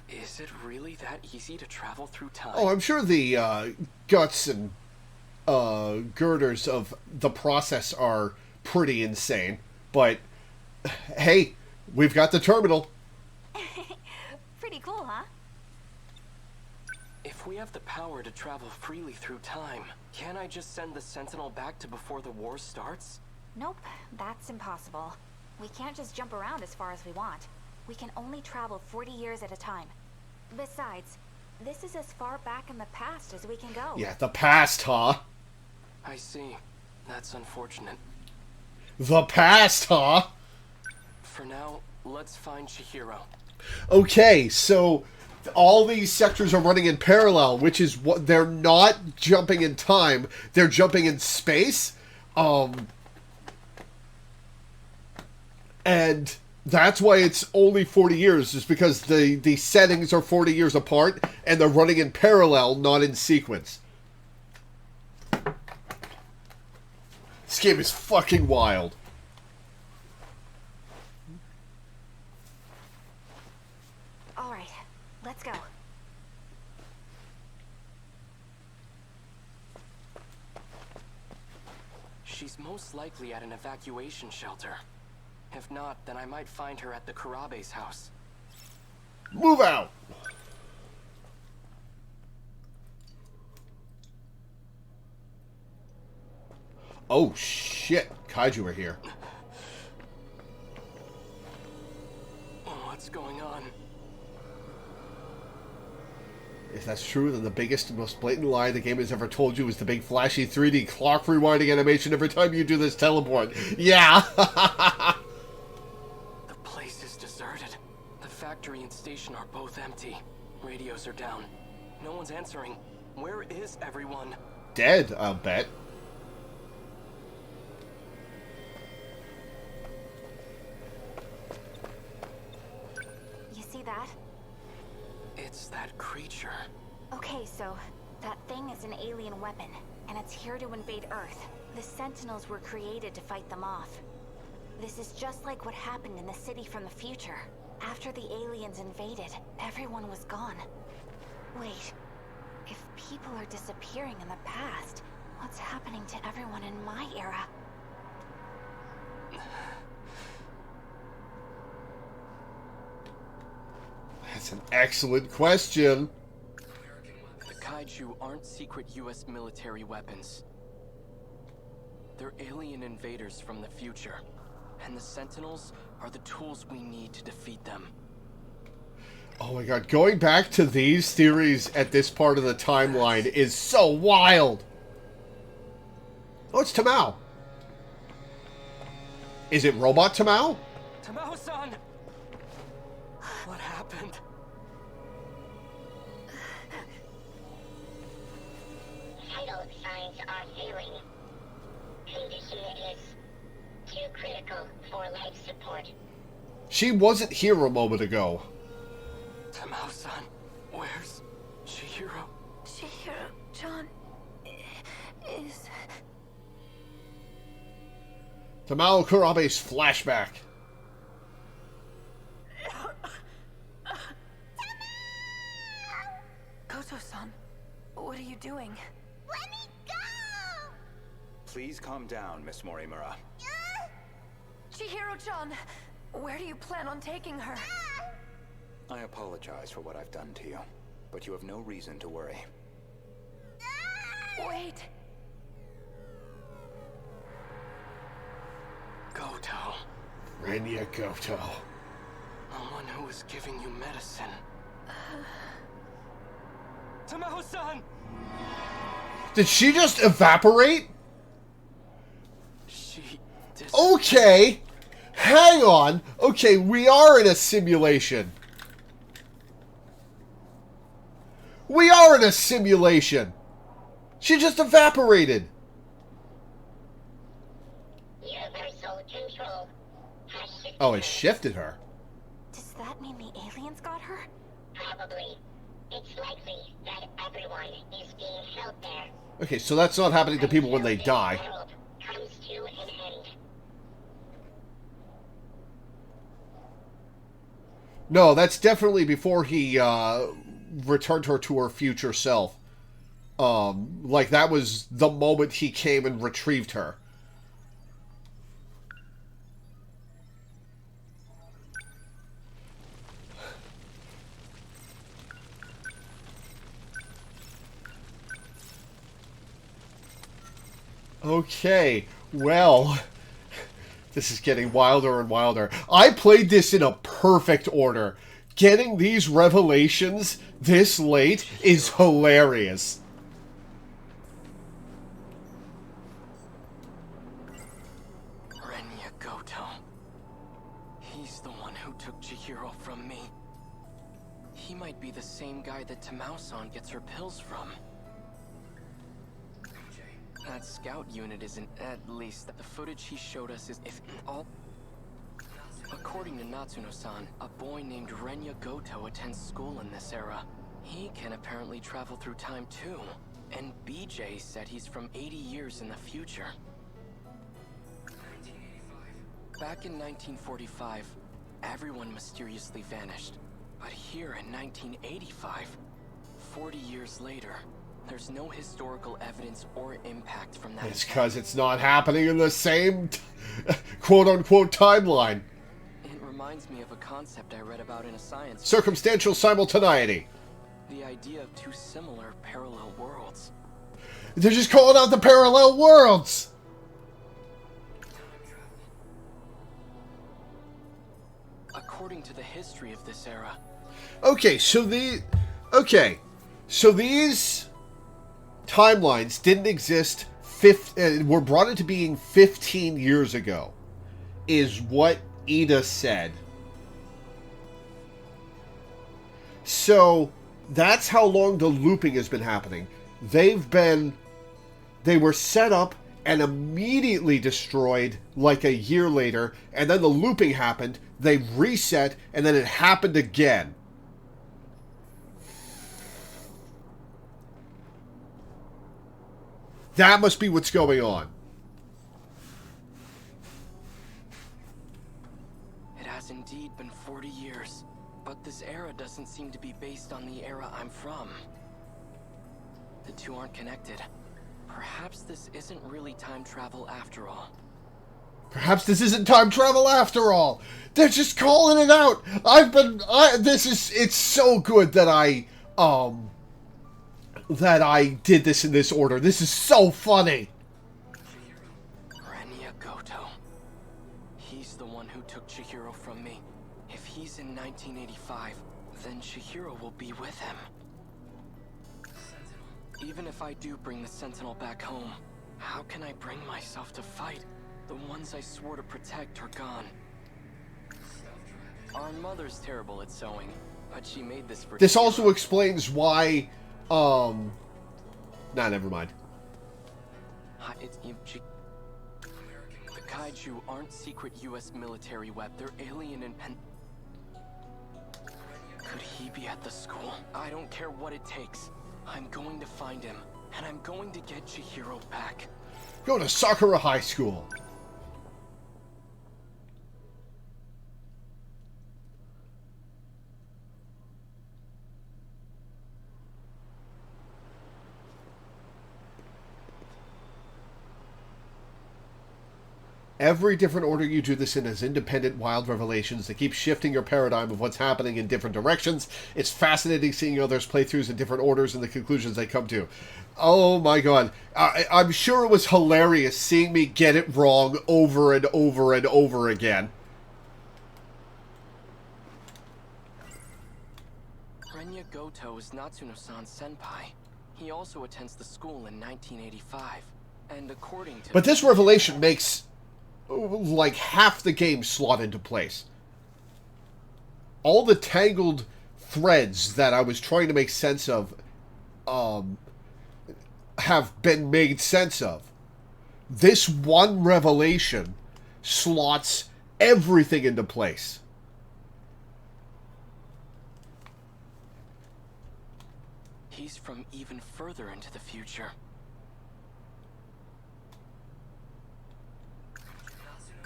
Is it really that easy to travel through time? Oh, I'm sure the guts and girders of the process are pretty insane. But, hey, we've got the terminal. Pretty cool, huh? If we have the power to travel freely through time, can't I just send the Sentinel back to before the war starts? Nope, that's impossible. We can't just jump around as far as we want. We can only travel 40 years at a time. Besides, this is as far back in the past as we can go. Yeah, the past, huh? I see. That's unfortunate. The past, huh? For now, let's find Chihiro. Okay, so all these sectors are running in parallel, which is what they're not jumping in time, they're jumping in space. And that's why it's only 40 years, is because the settings are 40 years apart and they're running in parallel, not in sequence. This game is fucking wild. All right, let's go. She's most likely at an evacuation shelter. If not, then I might find her at the Kurabe's house. Move out! Oh shit, Kaiju are here. What's going on? If that's true, then the biggest and most blatant lie the game has ever told you is the big flashy 3D clock rewinding animation every time you do this teleport. Yeah! The place is deserted. The factory and station are both empty. Radios are down. No one's answering. Where is everyone? Dead, I'll bet. You see that? It's that creature. Okay, so that thing is an alien weapon, and it's here to invade Earth. The Sentinels were created to fight them off. This is just like what happened in the city from the future. After the aliens invaded, everyone was gone. Wait, if people are disappearing in the past, what's happening to everyone in my era? That's an excellent question. The Kaiju aren't secret US military weapons. They're alien invaders from the future. And the Sentinels are the tools we need to defeat them. Oh my god, going back to these theories at this part of the timeline is so wild! Oh, it's Tamao. Is it Robot Tamao? Tamao-san! What happened? Vital signs are failing. Condition is too critical for life support. She wasn't here a moment ago. Tamao-san, where's Chihiro? Chihiro-chan is... Tamao Kurabe's flashback. Koto-san, what are you doing? Let me go! Please calm down, Miss Morimura. Chihiro-chan, where do you plan on taking her? I apologize for what I've done to you, but you have no reason to worry. Wait. Goto. Renya Goto. The one who was giving you medicine. Tamao-san! Did she just evaporate? She Okay! Hang on! Okay, we are in a simulation. We are in a simulation! She just evaporated! Universal control has shifted. Oh, it shifted her. Does that mean the aliens got her? Probably. It's likely that everyone is being held there. Okay, so that's not happening to people when they die. World comes to an end. No, that's definitely before he returned her to her future self. Like that was the moment he came and retrieved her. Okay, well, This is getting wilder and wilder. I played this in a perfect order. Getting these revelations this late is hilarious. Renya Goto. He's the one who took Chihiro from me. He might be the same guy that Tamao-san gets her pills from. That scout unit isn't, at least the footage he showed us is if all. According to Natsuno-san, a boy named Renya Goto attends school in this era. He can apparently travel through time too. And BJ said he's from 80 years in the future. Back in 1945, everyone mysteriously vanished. But here in 1985, 40 years later, there's no historical evidence or impact from that. It's because it's not happening in the same quote-unquote timeline. It reminds me of a concept I read about in a science. Circumstantial simultaneity. The idea of two similar parallel worlds. They're just calling out the parallel worlds. According to the history of this era. Okay, so these timelines didn't exist. Were brought into being 15 years ago, is what Ida said. So that's how long the looping has been happening. They were set up and immediately destroyed like a year later, and then the looping happened, they reset, and then it happened again. That must be what's going on. It has indeed been 40 years, but this era doesn't seem to be based on the era I'm from. The two aren't connected. Perhaps this isn't really time travel after all. Perhaps this isn't time travel after all. They're just calling it out. It's so good that I did this in this order. This is so funny. Renya Goto. He's the one who took Chihiro from me. If he's in 1985, then Chihiro will be with him. Even if I do bring the Sentinel back home, how can I bring myself to fight? The ones I swore to protect are gone. Our mother's terrible at sewing, but she made this for. This also explains why. Never mind. The kaiju aren't secret U.S. military web. They're alien and Could he be at the school? I don't care what it takes. I'm going to find him, and I'm going to get Chihiro back. Go to Sakura High School. Every different order you do this in is independent, wild revelations that keep shifting your paradigm of what's happening in different directions. It's fascinating seeing others' playthroughs in different orders and the conclusions they come to. Oh my god. I'm sure it was hilarious seeing me get it wrong over and over and over again. Renya Goto is Natsuno-san's senpai. He also attends the school in 1985. And according to... But this revelation makes... like half the game slot into place. All the tangled threads that I was trying to make sense of have been made sense of. This one revelation slots everything into place. He's from even further into the future.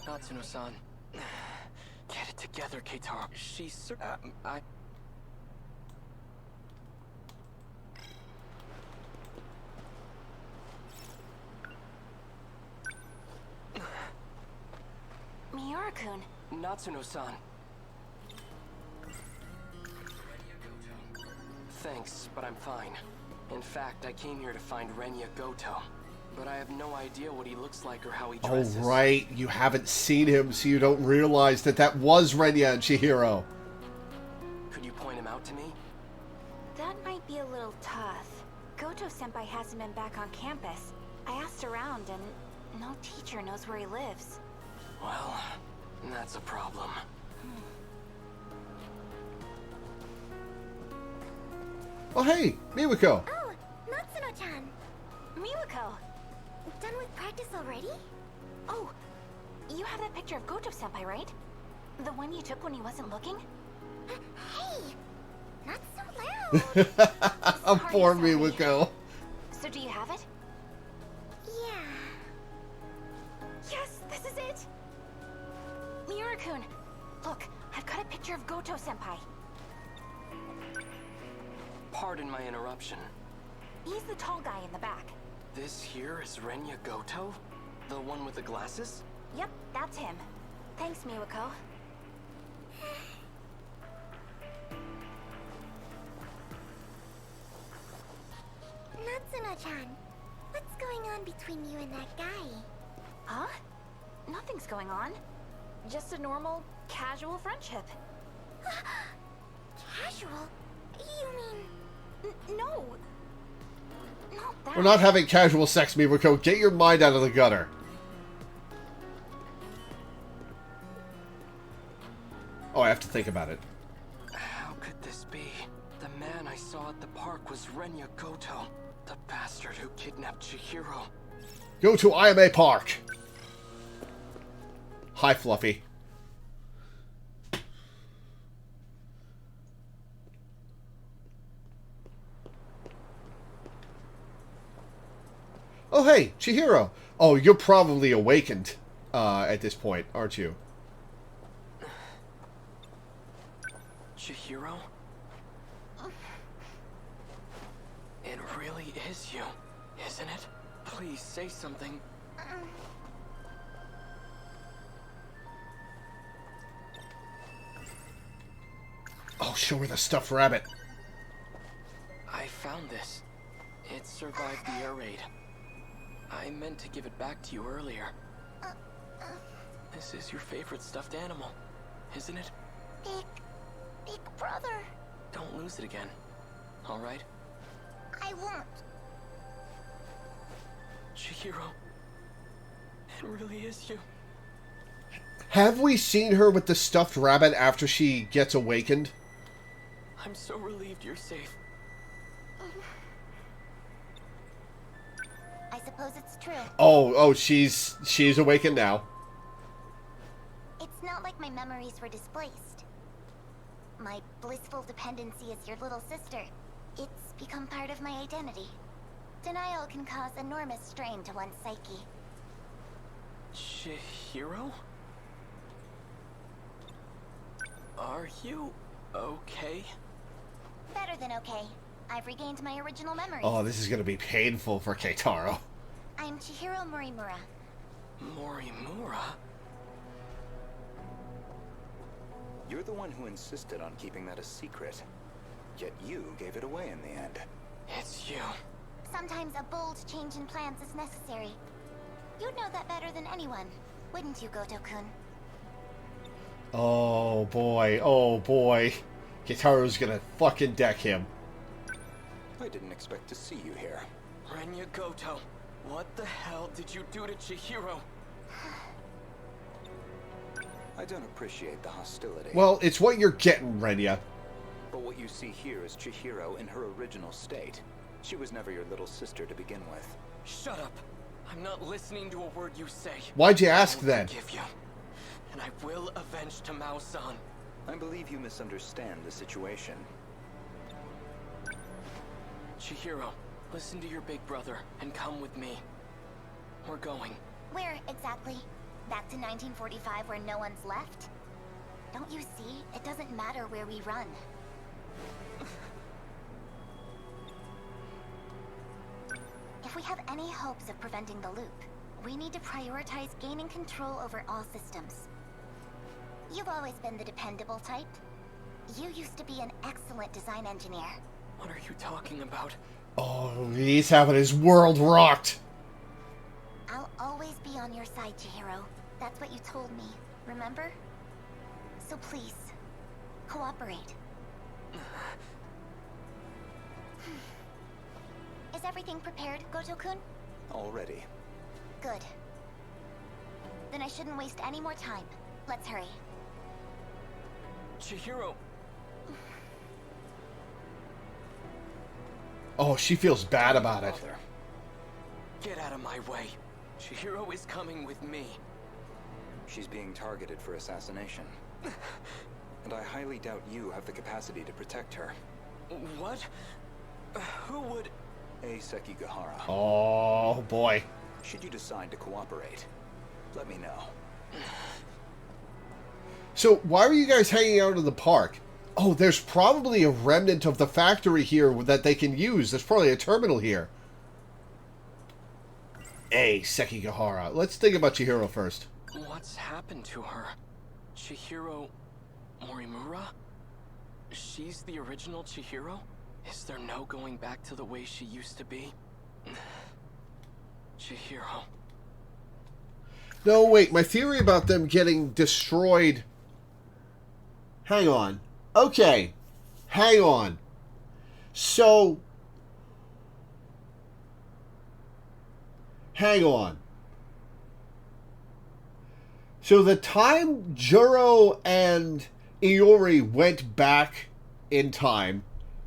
Natsuno-san. Get it together, Keitaro. She's Miura-kun. Natsuno-san. Thanks, but I'm fine. In fact, I came here to find Renya Goto. but I have no idea what he looks like or how he Oh, dresses. right. You haven't seen him, so you don't realize that that was Renya and Chihiro. Could you point him out to me? That might be a little tough. Goto-senpai hasn't been back on campus. I asked around and no teacher knows where he lives. Well, that's a problem. Oh, hey, Miwako. Oh, Natsuno-chan. Miwako! Done with practice already? Oh, you have that picture of Goto-senpai, right? The one you took when he wasn't looking? Hey! Not so loud! Poor Miwako. So do you have it? Yeah. Yes, this is it! Miura-kun, look, I've got a picture of Goto-senpai. Pardon my interruption. He's the tall guy in the back. This here is Renya Goto? The one with the glasses? Yep, that's him. Thanks, Miwako. Natsuno-chan, what's going on between you and that guy? Huh? Nothing's going on. Just a normal, casual friendship. Casual? You mean... No. Not that. We're not having casual sex, Miwako. Get your mind out of the gutter. Oh, I have to think about it. How could this be? The man I saw at the park was Renya Goto, the bastard who kidnapped Chihiro. Go to IMA Park. Hi, Fluffy. Oh, hey, Chihiro. Oh, you're probably awakened at this point, aren't you? Chihiro? It really is you, isn't it? Please say something. Oh, show her the stuffed rabbit. I found this. It survived the air raid. I meant to give it back to you earlier. This is your favorite stuffed animal, isn't it? Big brother. Don't lose it again, all right? I won't. Chihiro, it really is you. Have we seen her with the stuffed rabbit after she gets awakened? I'm so relieved you're safe. I suppose it's true. Oh, she's awakened now. It's not like my memories were displaced. My blissful dependency as your little sister. It's become part of my identity. Denial can cause enormous strain to one's psyche. Chihiro? Are you okay? Better than okay. I've regained my original memories. Oh, this is going to be painful for Keitaro. I'm Chihiro Morimura. Morimura? You're the one who insisted on keeping that a secret. Yet you gave it away in the end. It's you. Sometimes a bold change in plans is necessary. You'd know that better than anyone, wouldn't you, Goto-kun? Oh boy. Keitaro's going to fucking deck him. I didn't expect to see you here. Renya Goto, what the hell did you do to Chihiro? I don't appreciate the hostility. Well, it's what you're getting, Renya. But what you see here is Chihiro in her original state. She was never your little sister to begin with. Shut up. I'm not listening to a word you say. Why'd you ask I will then? Forgive you, and I will avenge Tamao-san. I believe you misunderstand the situation. Chihiro, listen to your big brother and come with me. We're going. Where exactly? Back to 1945 where no one's left? Don't you see? It doesn't matter where we run. If we have any hopes of preventing the loop, we need to prioritize gaining control over all systems. You've always been the dependable type. You used to be an excellent design engineer. What are you talking about? Oh, he's having his world rocked. on your side, Chihiro. That's what you told me, remember? So please, cooperate. Is everything prepared, Gojo-kun? Already. Good. Then I shouldn't waste any more time. Let's hurry. Chihiro! Oh, she feels bad about it. Father, get out of my way. Chihiro is coming with me. She's being targeted for assassination. And I highly doubt you have the capacity to protect her. What? Who would... A Sekigahara. Oh, boy. Should you decide to cooperate, let me know. So, why are you guys hanging out in the park? Oh, there's probably a remnant of the factory here that they can use. There's probably a terminal here. A Sekigahara. Let's think about Chihiro first. What's happened to her? Chihiro Morimura? She's the original Chihiro? Is there no going back to the way she used to be? Chihiro. No, wait. My theory about them getting destroyed... Hang on. Okay. Hang on. So... Hang on. So the time Juro and Iori went back in time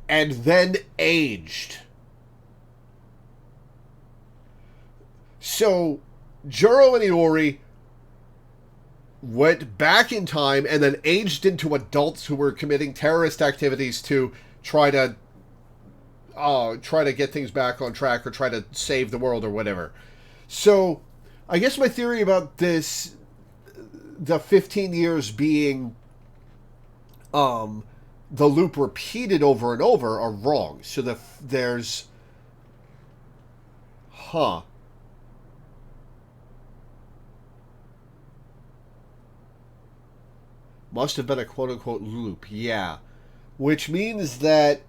and then aged. So Juro and Iori went back in time and then aged into adults who were committing terrorist activities to try to get things back on track or try to save the world or whatever. So I guess my theory about this, the 15 years being the loop repeated over and over, are wrong. So there's... Huh. Must have been a quote-unquote loop, yeah. Which means that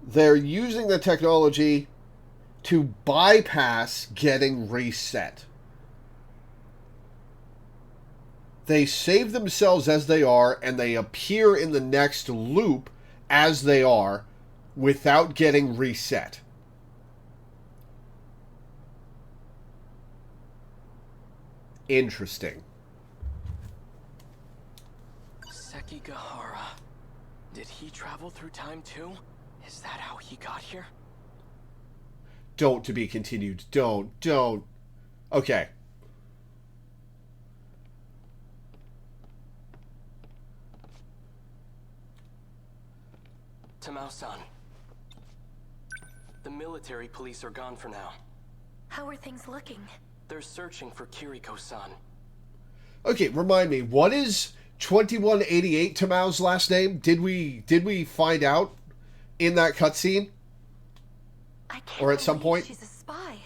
they're using the technology to bypass getting reset. They save themselves as they are, and they appear in the next loop as they are without getting reset. Interesting. Sekigahara. Did he travel through time too? Is that how he got here? Don't to be continued. Don't. Okay. Tamao-san. The military police are gone for now. How are things looking? They're searching for Kiriko-san. Okay, remind me, what is 2188 Tamao's last name? Did we find out in that cutscene? Or at some point? She's a spy.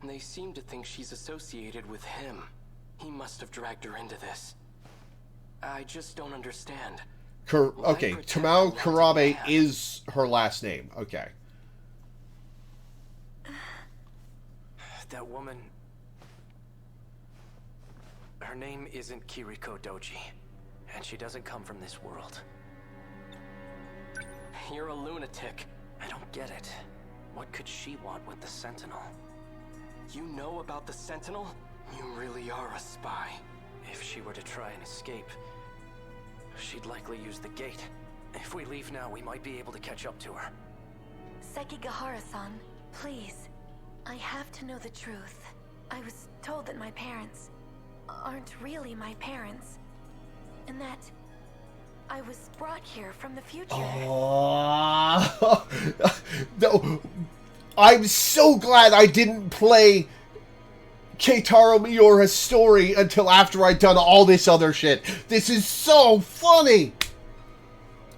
They seem to think she's associated with him. He must have dragged her into this. I just don't understand. Okay, Tamao Karabe is her last name. Okay. That woman... Her name isn't Kiriko Doji, and she doesn't come from this world. You're a lunatic. I don't get it. What could she want with the Sentinel? You know about the Sentinel? You really are a spy. If she were to try and escape, she'd likely use the gate. If we leave now, we might be able to catch up to her. Sekigahara-san, please. I have to know the truth. I was told that my parents aren't really my parents, and that I was brought here from the future. No, I'm so glad I didn't play Keitaro Miura's story until after I'd done all this other shit. This is so funny!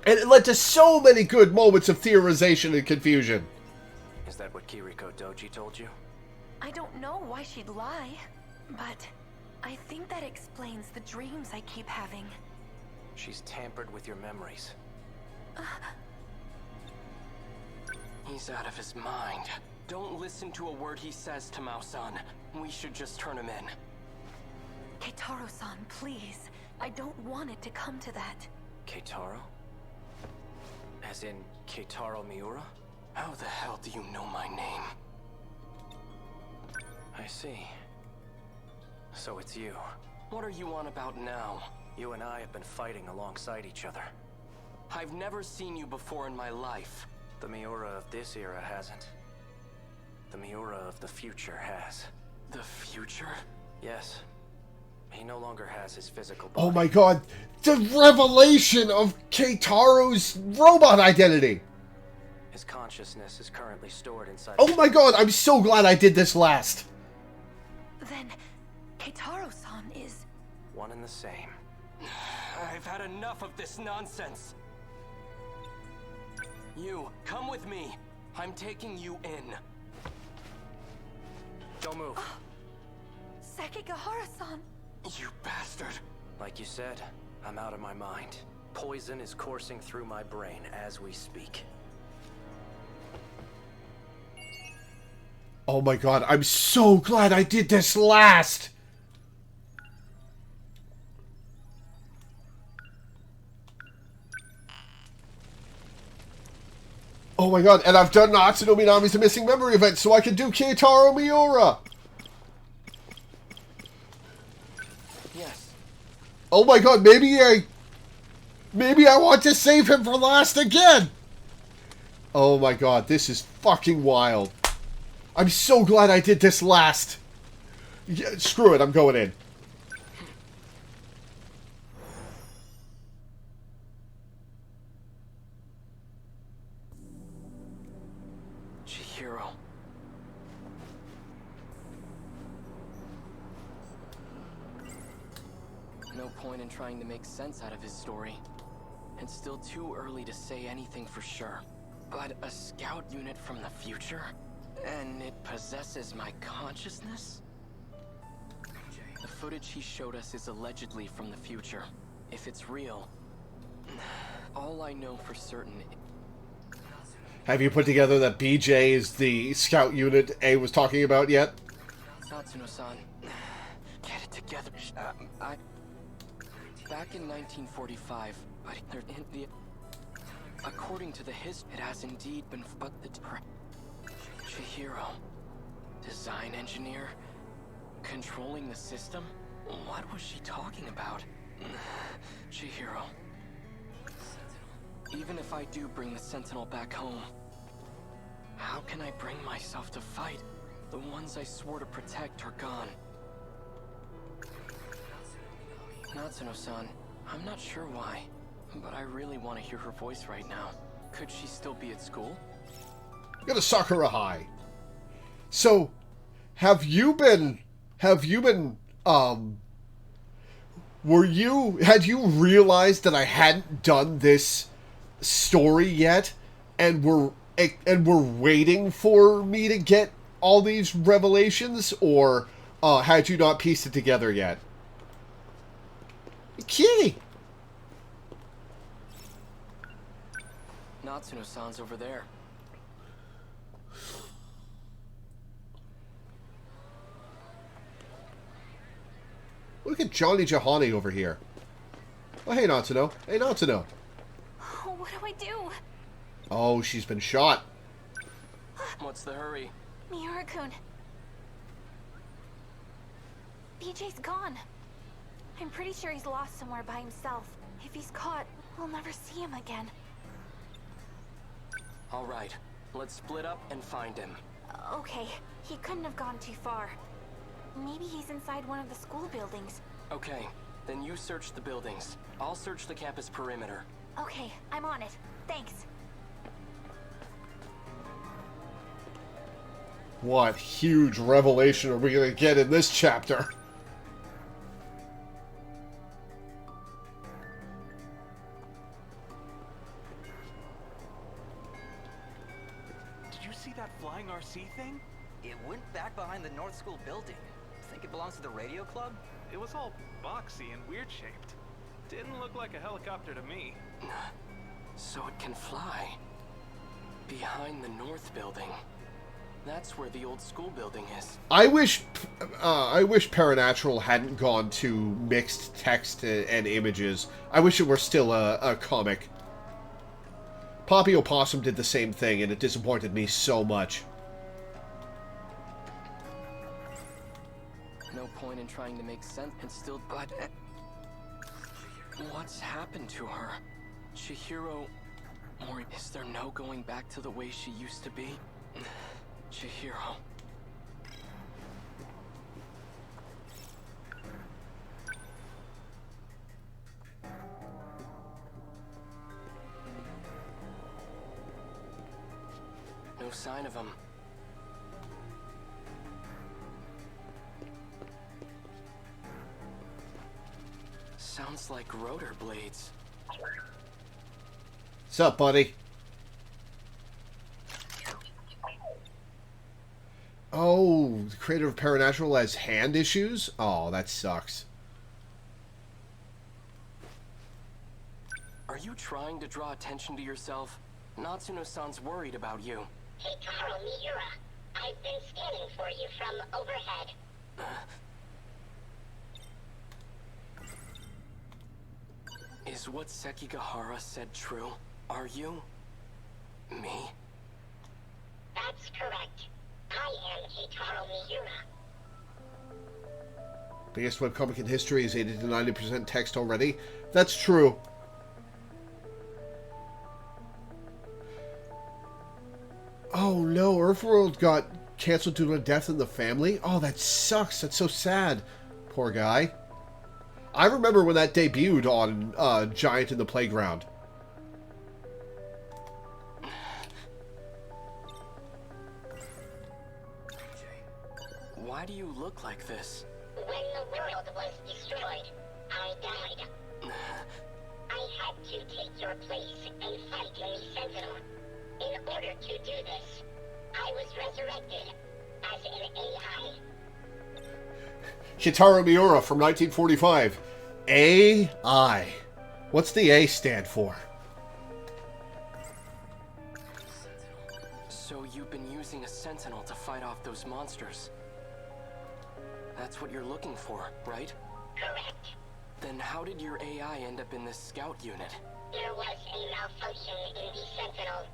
And it led to so many good moments of theorization and confusion. Is that what Kiriko Doji told you? I don't know why she'd lie, but I think that explains the dreams I keep having. She's tampered with your memories. He's out of his mind. Don't listen to a word he says, Tamao-san. We should just turn him in. Keitaro-san, please. I don't want it to come to that. Keitaro? As in Keitaro Miura? How the hell do you know my name? I see. So it's you. What are you on about now? You and I have been fighting alongside each other. I've never seen you before in my life. The Miura of this era hasn't. The Miura of the future has. The future? Yes. He no longer has his physical body. Oh my god! The revelation of Keitaro's robot identity! His consciousness is currently stored inside... Oh my god, I'm so glad I did this last! Then, Keitaro-san is... one and the same. I've had enough of this nonsense. You, come with me. I'm taking you in. Don't move. Sekigahara-san! You bastard. Like you said, I'm out of my mind. Poison is coursing through my brain as we speak. Oh my god, I'm so glad I did this last! Oh my god, and I've done Natsuno Minami's The Missing Memory event, so I can do Keitaro Miura! Yes. Oh my god, maybe I want to save him for last again! Oh my god, this is fucking wild. I'm so glad I did this last. Yeah, screw it, I'm going in. Chihiro. No point in trying to make sense out of his story. It's still too early to say anything for sure. But a scout unit from the future? And it possesses my consciousness? The footage he showed us is allegedly from the future. If it's real, all I know for certain... Have you put together that BJ is the scout unit A was talking about yet? Natsuno-san, get it together. Back in 1945, according to the history, it has indeed been but the Chihiro, design engineer, controlling the system? What was she talking about? Chihiro. Even if I do bring the Sentinel back home, how can I bring myself to fight? The ones I swore to protect are gone. Natsuno-san, I'm not sure why, but I really want to hear her voice right now. Could she still be at school? Go to Sakura High. So, had you realized that I hadn't done this story yet, and were waiting for me to get all these revelations, or had you not pieced it together yet? Kitty! Natsuno-san's over there. Look at Johnny Jahani over here. Oh, hey, Natsuno. Hey, Natsuno. Oh, what do I do? Oh, she's been shot. What's the hurry? Miura-kun. BJ's gone. I'm pretty sure he's lost somewhere by himself. If he's caught, we'll never see him again. All right, let's split up and find him. Okay, he couldn't have gone too far. Maybe he's inside one of the school buildings. Okay, then you search the buildings. I'll search the campus perimeter. Okay, I'm on it. Thanks. What huge revelation are we going to get in this chapter? Did you see that flying RC thing? It went back behind the North School building. Think it belongs to the radio club? It was all boxy and weird shaped. Didn't look like a helicopter to me. So it can fly. Behind the North building. That's where the old school building is. I wish Paranatural hadn't gone to mixed text and images. I wish it were still a comic. Poppy Opossum did the same thing, and it disappointed me so much. No point in trying to make sense and still, but what's happened to her? Chihiro, or is there no going back to the way she used to be? Chihiro. No sign of him. Sounds like rotor blades. What's up, buddy? Oh, the creator of Paranatural has hand issues? Oh, that sucks. Are you trying to draw attention to yourself? Natsuno-san's worried about you. Keitaro Miura, I've been scanning for you from overhead. Is what Sekigahara said true? Are you... me? That's correct. I am Keitaro Miura. Biggest webcomic in history is 80 to 90% text already. That's true. Oh no, Earthworld got canceled due to a death in the family? Oh, that sucks. That's so sad. Poor guy. I remember when that debuted on Giant in the Playground. Why do you look like this? When the world was destroyed, I died. I had to take your place and fight in the Sentinel. In order to do this, I was resurrected as an AI. Kitaro Miura from 1945. AI. What's the A stand for? So you've been using a Sentinel to fight off those monsters. That's what you're looking for, right? Correct. Then how did your AI end up in this scout unit? There was a malfunction in the Sentinel.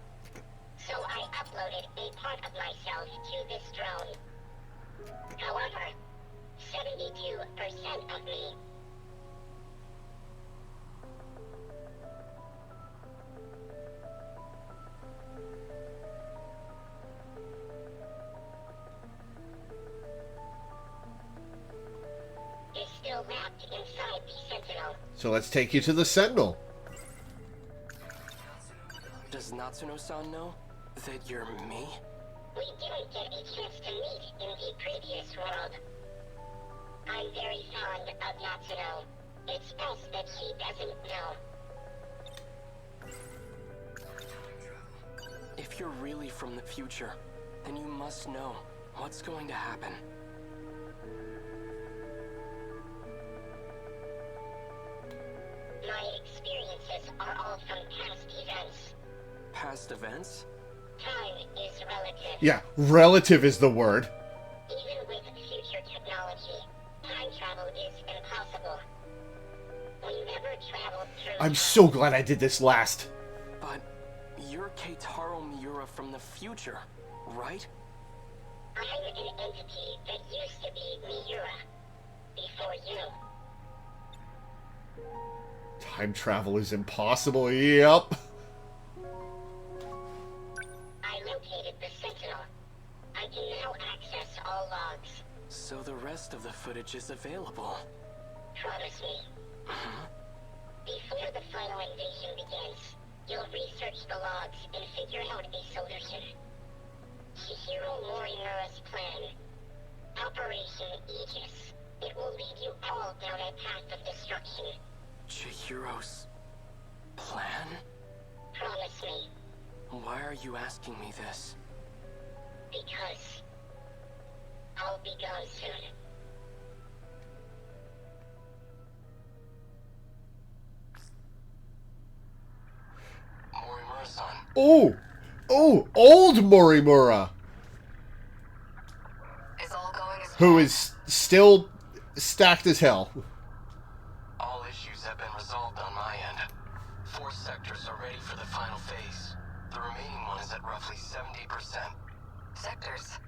So I uploaded a part of myself to this drone. However, 72% of me is still wrapped inside the Sentinel. So let's take you to the Sentinel. Does Natsuno-san know that you're me? We didn't get a chance to meet in the previous world. I'm very fond of Natsuno. It's best that she doesn't know. If you're really from the future, then you must know what's going to happen. My experiences are all from past events. Past events? Time is relative. Yeah, relative is the word. Even with future technology, time travel is impossible. We never traveled through I'm so glad I did this last. But you're Keitaro Miura from the future, right? I'm an entity that used to be Miura. Before you. Time travel is impossible, yep. I located the Sentinel. I can now access all logs. So the rest of the footage is available. Promise me. Before the final invasion begins, you'll research the logs and figure out a solution. Chihiro Morimura's plan. Operation Aegis. It will lead you all down a path of destruction. Chihiro's plan? Promise me. Why are you asking me this? Because I'll be gone soon. Morimura-san. Oh! Oh! Old Morimura! who is still stacked as hell. All issues have been resolved on my end. 4 sectors are ready for the final phase. The remaining one is at roughly 70%. Sectors?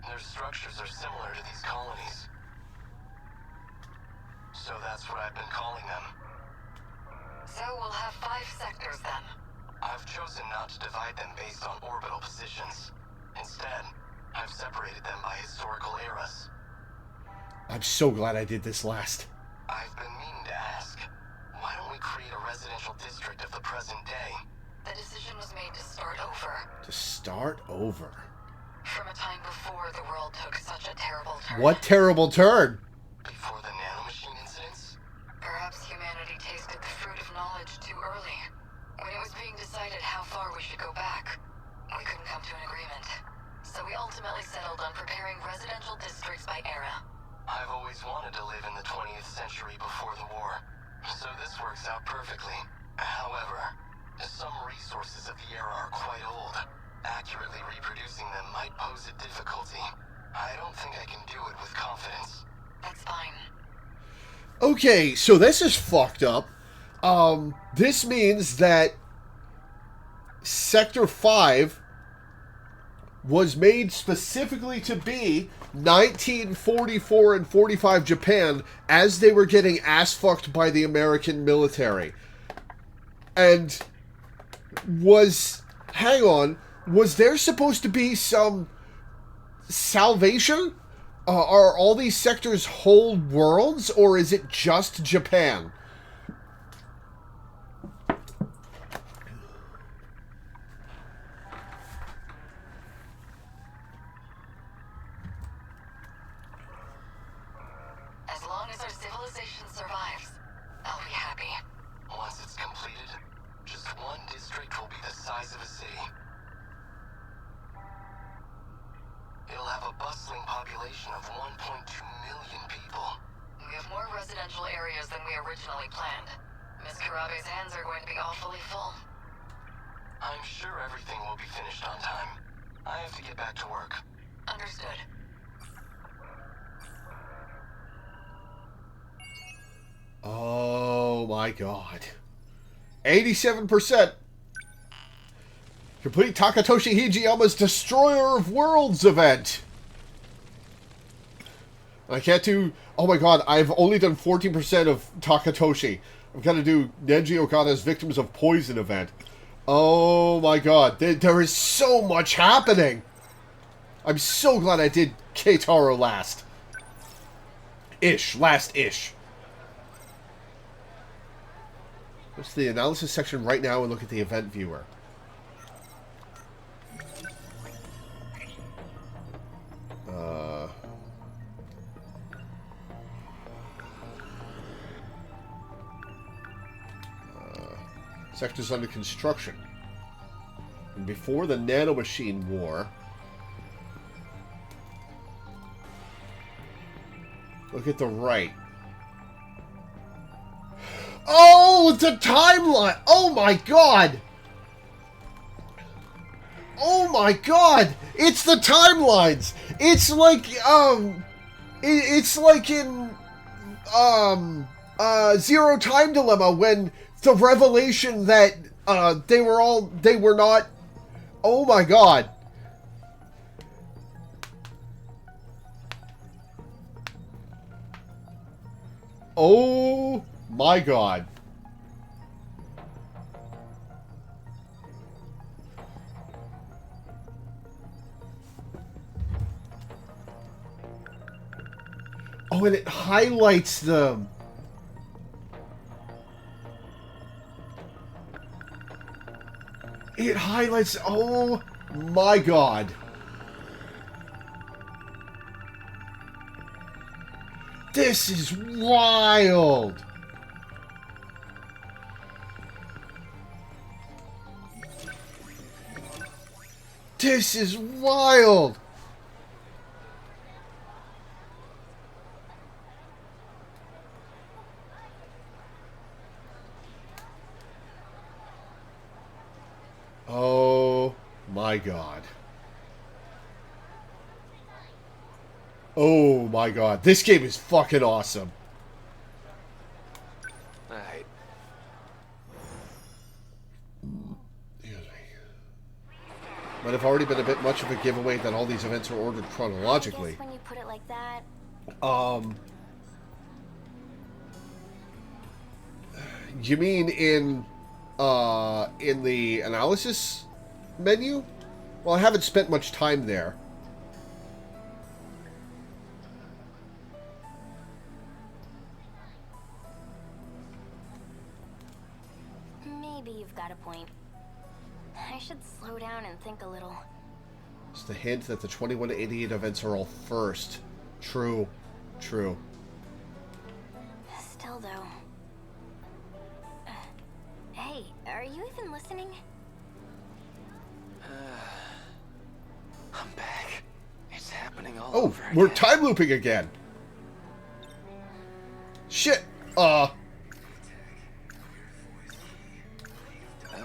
Their structures are similar to these colonies. So that's what I've been calling them. So we'll have 5 sectors then. I've chosen not to divide them based on orbital positions. Instead, I've separated them by historical eras. I'm so glad I did this last. I've been meaning to ask, why don't we create a residential district of the present day? The decision was made to start over. To start over? From a time before the world took such a terrible turn. What terrible turn? Before the nanomachine incidents? Perhaps humanity tasted the fruit of knowledge too early. When it was being decided how far we should go back, we couldn't come to an agreement. So we ultimately settled on preparing residential districts by era. I've always wanted to live in the 20th century before the war, so this works out perfectly. However, some resources of the era are quite old. Accurately reproducing them might pose a difficulty. I don't think I can do it with confidence. That's fine. Okay, so this is fucked up. This means that Sector 5 was made specifically to be 1944 and 45 Japan as they were getting ass-fucked by the American military. And hang on, was there supposed to be some salvation? Are all these sectors whole worlds, or is it just Japan? As long as our civilization survives, I'll be happy. Once it's completed, just one district will be the size of a city. It'll have a bustling population of 1.2 million people. We have more residential areas than we originally planned. Miss Karabe's hands are going to be awfully full. I'm sure everything will be finished on time. I have to get back to work. Understood. Oh my god. 87%. Complete Takatoshi Hijiyama's Destroyer of Worlds event. I can't do... Oh my god, I've only done 14% of Takatoshi. I've got to do Nenji Okada's Victims of Poison event. Oh my god, there is so much happening. I'm so glad I did Keitaro last. Last-ish. Go to the analysis section right now and look at the event viewer. Sectors under construction. And before the nanomachine war... Look at the right. Oh, the timeline! Oh my god! Oh my god! It's the timelines! It's like, it's like in, Zero Time Dilemma when the revelation that, they were not... Oh my god. Oh my god. Oh, and it highlights them. It highlights... Oh my god. This is wild. This is wild. Oh my god. Oh my god. This game is fucking awesome. Alright. Might have already been a bit much of a giveaway that all these events are ordered chronologically. I guess when you put it like that. You mean in the analysis menu? Well, I haven't spent much time there. Maybe you've got a point. I should slow down and think a little. It's the hint that the 2188 events are all first. True. True. Still, though. Hey, are you even listening? I'm back. It's happening all Oh, over we're again. time looping again. Shit. That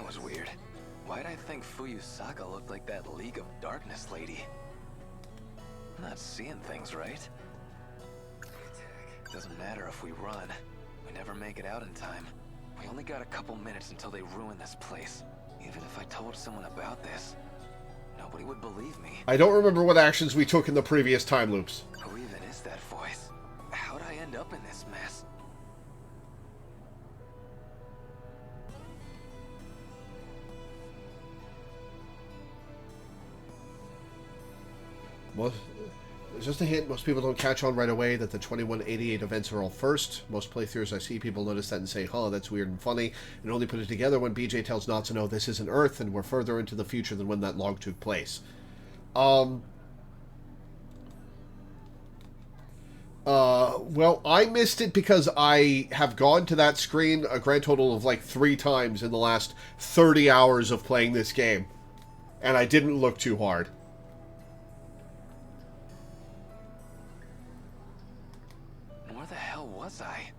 was weird. Why'd I think Fuyusaka looked like that League of Darkness lady? I'm not seeing things right. Doesn't matter if we run. We never make it out in time. We only got a couple minutes until they ruin this place. Even if I told someone about this, nobody would believe me. I don't remember what actions we took in the previous time loops. Who even is that voice? How'd I end up in this mess? Well, just a hint, most people don't catch on right away that the 2188 events are all first. Most playthroughs I see people notice that and say, huh, that's weird and funny, and only put it together when BJ tells Natsuno this isn't Earth and we're further into the future than when that log took place. Well, I missed it because I have gone to that screen a grand total of like 3 times in the last 30 hours of playing this game. And I didn't look too hard. Where the hell was I?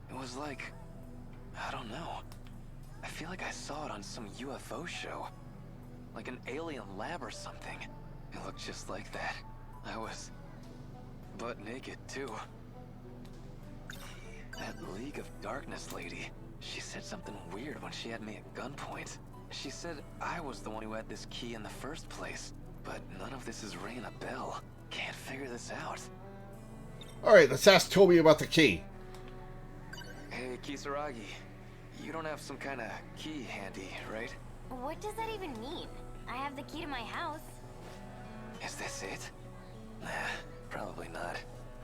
It was like... I don't know. I feel like I saw it on some UFO show. Like an alien lab or something. It looked just like that. I was... butt naked, too. That League of Darkness lady, she said something weird when she had me at gunpoint. She said I was the one who had this key in the first place, but none of this is ringing a bell. Can't figure this out. Alright, let's ask Toby about the key. Hey, Kisaragi, you don't have some kind of key handy, right? What does that even mean? I have the key to my house. Is this it? Nah, probably not.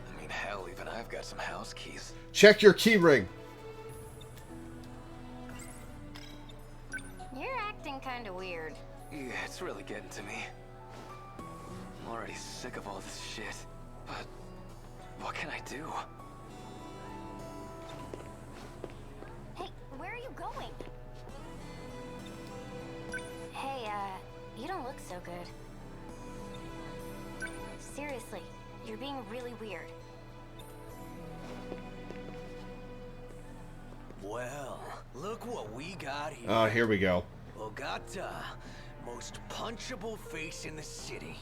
I mean, hell, even I've got some house keys. Check your key ring. You're acting kind of weird. Yeah, it's really getting to me. I'm already sick of all this shit, but what can I do? Hey, where are you going? Hey, you don't look so good. Seriously, you're being really weird. Well, look what we got here. Here we go. Ogata, most punchable face in the city.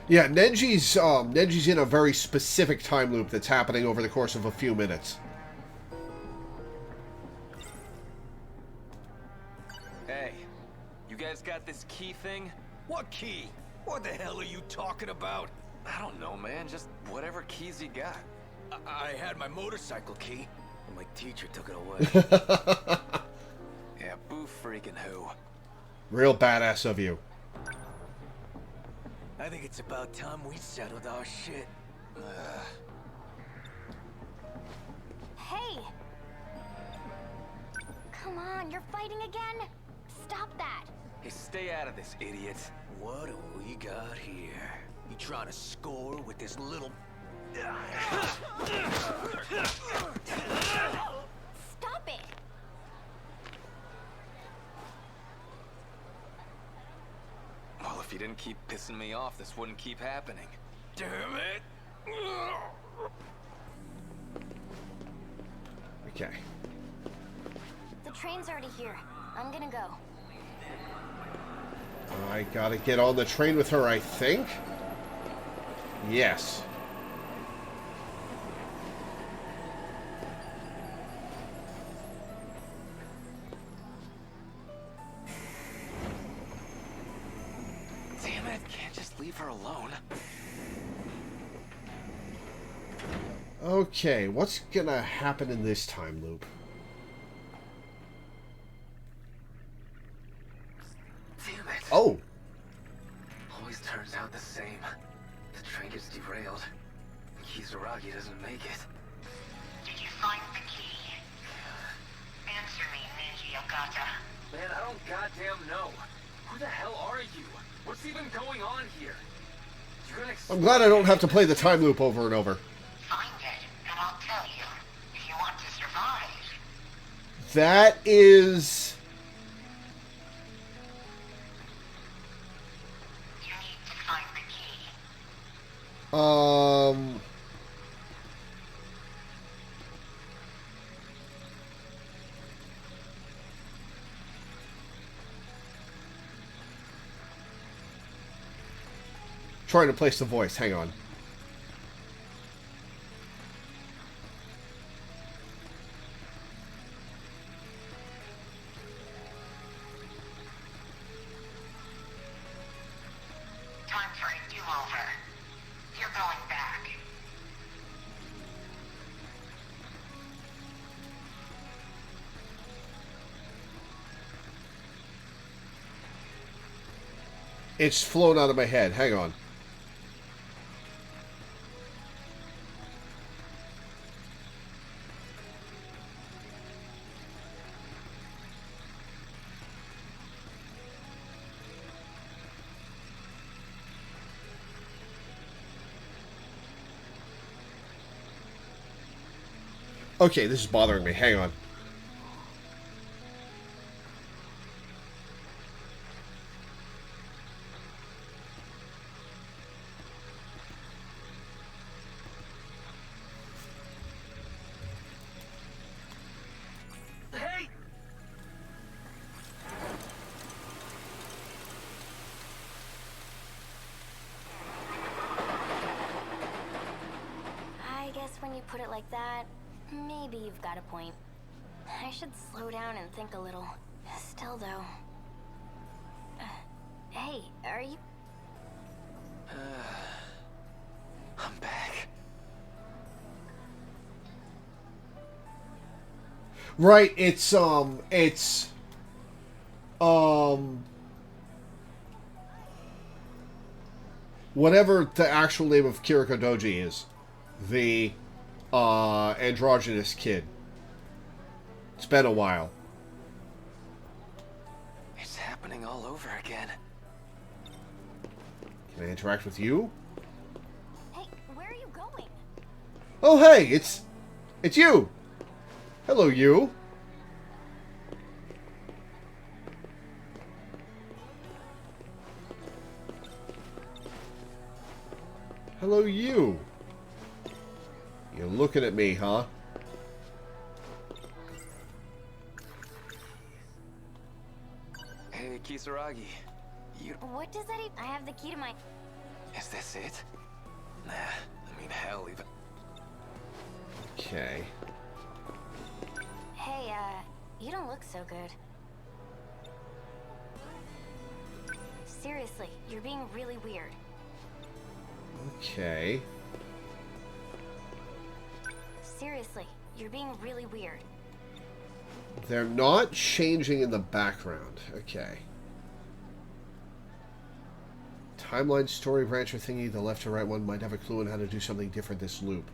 Yeah, Nenji's in a very specific time loop that's happening over the course of a few minutes. Hey, you guys got this key thing? What key? What the hell are you talking about? I don't know, man. Just whatever keys you got. I had my motorcycle key, and my teacher took it away. Yeah, boo freaking who. Real badass of you. I think it's about time we settled our shit. Hey! Come on, you're fighting again? Stop that! Hey, stay out of this, idiot. What do we got here? You trying to score with this little... Stop it! Well, if you didn't keep pissing me off, this wouldn't keep happening. Damn it! Okay. The train's already here. I'm gonna go. I gotta get on the train with her, I think. Yes. Damn it, can't just leave her alone. Okay, what's gonna happen in this time loop? Damn it. Oh! Always turns out the same. The train gets derailed. Kisaragi doesn't make it. Did you find the key? Answer me, Neji Ogata. Man, I don't goddamn know. Who the hell are you? What's even going on here? You're gonna I'm glad I don't have to play the time loop over and over. Find it, and I'll tell you if you want to survive. That is... You need to find the key. Trying to place the voice. Hang on. Time for a do-over. You're going back. It's flown out of my head. Hang on. Okay, this is bothering me. Hang on. Hey! I guess when you put it like that, maybe you've got a point. I should slow down and think a little. Still, though. Hey, are you... I'm back. Right, it's whatever the actual name of Kiriko Doji is. The, androgynous kid. It's been a while. It's happening all over again. Can I interact with you? Hey, where are you going? Oh, hey, it's you! Hello, you! Hello, you! You're looking at me, huh? Hey, Kisaragi. You... What does that even... I have the key to my... Is this it? Nah, I mean, hell, even... Okay. Hey, you don't look so good. Seriously, you're being really weird. Okay. Seriously, you're being really weird. They're not changing in the background. Okay. Timeline story brancher thingy, the left to right one might have a clue on how to do something different this loop.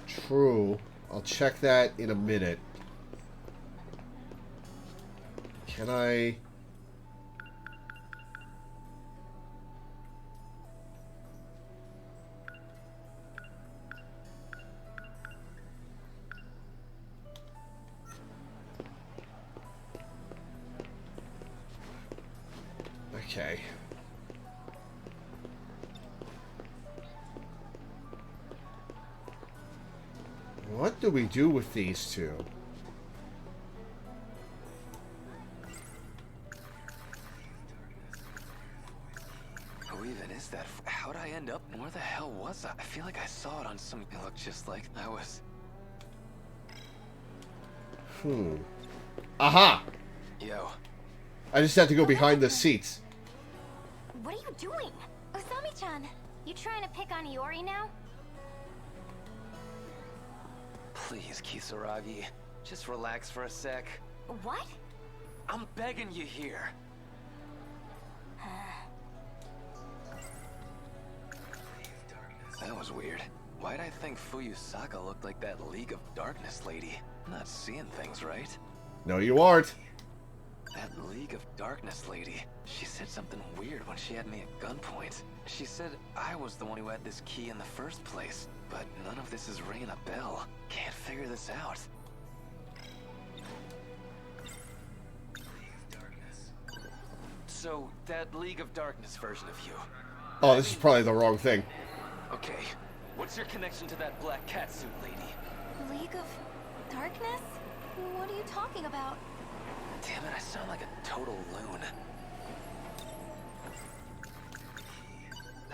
True. I'll check that in a minute. Can I... Okay. What do we do with these two? was I? I feel like I saw it on some... It looked just like I was... Aha! Yo. I just had to go behind the seats. What are you doing? Usami-chan, you trying to pick on Iori now? Please, Kisaragi. Just relax for a sec. What? I'm begging you here. That was weird. Why'd I think Fuyusaka looked like that League of Darkness lady? I'm not seeing things right. No, you aren't. That League of Darkness lady. She said something weird when she had me at gunpoint. She said I was the one who had this key in the first place. But none of this is ringing a bell. Can't figure this out. So, that League of Darkness version of you. Oh, this is probably the wrong thing. Okay, what's your connection to that black catsuit lady? League of Darkness? What are you talking about? Damn it, I sound like a total loon.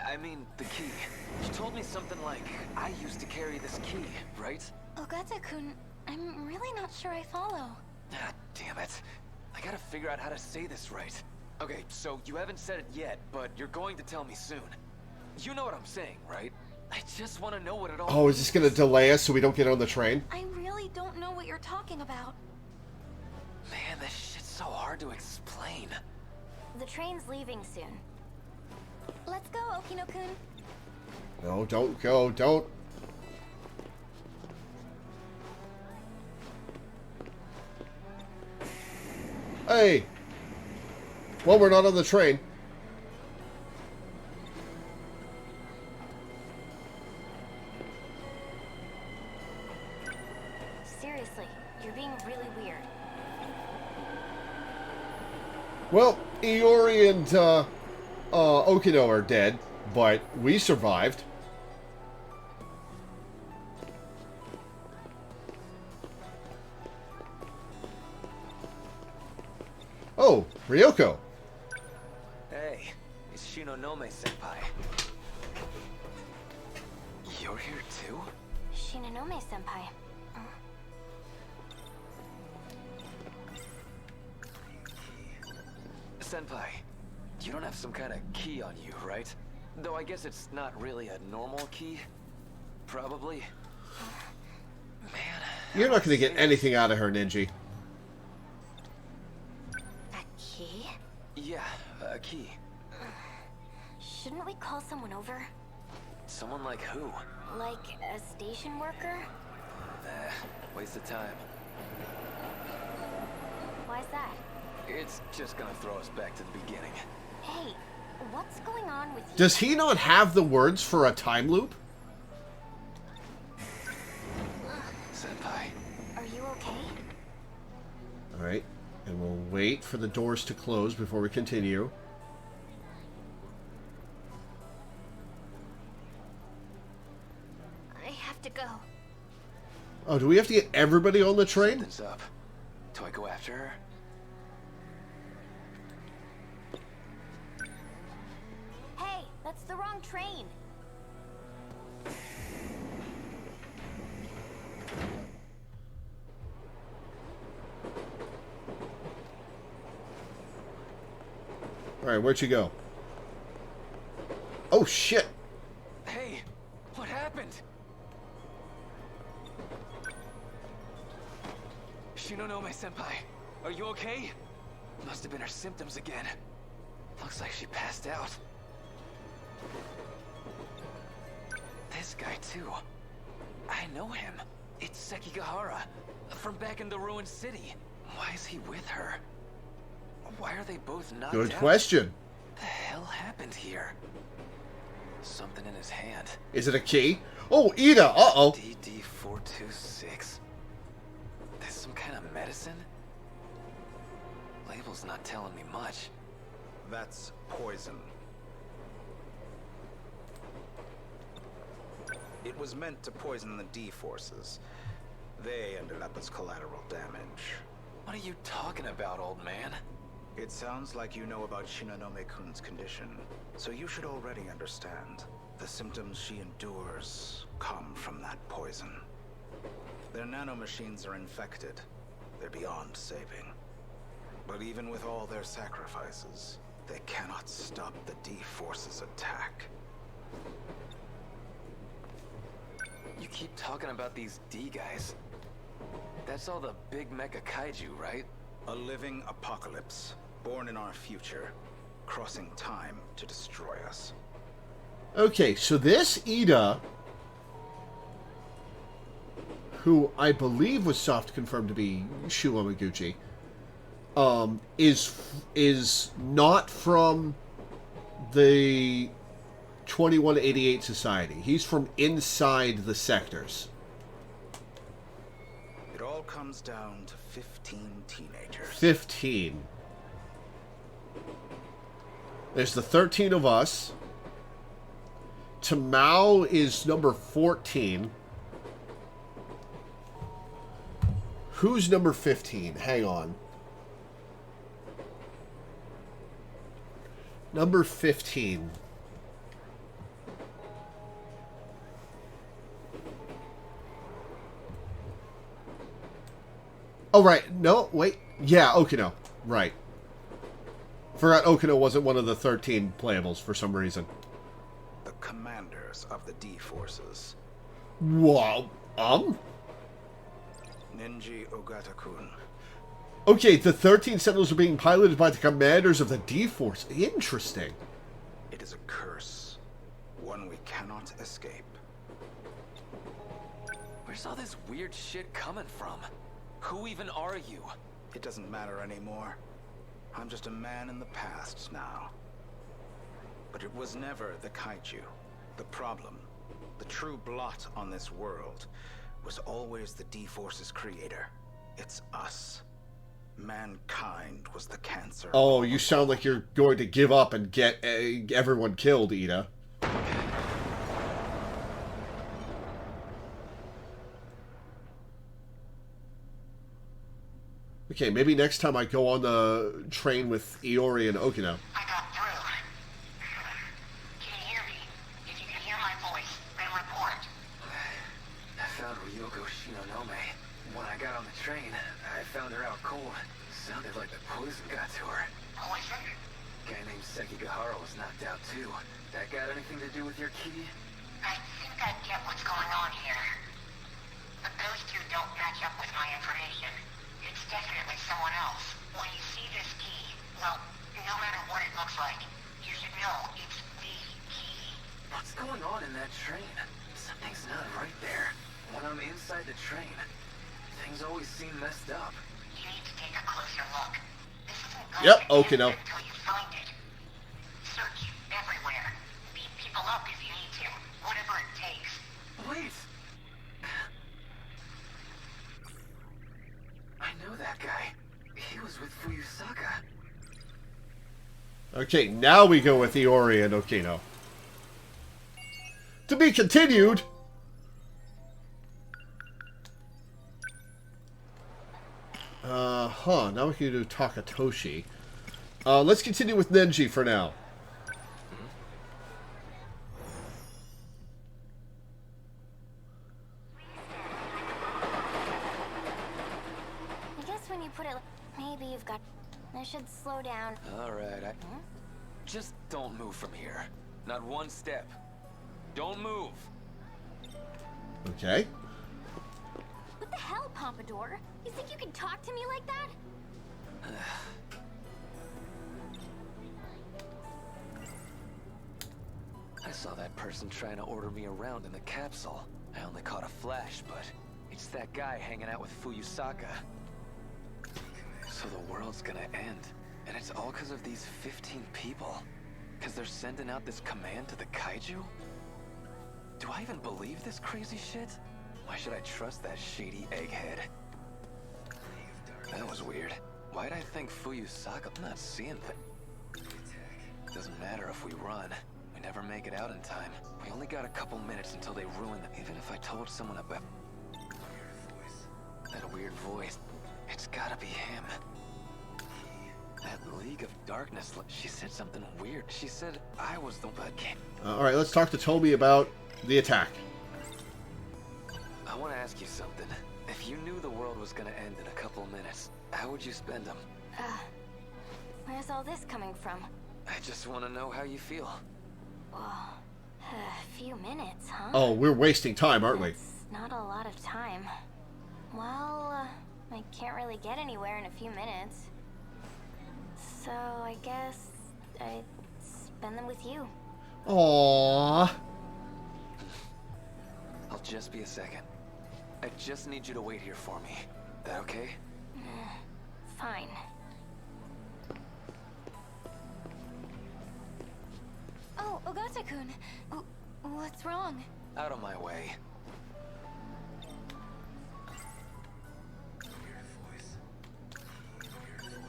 I mean, the key. She told me something like, I used to carry this key, right? Ogata-kun, I'm really not sure I follow. Ah, damn it. I gotta figure out how to say this right. Okay, so you haven't said it yet, but you're going to tell me soon. You know what I'm saying, right? I just want to know what it all Oh, is this going to delay us so we don't get on the train? I really don't know what you're talking about. Man, this shit's so hard to explain. The train's leaving soon. Let's go, Okino-kun. No, don't go, don't. Hey! Well, we're not on the train. Seriously, you're being really weird. Well, Iori and Okino are dead, but we survived. Oh, Ryoko. Hey, it's Shinonome senpai. You're here too? Shinonome-senpai. Senpai, you don't have some kind of key on you, right? Though I guess it's not really a normal key. Probably. Man. You're not going to get anything out of her, Ninji. A key? Yeah, a key. Shouldn't we call someone over? Someone like who? Like a station worker? Waste of time. Why's that? It's just gonna throw us back to the beginning. Hey, what's going on with you? Does he not have the words for a time loop? Senpai. Are you okay? Alright, and we'll wait for the doors to close before we continue. I have to go. Oh, do we have to get everybody on the train? Something's up. Do I go after her? Hey, that's the wrong train. Alright, where'd you go? Oh, shit! Hey, what happened? Shinonome senpai, are you okay? Must have been her symptoms again. Looks like she passed out. This guy too. I know him. It's Sekigahara, from back in the ruined city. Why is he with her? Why are they both knocked out? Good question. What the hell happened here? Something in his hand. Is it a key? Oh, Ida! Uh-oh. DD426. There's some kind of medicine? Label's not telling me much. That's poison. It was meant to poison the D-forces. They ended up as collateral damage. What are you talking about, old man? It sounds like you know about Shinonome-kun's condition, so you should already understand. The symptoms she endures come from that poison. Their nanomachines are infected. They're beyond saving. But even with all their sacrifices, they cannot stop the D-Force's attack. You keep talking about these D guys. That's all the big mecha kaiju, right? A living apocalypse, born in our future, crossing time to destroy us. Okay, so this Ida, who I believe was soft confirmed to be Shu Amaguchi, is not from the 2188 Society. He's from inside the sectors. It all comes down to 15 teenagers. 15. There's the 13 of us. Tamao is number 14. Who's number 15? Hang on. Number 15. Oh, right. No, wait. Yeah, Okino. Right. Forgot Okino wasn't one of the 13 playables for some reason. The commanders of the D-Forces. Wow. Nenji Ogata-kun. Okay, the 13 Sentinels are being piloted by the commanders of the D-Force. Interesting. It is a curse. One we cannot escape. Where's all this weird shit coming from? Who even are you? It doesn't matter anymore. I'm just a man in the past now. But it was never the kaiju. The problem, the true blot on this world, was always the D-Force's creator. It's us. Mankind was the cancer. Oh, you sound like you're going to give up and get everyone killed, Ida. Okay, maybe next time I go on the train with Iori and Okino. I got through. Can you hear me? If you can hear my voice, then report. I found Ryoko Shinonome. When I got on the train, I found her out cold. Sounded like the poison got to her. Poison? Guy named Sekigahara was knocked out too. That got anything to do with your key? I think I get what's going on here. But those two don't match up with my information. It's definitely someone else. When you see this key, well, no matter what it looks like, you should know it's the key. What's going on in that train? Something's not right there. When I'm inside the train, things always seem messed up. You need to take a closer look. This isn't going Yep, to Okino. end until you find it. Search everywhere. Beat people up if you need to. Whatever it takes. Wait! I know that guy. He was with Fuyusaka. Okay, now we go with Iori and Okino. To be continued! Now we can do Takatoshi. Let's continue with Nenji for now. I guess when you put it, maybe you've got. I should slow down. Alright, Just don't move from here. Not one step. Don't move. Okay. What the hell, Pompadour? You think you can talk to me like that? I saw that person trying to order me around in the capsule. I only caught a flash, but it's that guy hanging out with Fuyusaka. So the world's gonna end, and it's all because of these 15 people? Because they're sending out this command to the kaiju? Do I even believe this crazy shit? Why should I trust that shady egghead? That was weird. Why'd I think Fuyusaka? I'm not seeing things. Doesn't matter if we run. We never make it out in time. We only got a couple minutes until they ruin them. Even if I told someone about that weird voice, it's gotta be him. That League of Darkness, she said something weird. She said I was the one. Alright, let's talk to Toby about the attack. I want to ask you something. If you knew the world was going to end in a couple of minutes, how would you spend them? Where's all this coming from? I just want to know how you feel. Whoa. A few minutes, huh? Oh, we're wasting time, aren't we? It's not a lot of time. Well, I can't really get anywhere in a few minutes. So I guess I'd spend them with you. Aww. I'll just be a second. I just need you to wait here for me. That okay? Fine. Oh, Ogata-kun. What's wrong? Out of my way.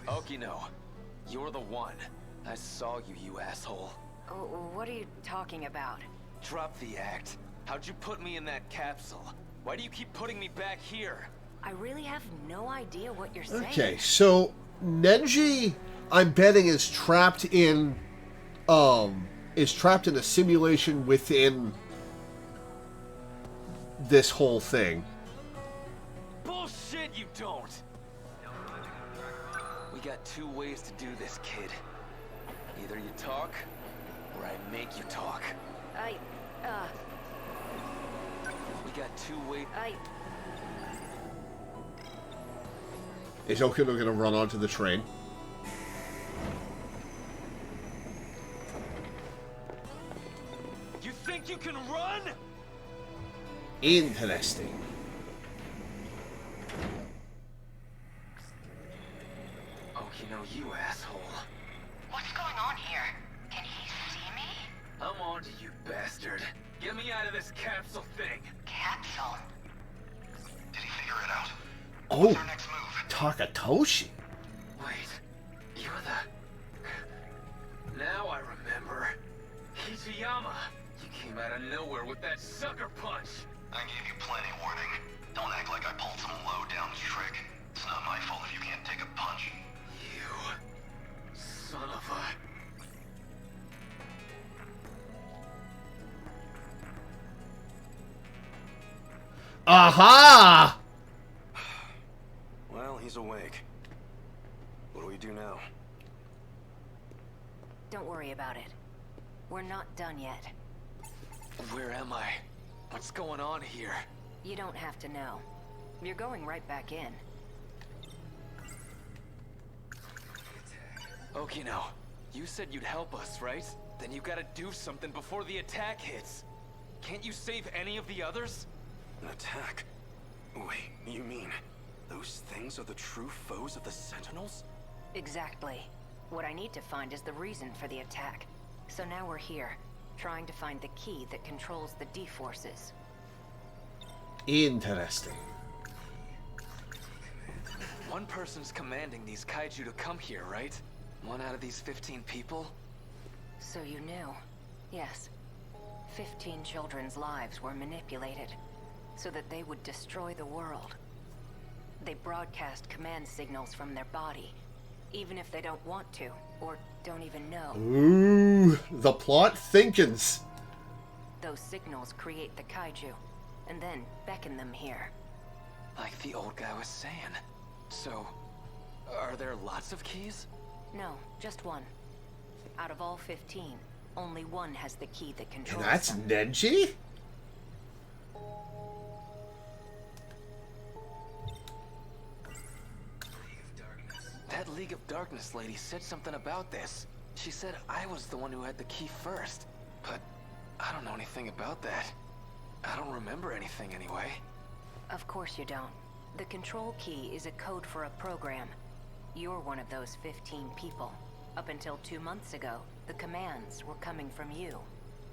Okino, you're the one. I saw you, you asshole. What are you talking about? Drop the act. How'd you put me in that capsule? Why do you keep putting me back here? I really have no idea what you're saying. Okay, so Nenji, I'm betting, is trapped in a simulation within this whole thing. Bullshit, you don't! We got two ways to do this, kid. Either you talk, or I make you talk. We got two ways. Is Okino gonna run onto the train? You think you can run? Interesting. Okino, you asshole. What's going on here? Can he see me? I'm on to you, bastard. Get me out of this capsule thing. Capsule? Did he figure it out? Oh, What's our next move? Takatoshi. Wait, you're the... Now I remember. Hichiyama. You came out of nowhere with that sucker punch. I gave you plenty warning. Don't act like I pulled some low-down trick. It's not my fault if you can't take a punch. You... son of a... Aha! Well, he's awake. What do we do now? Don't worry about it. We're not done yet. Where am I? What's going on here? You don't have to know. You're going right back in. Okino, you said you'd help us, right? Then you gotta do something before the attack hits. Can't you save any of the others? An attack? Wait, you mean those things are the true foes of the Sentinels? Exactly. What I need to find is the reason for the attack. So now we're here, trying to find the key that controls the D-forces. Interesting. One person's commanding these kaiju to come here, right? One out of these 15 people? So you knew. Yes. 15 children's lives were manipulated, so that they would destroy the world. They broadcast command signals from their body, even if they don't want to, or don't even know. Ooh, the plot thinkins. Those signals create the kaiju, and then beckon them here. Like the old guy was saying. So, are there lots of keys? No, just one. Out of all 15, only one has the key that controls And that's them. Nenji? That League of Darkness lady said something about this. She said I was the one who had the key first. But I don't know anything about that. I don't remember anything anyway. Of course you don't. The control key is a code for a program. You're one of those 15 people. Up until 2 months ago, the commands were coming from you.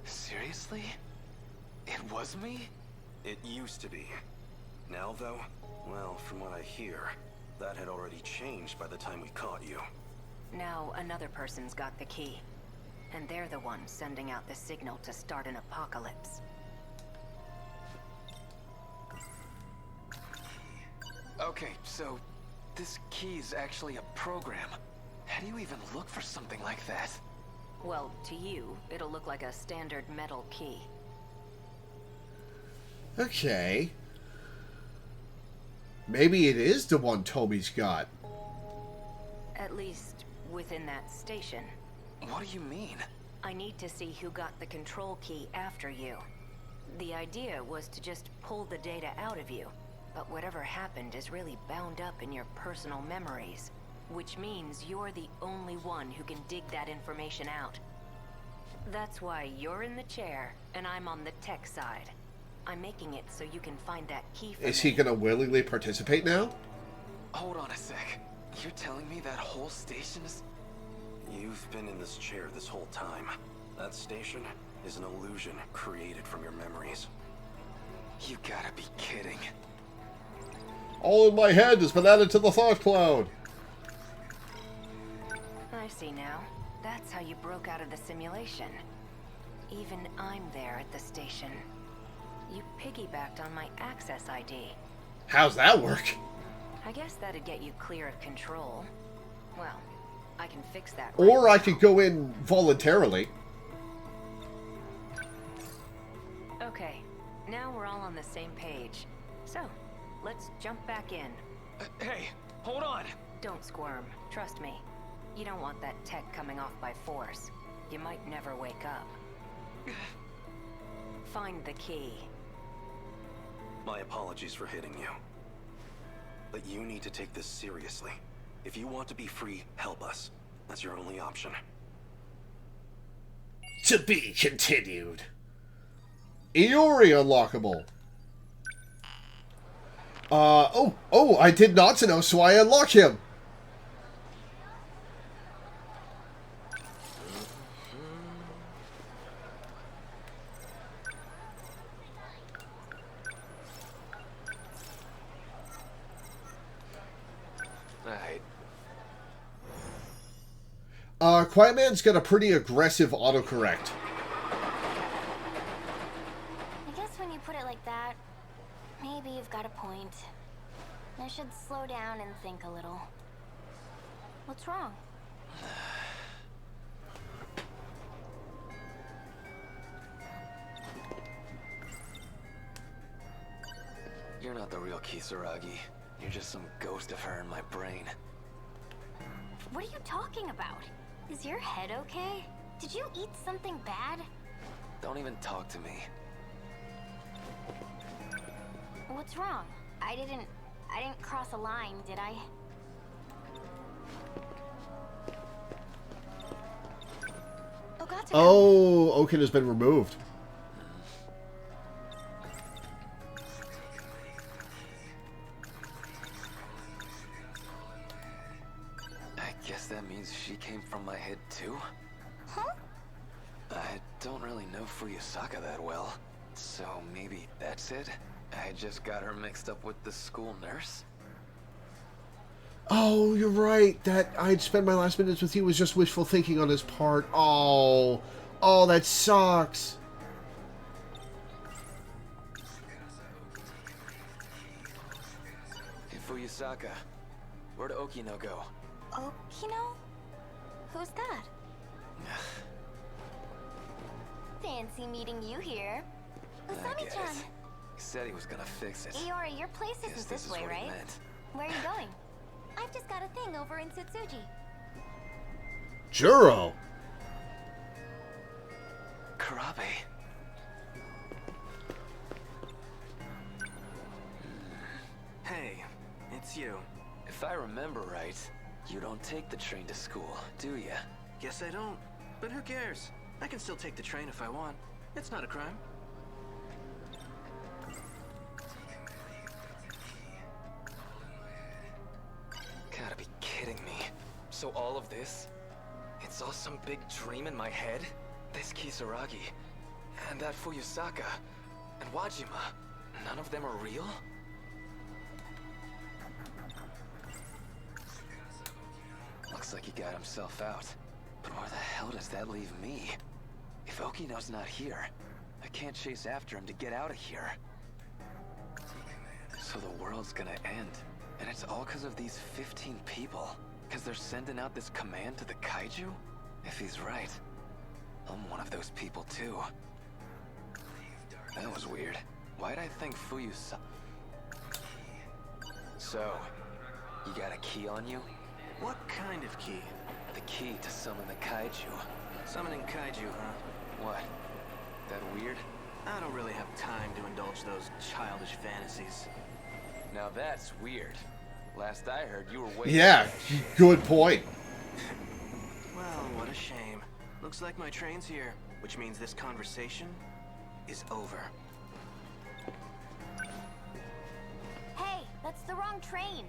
Seriously? It was me? It used to be. Now, though, well, from what I hear, that had already changed by the time we caught you. Now another person's got the key. And they're the ones sending out the signal to start an apocalypse. Okay, so this key's actually a program. How do you even look for something like that? Well, to you, it'll look like a standard metal key. Okay. Maybe it is the one Toby's got. At least within that station. What do you mean? I need to see who got the control key after you. The idea was to just pull the data out of you, but whatever happened is really bound up in your personal memories, which means you're the only one who can dig that information out. That's why you're in the chair, and I'm on the tech side. I'm making it so you can find that key for Is me. he gonna willingly participate now? Hold on a sec. You're telling me that whole station is... You've been in this chair this whole time. That station is an illusion created from your memories. You gotta be kidding. All in my head has been added to the thought cloud. I see now. That's how you broke out of the simulation. Even I'm there at the station. You piggybacked on my access ID. How's that work? I guess that'd get you clear of control. Well, I can fix that. Or I could go in voluntarily. Okay, now we're all on the same page. So, let's jump back in. Hey, hold on! Don't squirm. Trust me. You don't want that tech coming off by force. You might never wake up. Find the key. My apologies for hitting you. But you need to take this seriously. If you want to be free, help us. That's your only option. To be continued. Iori unlockable. Oh, I did not know, so I unlock him. Quiet Man's got a pretty aggressive autocorrect. I guess when you put it like that, maybe you've got a point. I should slow down and think a little. What's wrong? You're not the real Kisaragi. You're just some ghost of her in my brain. What are you talking about? Is your head okay? Did you eat something bad? Don't even talk to me. What's wrong? I didn't cross a line, did I? Oh, Oaken has been removed. I guess that means she came from my head too? Huh? I don't really know Fuyusaka that well, so maybe that's it? I just got her mixed up with the school nurse? Oh, you're right. That I'd spend my last minutes with you was just wishful thinking on his part. Oh, that sucks. Hey, Fuyusaka, where'd Okino go? Okino? Who's that? Fancy meeting you here. Usami-chan. He said he was gonna fix it. Iori, your place isn't this way, right? Where are you going? I've just got a thing over in Tsutsuji. Juro. Karabe. Hey, it's you. If I remember right, you don't take the train to school, do ya? Guess I don't. But who cares? I can still take the train if I want. It's not a crime. Gotta be kidding me. So all of this? It's all some big dream in my head? This Kisaragi, and that Fuyusaka, and Wajima, none of them are real? Looks like he got himself out. But where the hell does that leave me? If Okino's not here, I can't chase after him to get out of here. So the world's gonna end, and it's all because of these 15 people. Because they're sending out this command to the kaiju? If he's right, I'm one of those people too. That was weird. Why'd I think Fuyu-san... So, you got a key on you? What kind of key? The key to summon the kaiju. Summoning kaiju, huh? What? That weird? I don't really have time to indulge those childish fantasies. Now that's weird. Last I heard, you were way... Yeah, good point. Well, what a shame. Looks like my train's here, which means this conversation is over. Hey, that's the wrong train.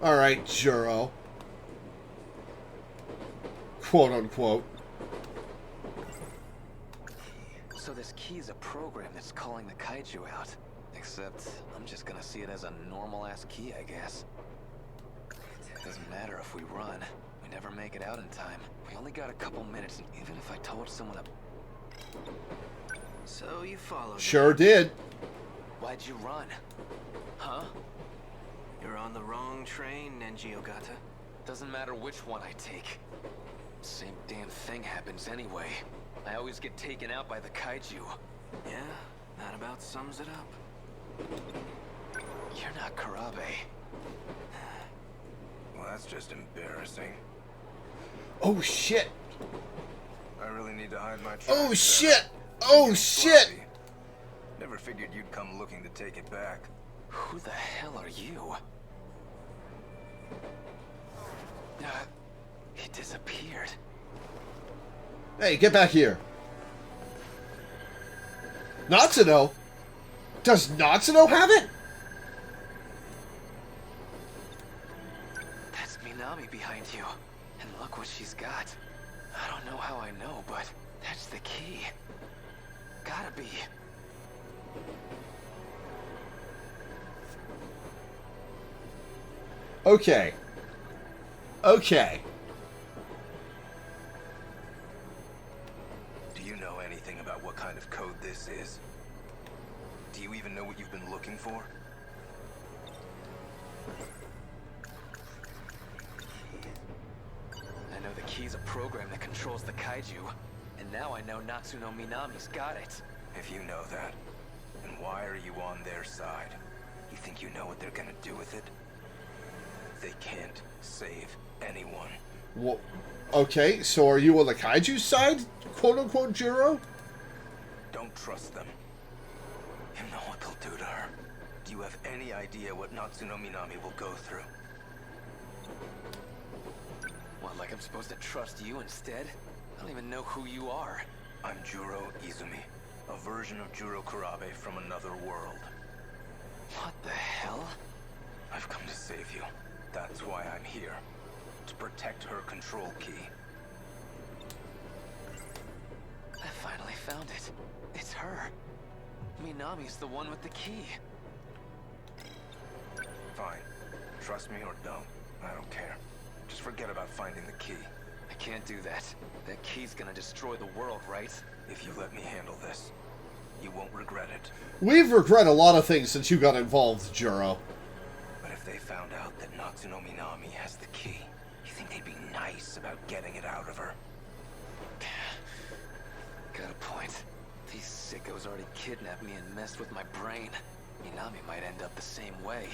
All right, Juro. Quote unquote. So this key's a program that's calling the kaiju out. Except, I'm just gonna see it as a normal-ass key, I guess. Doesn't matter if we run. We never make it out in time. We only got a couple minutes, and even if I told someone to... So you followed. Sure did. Why'd you run? Huh? You're on the wrong train, Nenji Ogata. Doesn't matter which one I take. Same damn thing happens anyway. I always get taken out by the kaiju. Yeah, that about sums it up. You're not Karabe. Well, that's just embarrassing. Oh shit. I really need to hide my tracks. Oh shit. Oh shit. Never figured you'd come looking to take it back. Who the hell are you? He disappeared. Hey, get back here. Natsuno? Does Natsuno have it? That's Minami behind you. And look what she's got. I don't know how I know, but that's the key. Gotta be. Okay. Okay. Do you know anything about what kind of code this is? Do you even know what you've been looking for? I know the key's a program that controls the kaiju, and now I know Natsuno Minami's got it. If you know that, then why are you on their side? You think you know what they're gonna do with it? They can't save anyone. Well, okay, so are you on the kaiju side, quote-unquote, Juro? Don't trust them. You know what they'll do to her. Do you have any idea what Natsuno Minami will go through? What, like I'm supposed to trust you instead? I don't even know who you are. I'm Juro Izumi, a version of Juro Karabe from another world. What the hell? I've come to save you. That's why I'm here. To protect her control key. I finally found it. It's her. Minami's the one with the key. Fine. Trust me or don't. I don't care. Just forget about finding the key. I can't do that. That key's gonna destroy the world, right? If you let me handle this, you won't regret it. We've regretted a lot of things since you got involved, Juro. But if they found out that Natsuno Minami has the key, you think they'd be nice about getting it out of her? Got a point. These sickos already kidnapped me and messed with my brain. Minami might end up the same way.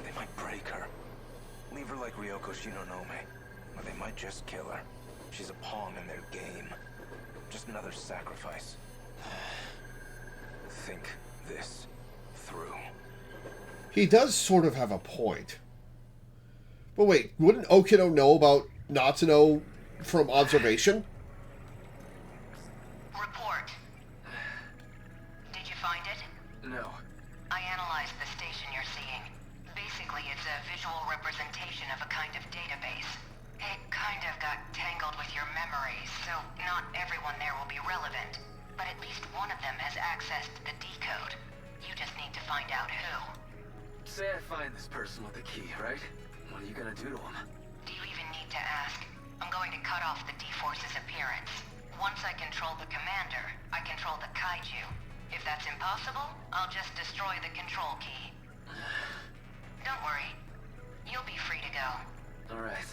They might break her. Leave her like Ryoko Shinonome. Or they might just kill her. She's a pawn in their game. Just another sacrifice. Think this through. He does sort of have a point. But wait, wouldn't Okino know about Natsuno from observation? Report. Did you find it? No. I analyzed the station you're seeing. Basically, it's a visual representation of a kind of database. It kind of got tangled with your memories, so not everyone there will be relevant. But at least one of them has access to the decode. You just need to find out who. Say I find this person with the key, right? What are you gonna do to him? Do you even need to ask? I'm going to cut off the D-Force's appearance. Once I control the commander, I control the kaiju. If that's impossible, I'll just destroy the control key. Don't worry. You'll be free to go. Alright.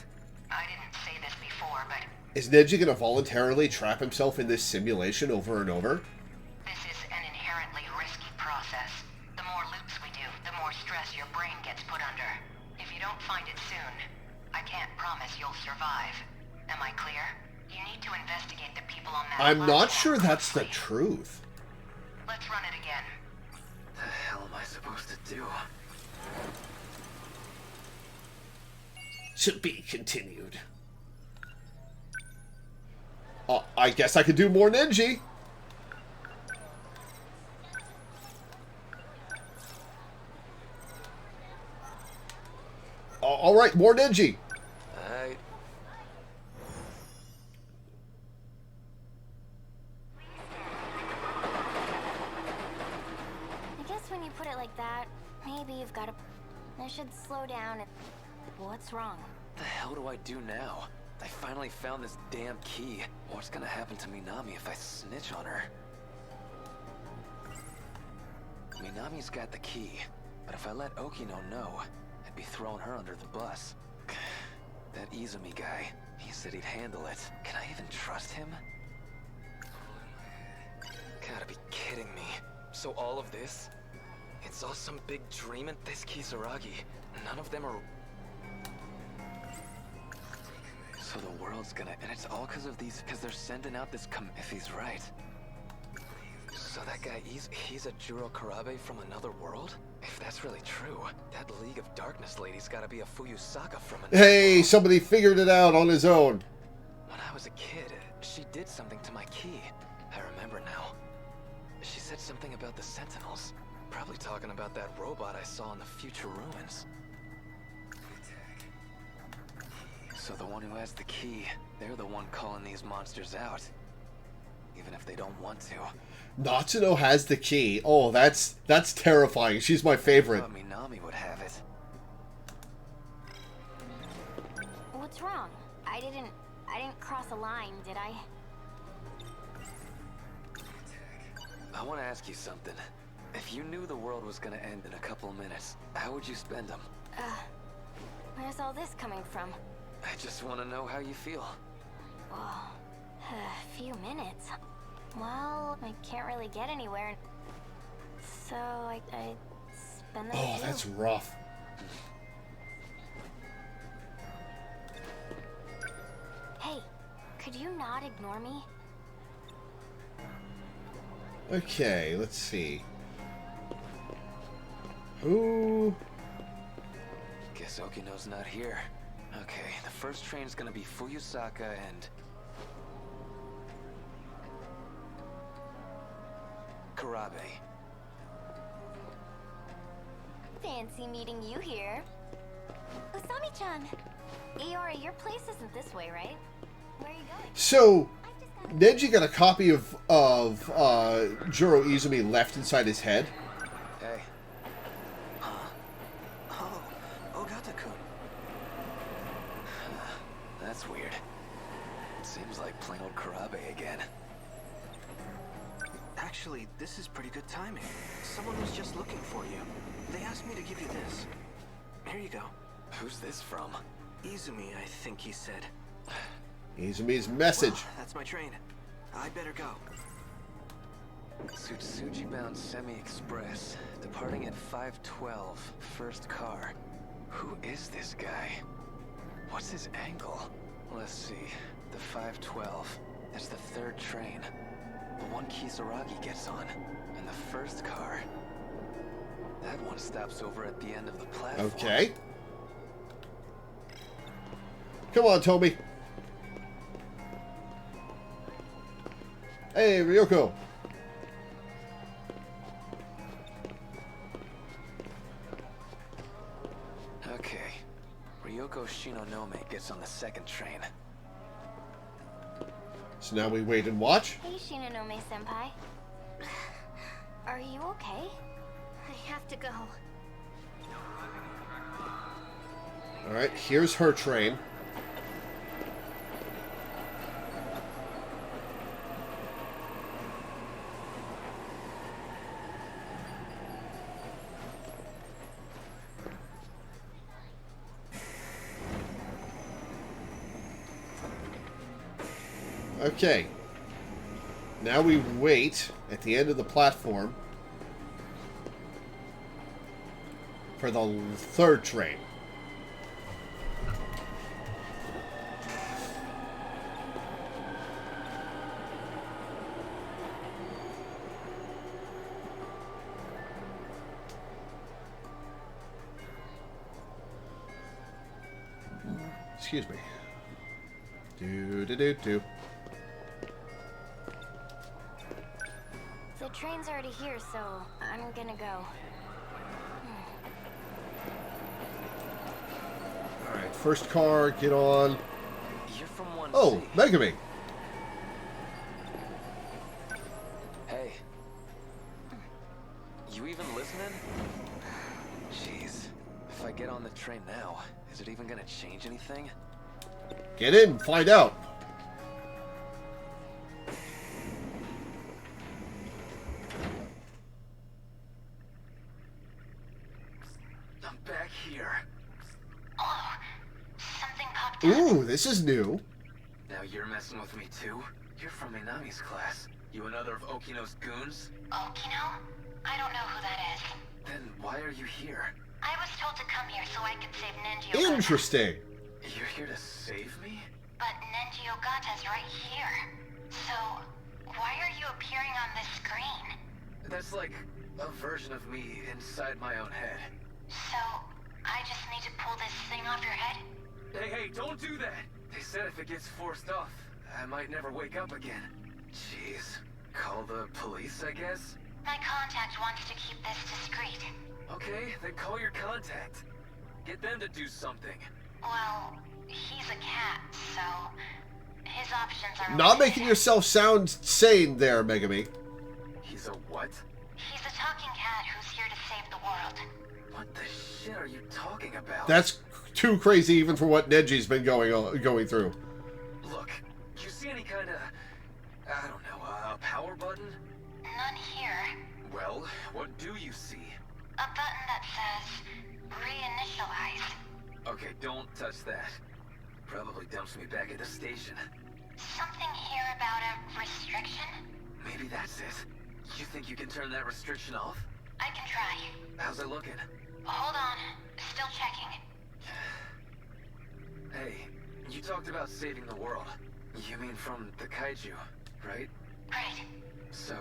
I didn't say this before, but Is Neji gonna voluntarily trap himself in this simulation over and over? this is an inherently risky process. The more loops we do, the more stress your brain gets put under. If you don't find it soon, I can't promise you'll survive. Am I clear? You need to investigate the people on that I'm not platform sure that's the closely. truth. Let's run it again. The hell am I supposed to do? To be continued. I guess I could do more Neji. Alright, more Neji. Alright. I guess when you put it like that, maybe you've got to... I should slow down and... What's wrong? The hell do I do now? I finally found this damn key. What's gonna happen to Minami if I snitch on her? Minami's got the key, but if I let Okino know, I'd be throwing her under the bus. That Izumi guy, he said he'd handle it. Can I even trust him? Gotta be kidding me. So all of this? It's all some big dream and this Kisaragi. None of them are... So the world's gonna... And it's all because of these... Because they're sending out this if he's right. So that guy, he's a Juro Karabe from another world? If that's really true, that League of Darkness lady's gotta be a Fuyusaka from another Hey, world. somebody figured it out on his own. When I was a kid, she did something to my key. I remember now. She said something about the Sentinels. Probably talking about that robot I saw in the future ruins. So the one who has the key, they're the one calling these monsters out. Even if they don't want to. Natsuno has the key. Oh, that's terrifying. She's my favorite. I thought Minami would have it. What's wrong? I didn't cross a line, did I? I want to ask you something. If you knew the world was gonna end in a couple of minutes, how would you spend them? Where's all this coming from? I just want to know how you feel. Whoa. A few minutes. Well, I can't really get anywhere. So I spend them Oh, too. that's rough. Hey, could you not ignore me? Okay, let's see. Who? Guess Okino's not here. Okay, the first train's gonna be Fuyusaka and... Karabe. Fancy meeting you here. Usami-chan! Iori, your place isn't this way, right? Where are you going? So, Neji got a copy of Juro Izumi left inside his head. Hey. Huh? Oh, Ogata-kun. That's weird. Seems like plain old Karabe again. Actually, this is pretty good timing. Someone was just looking for you. They asked me to give you this. Here you go. Who's this from? Izumi, I think he said. Izumi's message. Well, that's my train. I better go. Tsutsuji-bound Semi-Express, departing at 5:12, first car. Who is this guy? What's his angle? Let's see, the 5:12. That's the third train. The one Kisaragi gets on, and the first car. That one stops over at the end of the platform. Okay. Come on, Toby. Hey, Ryoko. Okay. Ryoko Shinonome gets on the second train. So now we wait and watch. Hey, Shinonome-senpai. Are you okay? I have to go. Alright, here's her train. Okay. Now we wait at the end of the platform for the third train. Excuse me. Do. The train's already here, so I'm gonna go. Alright, first car, get on. You're from 1C. Oh, Megami. Hey. You even listening? Jeez. If I get on the train now, is it even gonna change anything? Get in, find out. I'm back here. Oh, something popped Ooh, this is new. Now you're messing with me too? You're from Minami's class. You another of Okino's goons? Okino? I don't know who that is. Then why are you here? I was told to come here so I could save Nenji Ogata. Interesting. You're here to save me? But Nenji Ogata's right here. So, why are you appearing on this screen? That's like a version of me inside my own head. So, I just need to pull this thing off your head? Hey, don't do that! They said if it gets forced off, I might never wake up again. Jeez. Call the police, I guess? My contact wants to keep this discreet. Okay, then call your contact. Get them to do something. Well, he's a cat, so his options are Not limited. making yourself sound sane there, Megami. He's a what? He's a talking cat who's here to save the world. What the shit are you talking about? That's too crazy even for what Neji's been going through. Look, you see any kind of, I don't know, a power button? None here. Well, what do you see? A button that says reinitialize. Okay, don't touch that. Probably dumps me back at the station. Something here about a restriction? Maybe that's it. You think you can turn that restriction off? I can try. How's it looking? Hold on. Still checking. Hey, you talked about saving the world. You mean from the kaiju, right? Right. So,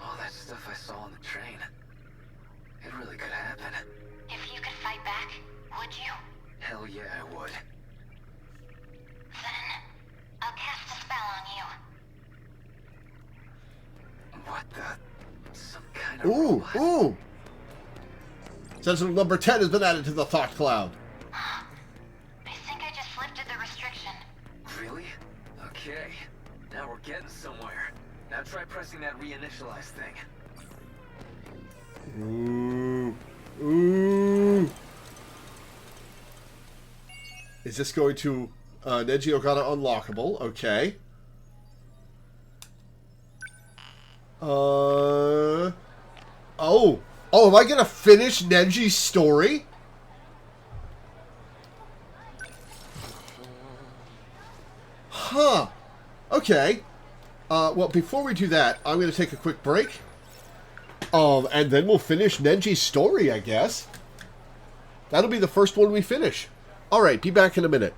all that stuff I saw on the train, it really could happen. If you could fight back, would you? Hell yeah, I would. Then, I'll cast a spell on you. What the? Some kind of Ooh, robot? ooh. Sentinel number 10 has been added to the thought cloud. I think I just lifted the restriction. Really? Okay. Now we're getting somewhere. Now try pressing that reinitialize thing. Ooh. Ooh. Is this going to Neji Ogata unlockable? Okay. Oh. Oh, am I gonna finish Neji's story? Huh. Okay. Well, before we do that, I'm gonna take a quick break. And then we'll finish Neji's story, I guess. That'll be the first one we finish. Alright, be back in a minute.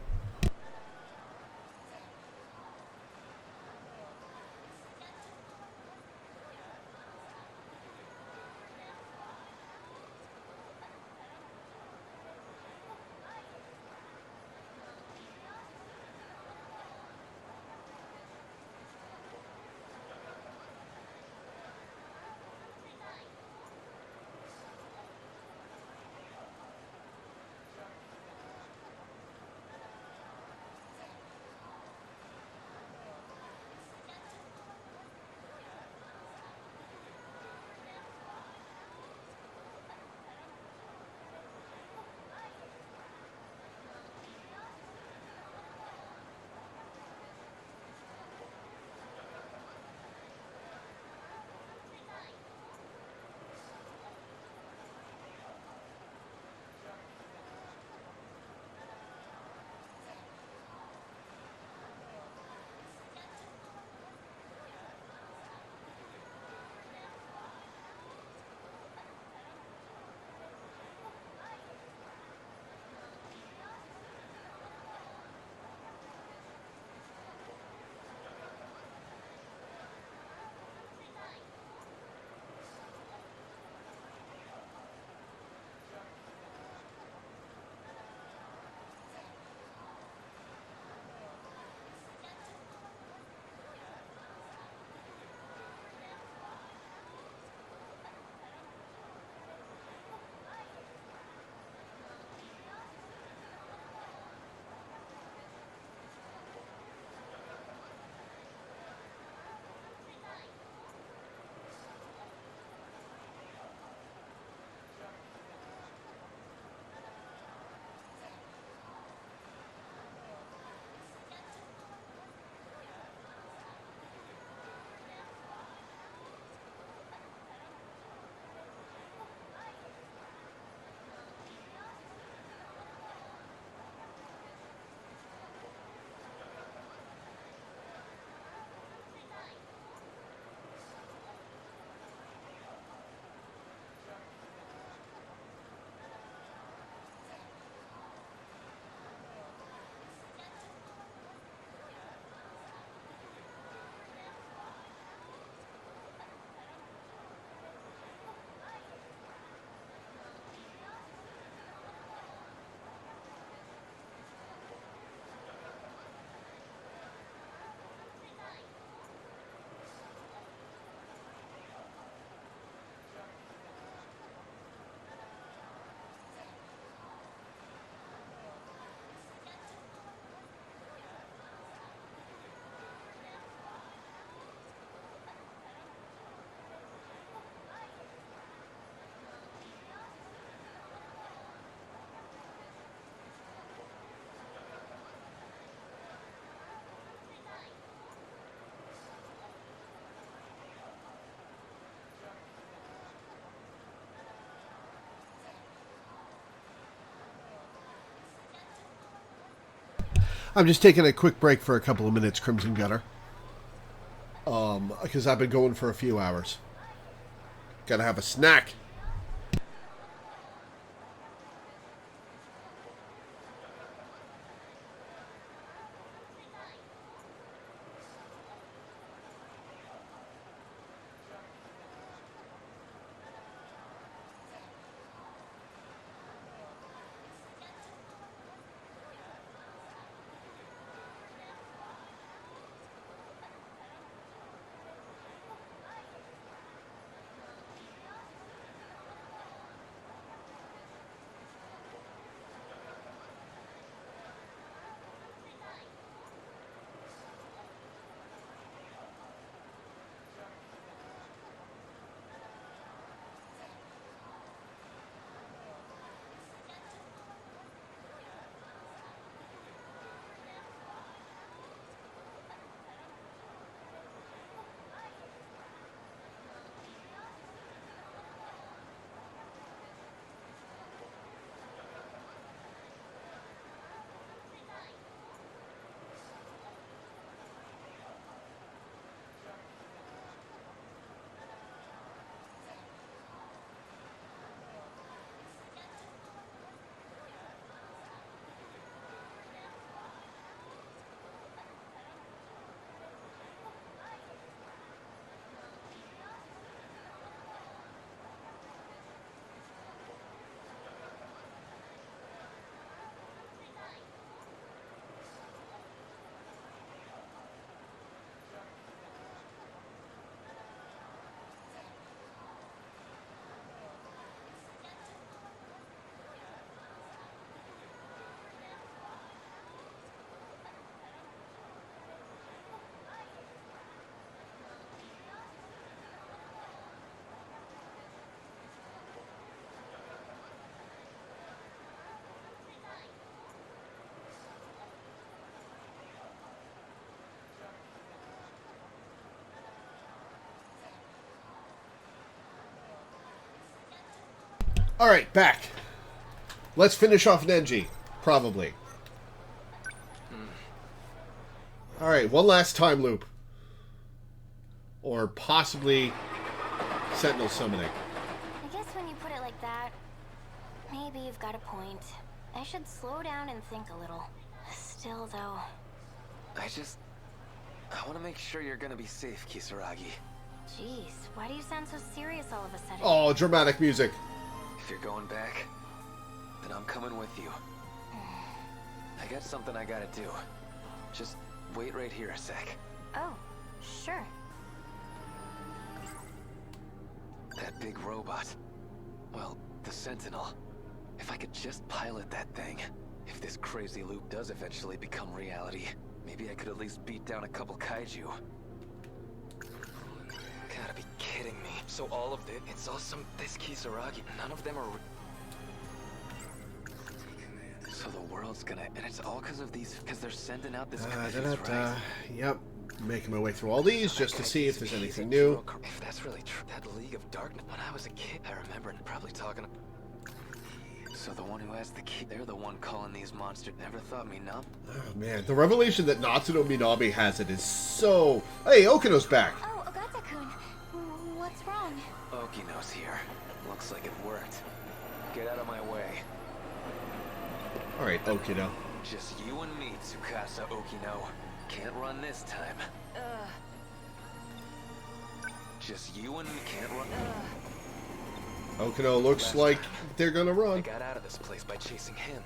I'm just taking a quick break for a couple of minutes, Crimson Gutter. Because I've been going for a few hours. Gotta have a snack. Alright, back. Let's finish off Nenji. Probably. Alright, one last time loop. Or possibly Sentinel summoning. I guess when you put it like that, maybe you've got a point. I should slow down and think a little. Still, though... I want to make sure you're gonna be safe, Kisaragi. Jeez, why do you sound so serious all of a sudden? Oh, dramatic music. If you're going back, then I'm coming with you. I got something I gotta do. Just wait right here a sec. Oh, sure. That big robot. Well, the Sentinel. If I could just pilot that thing. If this crazy loop does eventually become reality, maybe I could at least beat down a couple kaiju. Gotta be kidding me. So all of it's all this Kisaragi. None of them are... So the world's gonna... And it's all because of these... Because they're sending out this... right? Yep. Making my way through all these just to see if there's anything new. If that's really true, that League of Darkness... When I was a kid, I remember probably talking... So the one who has the key... They're the one calling these monsters... Never thought Minami... Oh, man. The revelation that Natsuno Minami has it is so... Hey, Okino's back. Oh, Ogata-kun. What's wrong? Okino's here. Looks like it worked. Get out of my way. Alright, Okino. Just you and me, Tsukasa Okino. Can't run this time. Just you and me can't run. Okino looks like they're gonna run. I got out of this place by chasing him.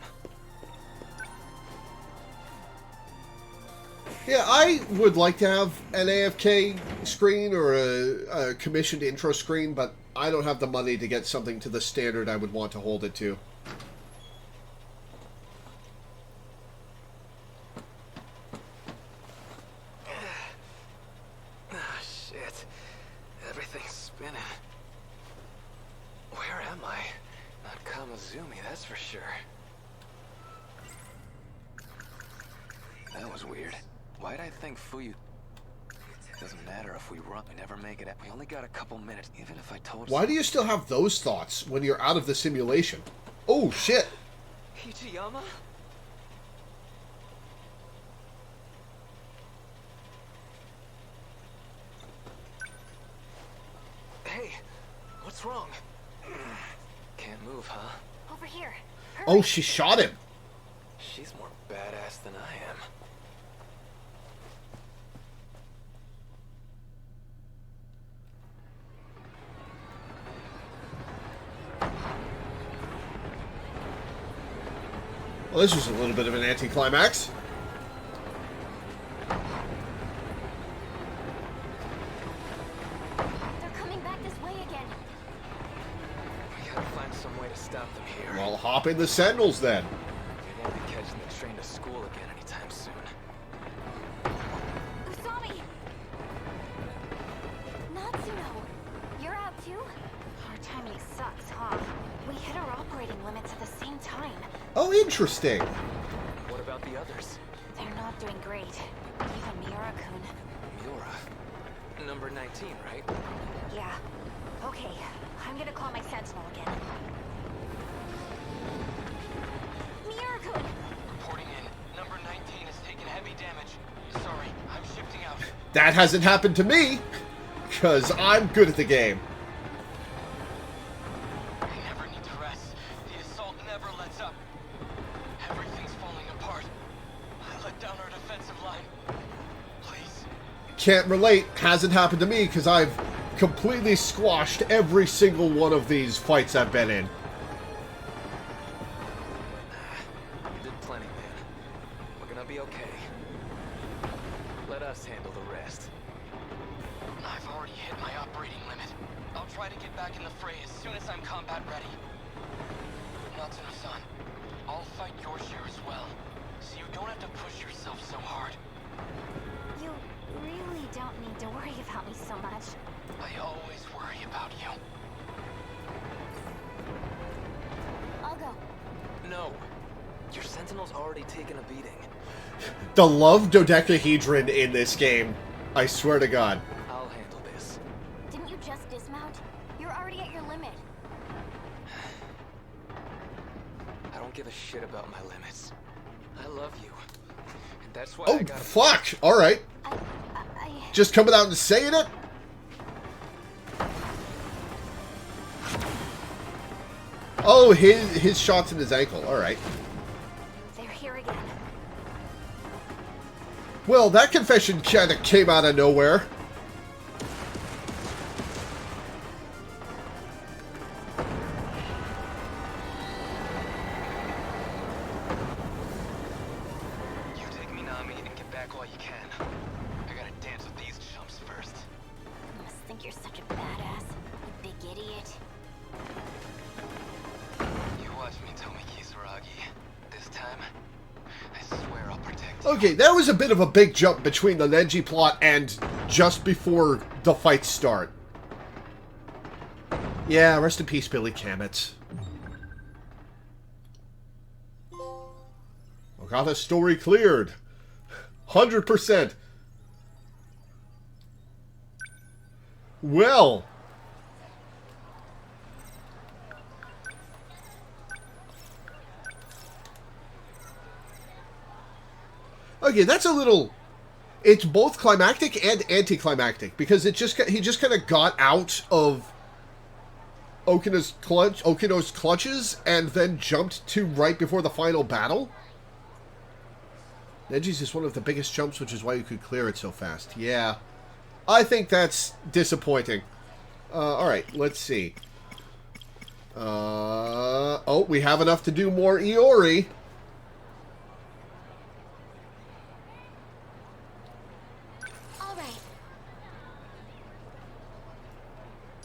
Yeah, I would like to have an AFK screen or a commissioned intro screen, but I don't have the money to get something to the standard I would want to hold it to. Shit. Everything's spinning. Where am I? Not Kamazumi, that's for sure. That was weird. Why'd I think Fuyu... Doesn't matter if we run, we never make it out. We only got a couple minutes, even if I told... Why do you still have those thoughts when you're out of the simulation? Oh, shit! Ichiyama? What's wrong? Can't move, huh? Over here. Oh, she shot him. She's more badass than I am. Well, this was a little bit of an anticlimax. They're coming back this way again. We gotta find some way to stop them here. Well, hop in the Sentinels then. We won't be catching the train to school again anytime soon. Usami! Natsuno! You're out too? Our timing sucks, huh? We hit our operating limits at the same time. Oh, interesting. What about the others? They're not doing great. Even Miura-kun. Miura. Number 19, right? Yeah. Okay, I'm gonna call my Sentinel again. Miura-kun! Reporting in. Number 19 has taken heavy damage. Sorry, I'm shifting out. That hasn't happened to me, because I'm good at the game. I never need to rest. The assault never lets up. Everything's falling apart. I let down our defensive line. Please. Can't relate. Hasn't happened to me, because I've completely squashed every single one of these fights I've been in. You did plenty, man. We're gonna be okay. Let us handle the rest. I've already hit my operating limit. I'll try to get back in the fray as soon as I'm combat ready. Natsuno-san, I'll fight your share as well, so you don't have to push yourself so hard. You really don't need to worry about me so much. I always worry about you. I'll go. No. Your Sentinel's already taken a beating. The love dodecahedron in this game. I swear to God. I'll handle this. Didn't you just dismount? You're already at your limit. I don't give a shit about my limits. I love you. And that's why Oh, I gotta... fuck! Alright. Just coming out and saying it? Oh, his shot's in his ankle. Alright. They're here again. Well, that confession kind of came out of nowhere. You take Minami and get back while you can. I gotta dance with these chumps first. You must think you're such a badass, you big idiot. You watch me, Tomi Kisaragi. This time, I swear I'll protect you. Okay, that was a bit of a big jump between the Nenji plot and just before the fights start. Yeah, rest in peace, Billy Kametz. Ogata's story cleared. 100%. Well. Okay, that's a little... It's both climactic and anticlimactic, because he just kind of got out of Okino's clutches and then jumped to right before the final battle. Neji's is one of the biggest jumps, which is why you could clear it so fast. Yeah. I think that's disappointing. Alright, let's see. Oh, we have enough to do more Iori.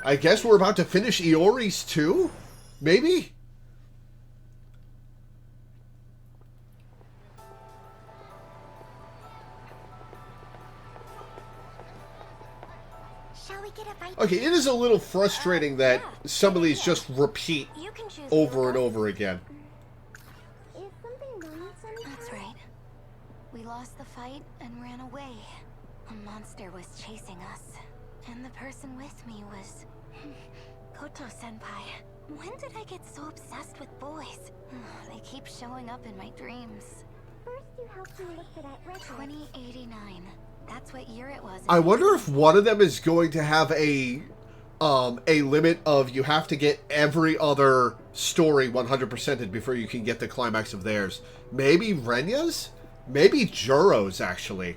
I guess we're about to finish Iori's too? Maybe? Shall we get a bite? Okay, it is a little frustrating that some of these just repeat over and over again. Is something wrong with Sunny? That's right. We lost the fight and ran away. A monster was chasing us. And the person with me was... Koto-senpai. When did I get so obsessed with boys? They keep showing up in my dreams. First you helped me look for that record. 2089. That's what year it was. I wonder if one of them is going to have a a limit of you have to get every other story 100%ed before you can get the climax of theirs. Maybe Renya's? Maybe Juro's, actually.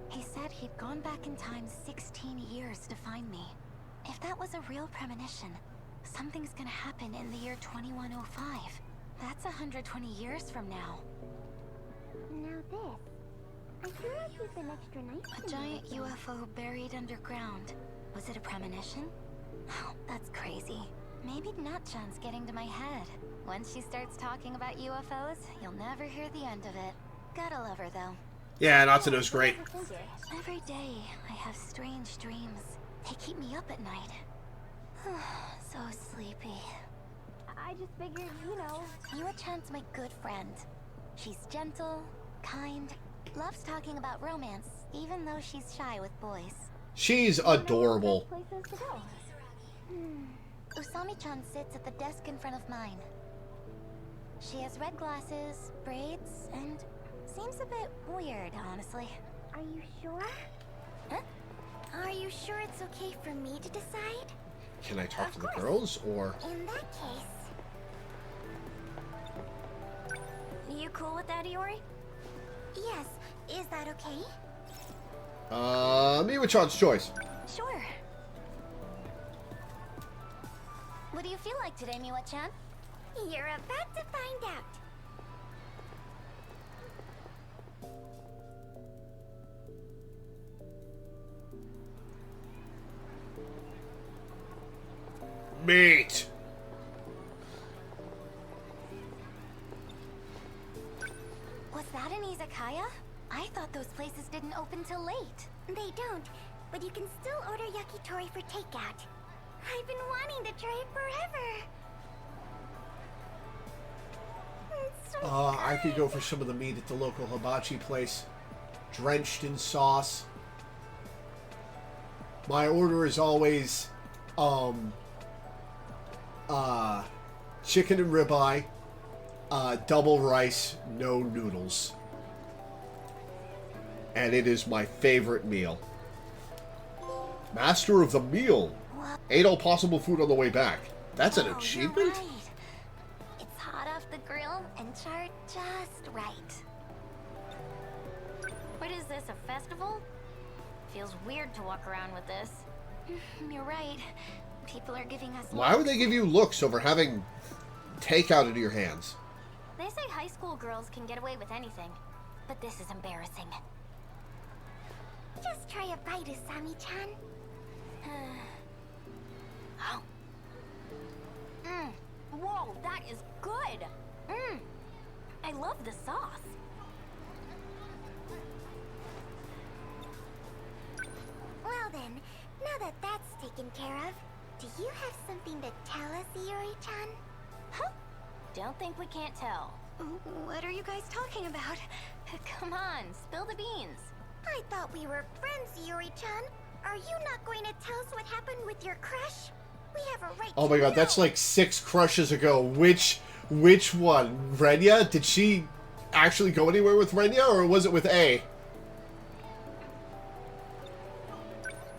He said he'd gone back in time 16 years to find me. If that was a real premonition, something's gonna happen in the year 2105. That's 120 years from now. Now this. I feel like you've been extra nice. A giant UFO buried underground. Was it a premonition? Oh, that's crazy. Maybe Natchan's getting to my head. Once she starts talking about UFOs, you'll never hear the end of it. Gotta love her, though. Yeah, Natsuno's great. Every day, I have strange dreams. They keep me up at night. So sleepy. I just figured, you know. Yua-chan's my good friend. She's gentle, kind, loves talking about romance, even though she's shy with boys. She's adorable. Usami-chan sits at the desk in front of mine. She has red glasses, braids, and seems a bit weird, honestly. Are you sure? Huh? Are you sure it's okay for me to decide? Can I talk to the girls, or... In that case... You cool with that, Iori? Yes. Is that okay? Miwa-chan's choice. Sure. What do you feel like today, Miwa-chan? You're about to find out. Meat! Was that an izakaya? I thought those places didn't open till late. They don't, but you can still order yakitori for takeout. I've been wanting to try it forever. It's so I could go for some of the meat at the local hibachi place. Drenched in sauce. My order is always, chicken and ribeye, double rice, no noodles. And it is my favorite meal. Master of the meal. Ate all possible food on the way back. That's an achievement? You're right. It's hot off the grill and charred just right. What is this, a festival? Feels weird to walk around with this. You're right. People are giving us Why would they give you looks over having takeout into your hands? They say high school girls can get away with anything, but this is embarrassing. Just try a bite, Usami-chan. Whoa, that is good! I love the sauce. Well then, now that that's taken care of, do you have something to tell us, Iori-chan? Huh? Don't think we can't tell. What are you guys talking about? Come on, spill the beans. I thought we were friends, Iori-chan. Are you not going to tell us what happened with your crush? We have a right Oh my god, that's like 6 crushes ago. Which one? Renya? Did she actually go anywhere with Renya, or was it with A?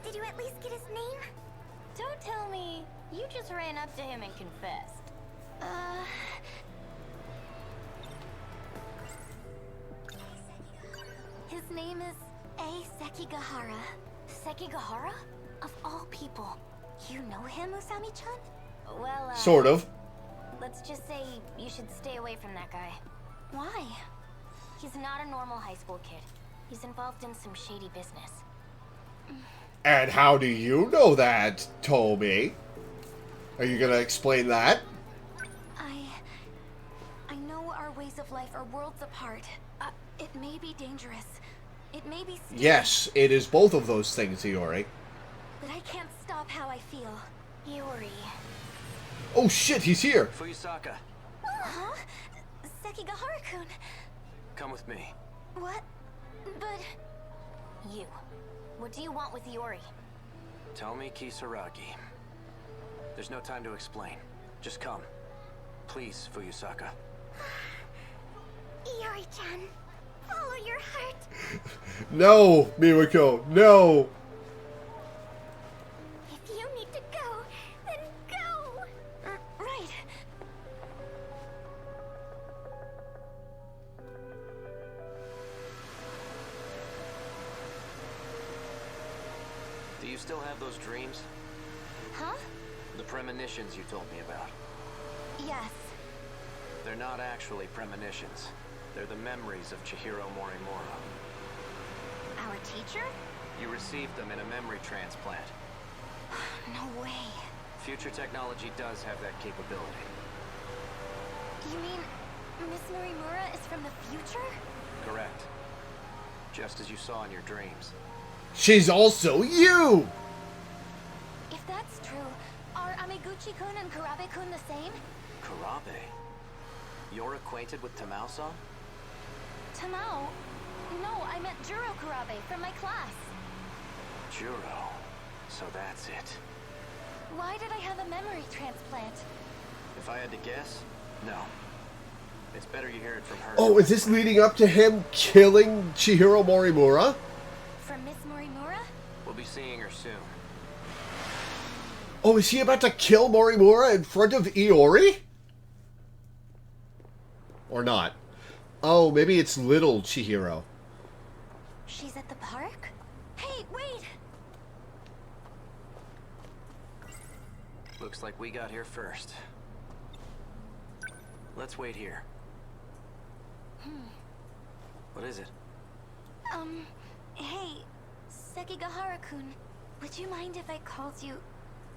Did you at least get his name? Don't tell me you just ran up to him and confessed. His name is A. Sekigahara. Sekigahara? Of all people. You know him, Usami-chan? Well, Sort of. Let's just say you should stay away from that guy. Why? He's not a normal high school kid. He's involved in some shady business. And how do you know that, Toby? Are you gonna explain that? I know our ways of life are worlds apart. It may be dangerous. It may be scary. Yes, it is both of those things, Iori. But I can't stop how I feel. Iori. Oh shit, he's here! Fuyusaka, Huh? Sekigahara-kun. come with me. What? But... You. What do you want with Iori? Tell me, Kisaragi. There's no time to explain. Just come. Please, Fuyusaka. Iori-chan, follow your heart. No, Miwako, no! If you Do you still have those dreams? Huh? The premonitions you told me about. Yes. They're not actually premonitions. They're the memories of Chihiro Morimura. Our teacher? You received them in a memory transplant. No way. Future technology does have that capability. You mean Miss Morimura is from the future? Correct. Just as you saw in your dreams. She's also you! If that's true, are Amiguchi-kun and Kurabe-kun the same? Kurabe? You're acquainted with Tamao-san? Tamao? No, I meant Juro Kurabe from my class. Juro. So that's it. Why did I have a memory transplant? If I had to guess, no. It's better you hear it from her. Oh, is this leading up to him killing Chihiro Morimura? From Miss Morimura? We'll be seeing her soon. Oh, is he about to kill Morimura in front of Iori? Or not? Oh, maybe it's little Chihiro. She's at the park? Hey, wait! Looks like we got here first. Let's wait here. What is it? Hey, Sekigahara-kun, would you mind if I called you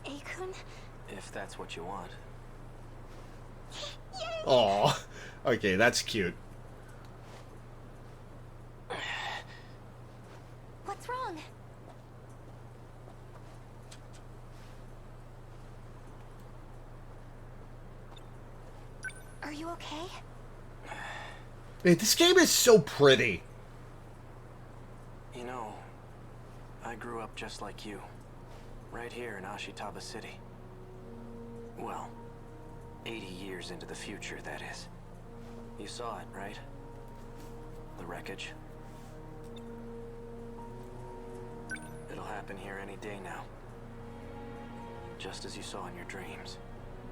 A-kun? If that's what you want. Aw. Okay, that's cute. What's wrong? Are you okay? Man, this game is so pretty. You know, I grew up just like you. Right here in Ashitaba City. Well, 80 years into the future, that is. You saw it, right? The wreckage. It'll happen here any day now. Just as you saw in your dreams.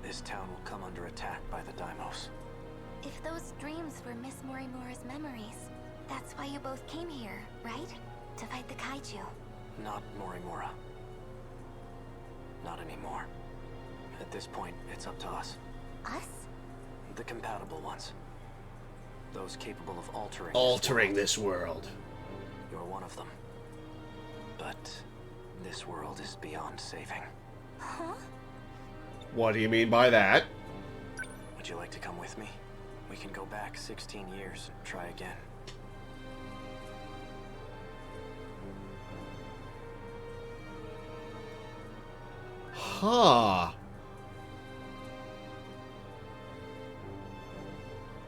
This town will come under attack by the Daimos. If those dreams were Miss Morimura's memories, that's why you both came here, right? To fight the kaiju. Not Morimura. Not anymore. At this point, it's up to us. Us? The compatible ones. Those capable of altering this world. You're one of them. But this world is beyond saving. Huh? What do you mean by that? Would you like to come with me? We can go back 16 years and try again. Huh.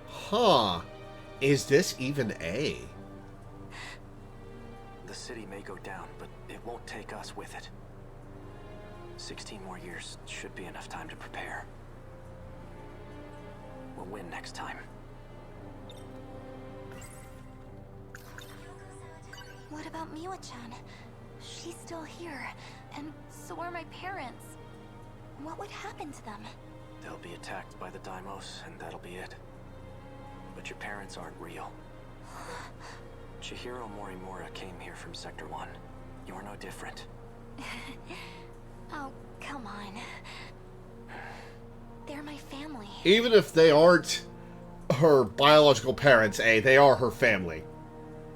Huh. Is this even A? The city may go down, but it won't take us with it. 16 more years should be enough time to prepare. We'll win next time. What about Miwa-chan? She's still here, and so are my parents. What would happen to them? They'll be attacked by the Daimos, and that'll be it. But your parents aren't real. Chihiro Morimura came here from Sector 1. You're no different. Oh, come on. They're my family. Even if they aren't her biological parents, A, they are her family.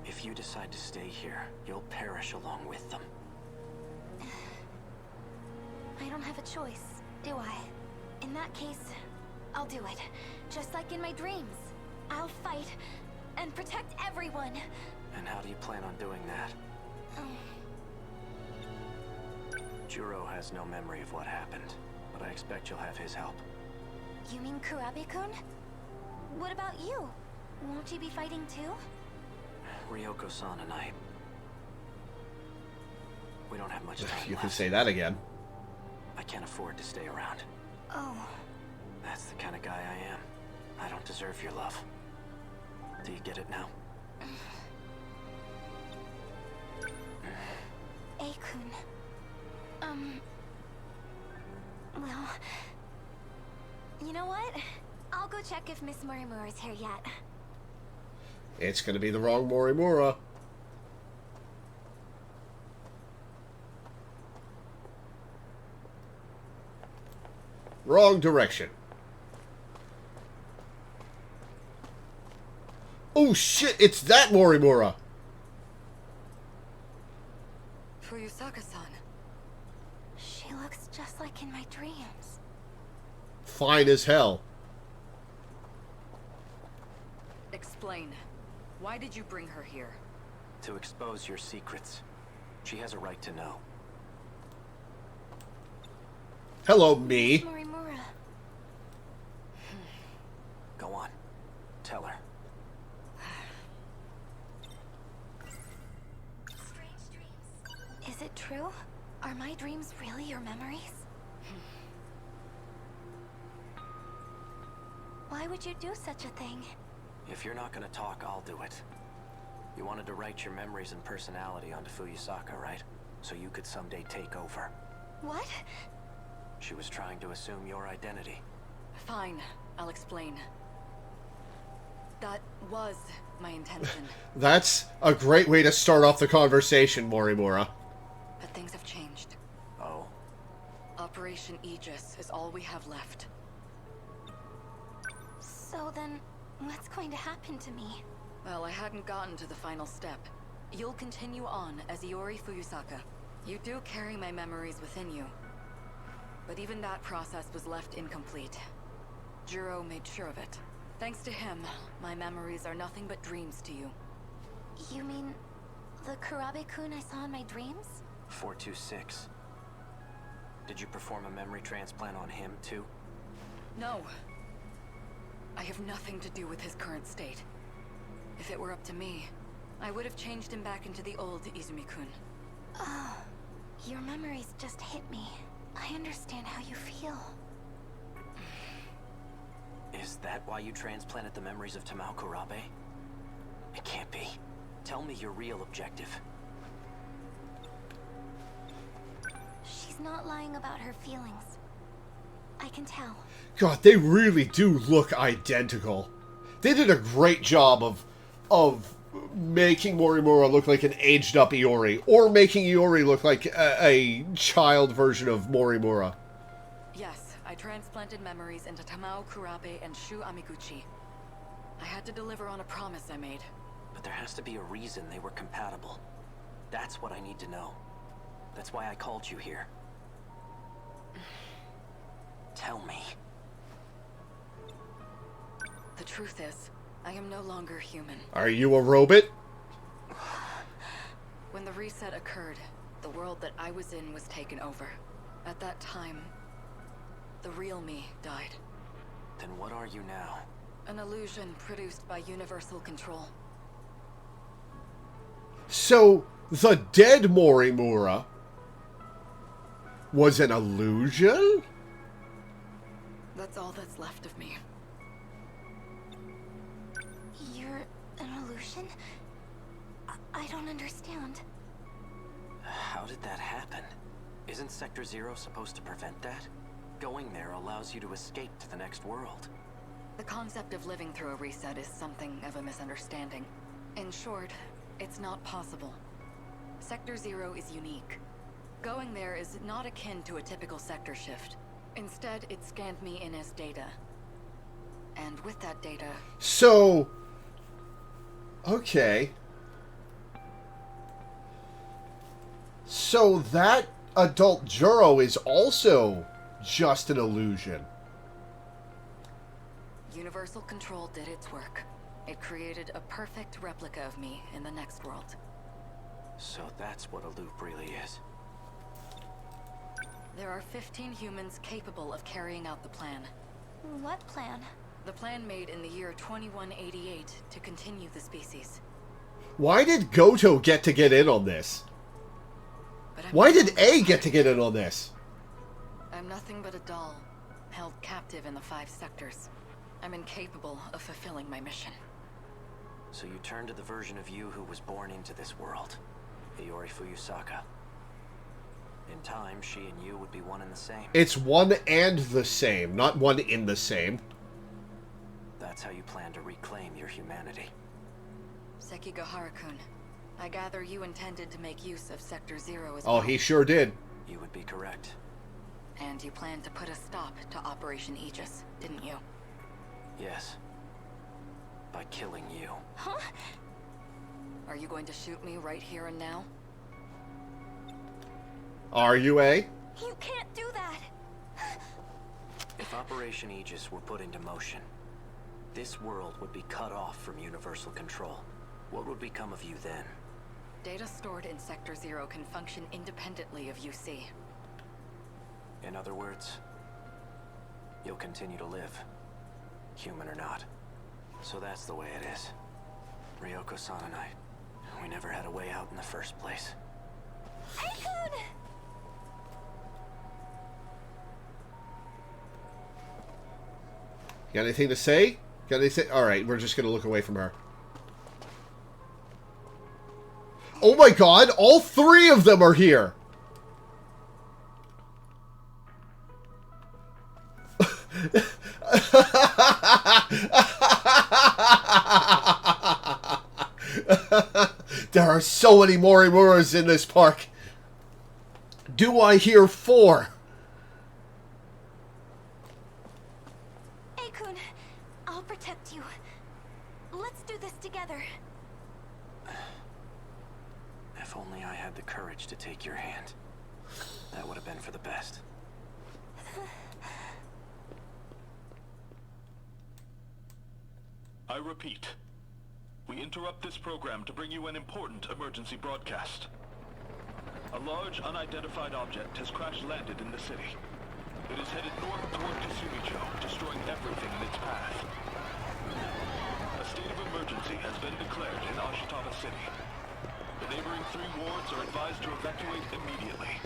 If you decide to stay here, you'll perish along with them. I don't have a choice, do I? In that case, I'll do it. Just like in my dreams. I'll fight and protect everyone. And how do you plan on doing that? Juro has no memory of what happened, but I expect you'll have his help. You mean Kurabe-kun? What about you? Won't you be fighting too? Ryoko-san and I... We don't have much time You left. can say that again. I can't afford to stay around. Oh. That's the kind of guy I am. I don't deserve your love. Do you get it now? A-kun. Well... You know what? I'll go check if Miss Morimura's here yet. It's gonna be the wrong Morimura. Wrong direction. Oh shit, it's that Morimura! Fuyusaka-san. She looks just like in my dreams. Fine as hell. Explain. Why did you bring her here? To expose your secrets. She has a right to know. Hello, me. Morimura. Go on. Tell her. Is it true? Are my dreams really your memories? Why would you do such a thing? If you're not gonna talk, I'll do it. You wanted to write your memories and personality onto Fuyusaka, right? So you could someday take over. What? She was trying to assume your identity. Fine, I'll explain. That was my intention. That's a great way to start off the conversation, Morimura. But things have changed. Oh? Operation Aegis is all we have left. So then, what's going to happen to me? Well, I hadn't gotten to the final step. You'll continue on as Iori Fuyusaka. You do carry my memories within you. But even that process was left incomplete. Jiro made sure of it. Thanks to him, my memories are nothing but dreams to you. You mean the Kurabe-kun I saw in my dreams? 426. Did you perform a memory transplant on him, too? No. I have nothing to do with his current state. If it were up to me, I would have changed him back into the old Izumi-kun. Oh, your memories just hit me. I understand how you feel. Is that why you transplanted the memories of Tamao Kurabe? It can't be. Tell me your real objective. She's not lying about her feelings. I can tell. God, they really do look identical. They did a great job of making Morimura look like an aged-up Iori, or making Iori look like a child version of Morimura. Yes, I transplanted memories into Tamao Kurabe and Shu Amiguchi. I had to deliver on a promise I made. But there has to be a reason they were compatible. That's what I need to know. That's why I called you here. Tell me. The truth is, I am no longer human. Are you a robot? When the reset occurred, the world that I was in was taken over. At that time, the real me died. Then what are you now? An illusion produced by universal control. So, the dead Morimura was an illusion? That's all that's left of me. You're an illusion? I don't understand. How did that happen? Isn't Sector Zero supposed to prevent that? Going there allows you to escape to the next world. The concept of living through a reset is something of a misunderstanding. In short, it's not possible. Sector Zero is unique. Going there is not akin to a typical sector shift. Instead, it scanned me in as data. And with that data... So... Okay. So that adult Juro is also just an illusion. Universal control did its work. It created a perfect replica of me in the next world. So that's what a loop really is. There are 15 humans capable of carrying out the plan. What plan? The plan made in the year 2188 to continue the species. Why did Goto get in on this? Why did A get in on this? I'm nothing but a doll, held captive in the 5 sectors. I'm incapable of fulfilling my mission. So you turn to the version of you who was born into this world, Iori Fuyusaka. In time, she and you would be one and the same. It's one and the same, not one in the same. That's how you plan to reclaim your humanity. Sekigahara-kun, I gather you intended to make use of Sector Zero as Oh, well. he sure did. You would be correct. And you planned to put a stop to Operation Aegis, didn't you? Yes. By killing you. Huh? Are you going to shoot me right here and now? Are you, eh? You can't do that! If Operation Aegis were put into motion, this world would be cut off from universal control. What would become of you then? Data stored in Sector 0 can function independently of UC. In other words, you'll continue to live, human or not. So that's the way it is. Ryoko-san and I, we never had a way out in the first place. Aegis! Got anything to say? Got anything? Alright, we're just gonna look away from her. Oh my god, all three of them are here! There are so many Morimuras in this park. Do I hear 4? Aegis, I'll protect you. Let's do this together. If only I had the courage to take your hand. That would have been for the best. I repeat, we interrupt this program to bring you an important emergency broadcast. A large, unidentified object has crash-landed in the city. It is headed north toward Kasumicho, destroying everything in its path. A state of emergency has been declared in Ashitama City. The neighboring 3 wards are advised to evacuate immediately.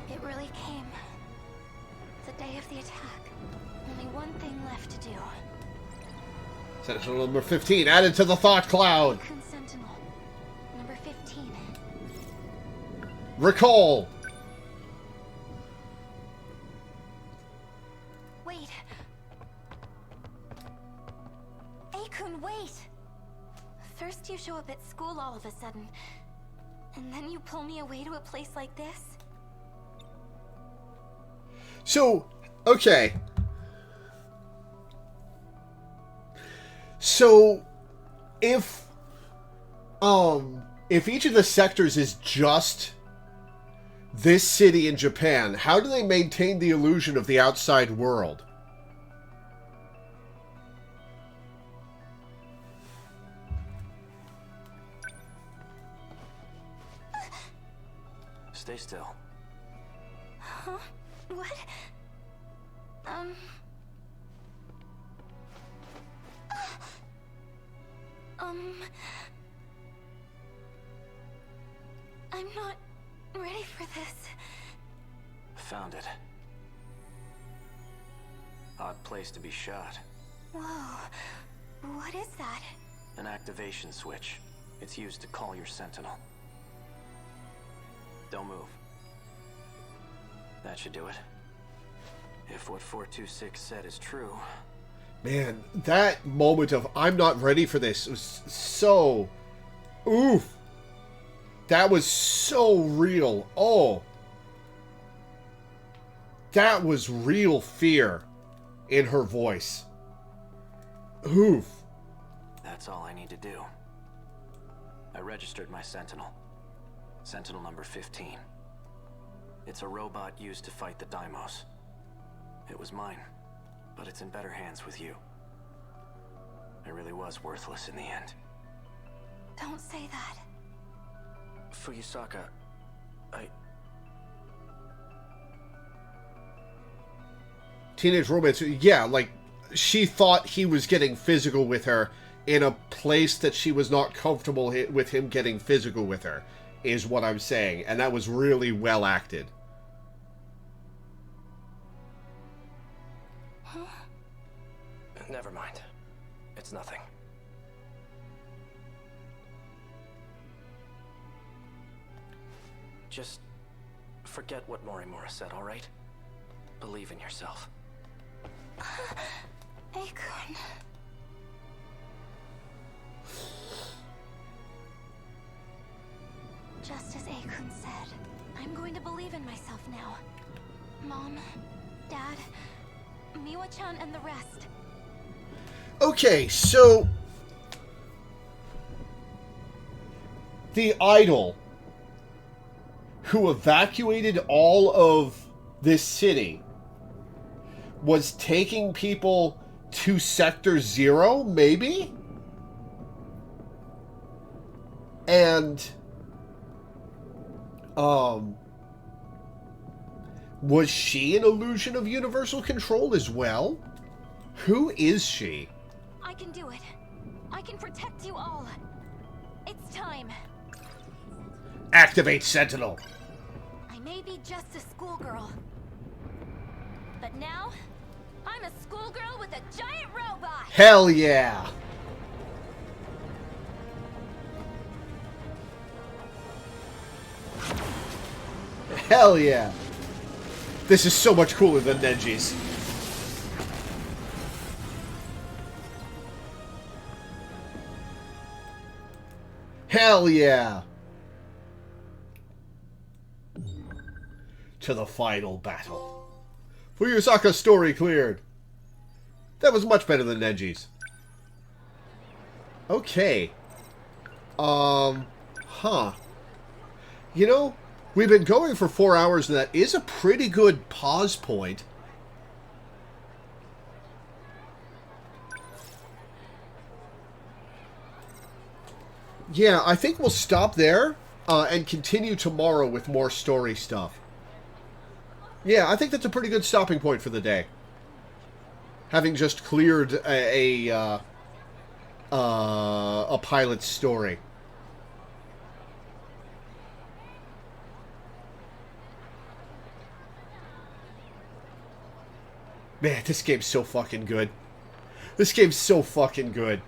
It really came. The day of the attack. Only one thing left to do. Sentinel number 15 added to the thought cloud. Raccoon Sentinel. Number 15. Recall. Wait. Aegis, wait! First you show up at school all of a sudden. And then you pull me away to a place like this? So, okay. So, if each of the sectors is just this city in Japan, how do they maintain the illusion of the outside world? Stay still. Huh? What? I'm not ready for this. Found it. Odd place to be shot. Whoa. What is that? An activation switch. It's used to call your Sentinel. Don't move. That should do it. If what 426 said is true... Man, that moment of I'm not ready for this was so... Oof. That was so real. Oh. That was real fear in her voice. Oof. That's all I need to do. I registered my Sentinel. Sentinel number 15. It's a robot used to fight the Daimos. It was mine, but it's in better hands with you. I really was worthless in the end. Don't say that. Fuyusaka, Teenage romance, yeah, like, she thought he was getting physical with her in a place that she was not comfortable with him getting physical with her, is what I'm saying. And that was really well acted. Huh? Never mind. It's nothing. Just forget what Morimura said, alright? Believe in yourself. Aegis. Just as Aekun said, I'm going to believe in myself now. Mom, Dad, Miwa-chan, and the rest. Okay, so the idol who evacuated all of this city was taking people to Sector 0, maybe? And, was she an illusion of universal control as well? Who is she? I can do it. I can protect you all. It's time. Activate Sentinel. I may be just a schoolgirl, but now I'm a schoolgirl with a giant robot. Hell yeah. Hell yeah. This is so much cooler than Neji's. Hell yeah. To the final battle. Fuyusaka's story cleared. That was much better than Neji's. Okay. Huh. You know, we've been going for 4 hours, and that is a pretty good pause point. Yeah, I think we'll stop there and continue tomorrow with more story stuff. Yeah, I think that's a pretty good stopping point for the day. Having just cleared a pilot's story. Man, this game's so fucking good. This game's so fucking good.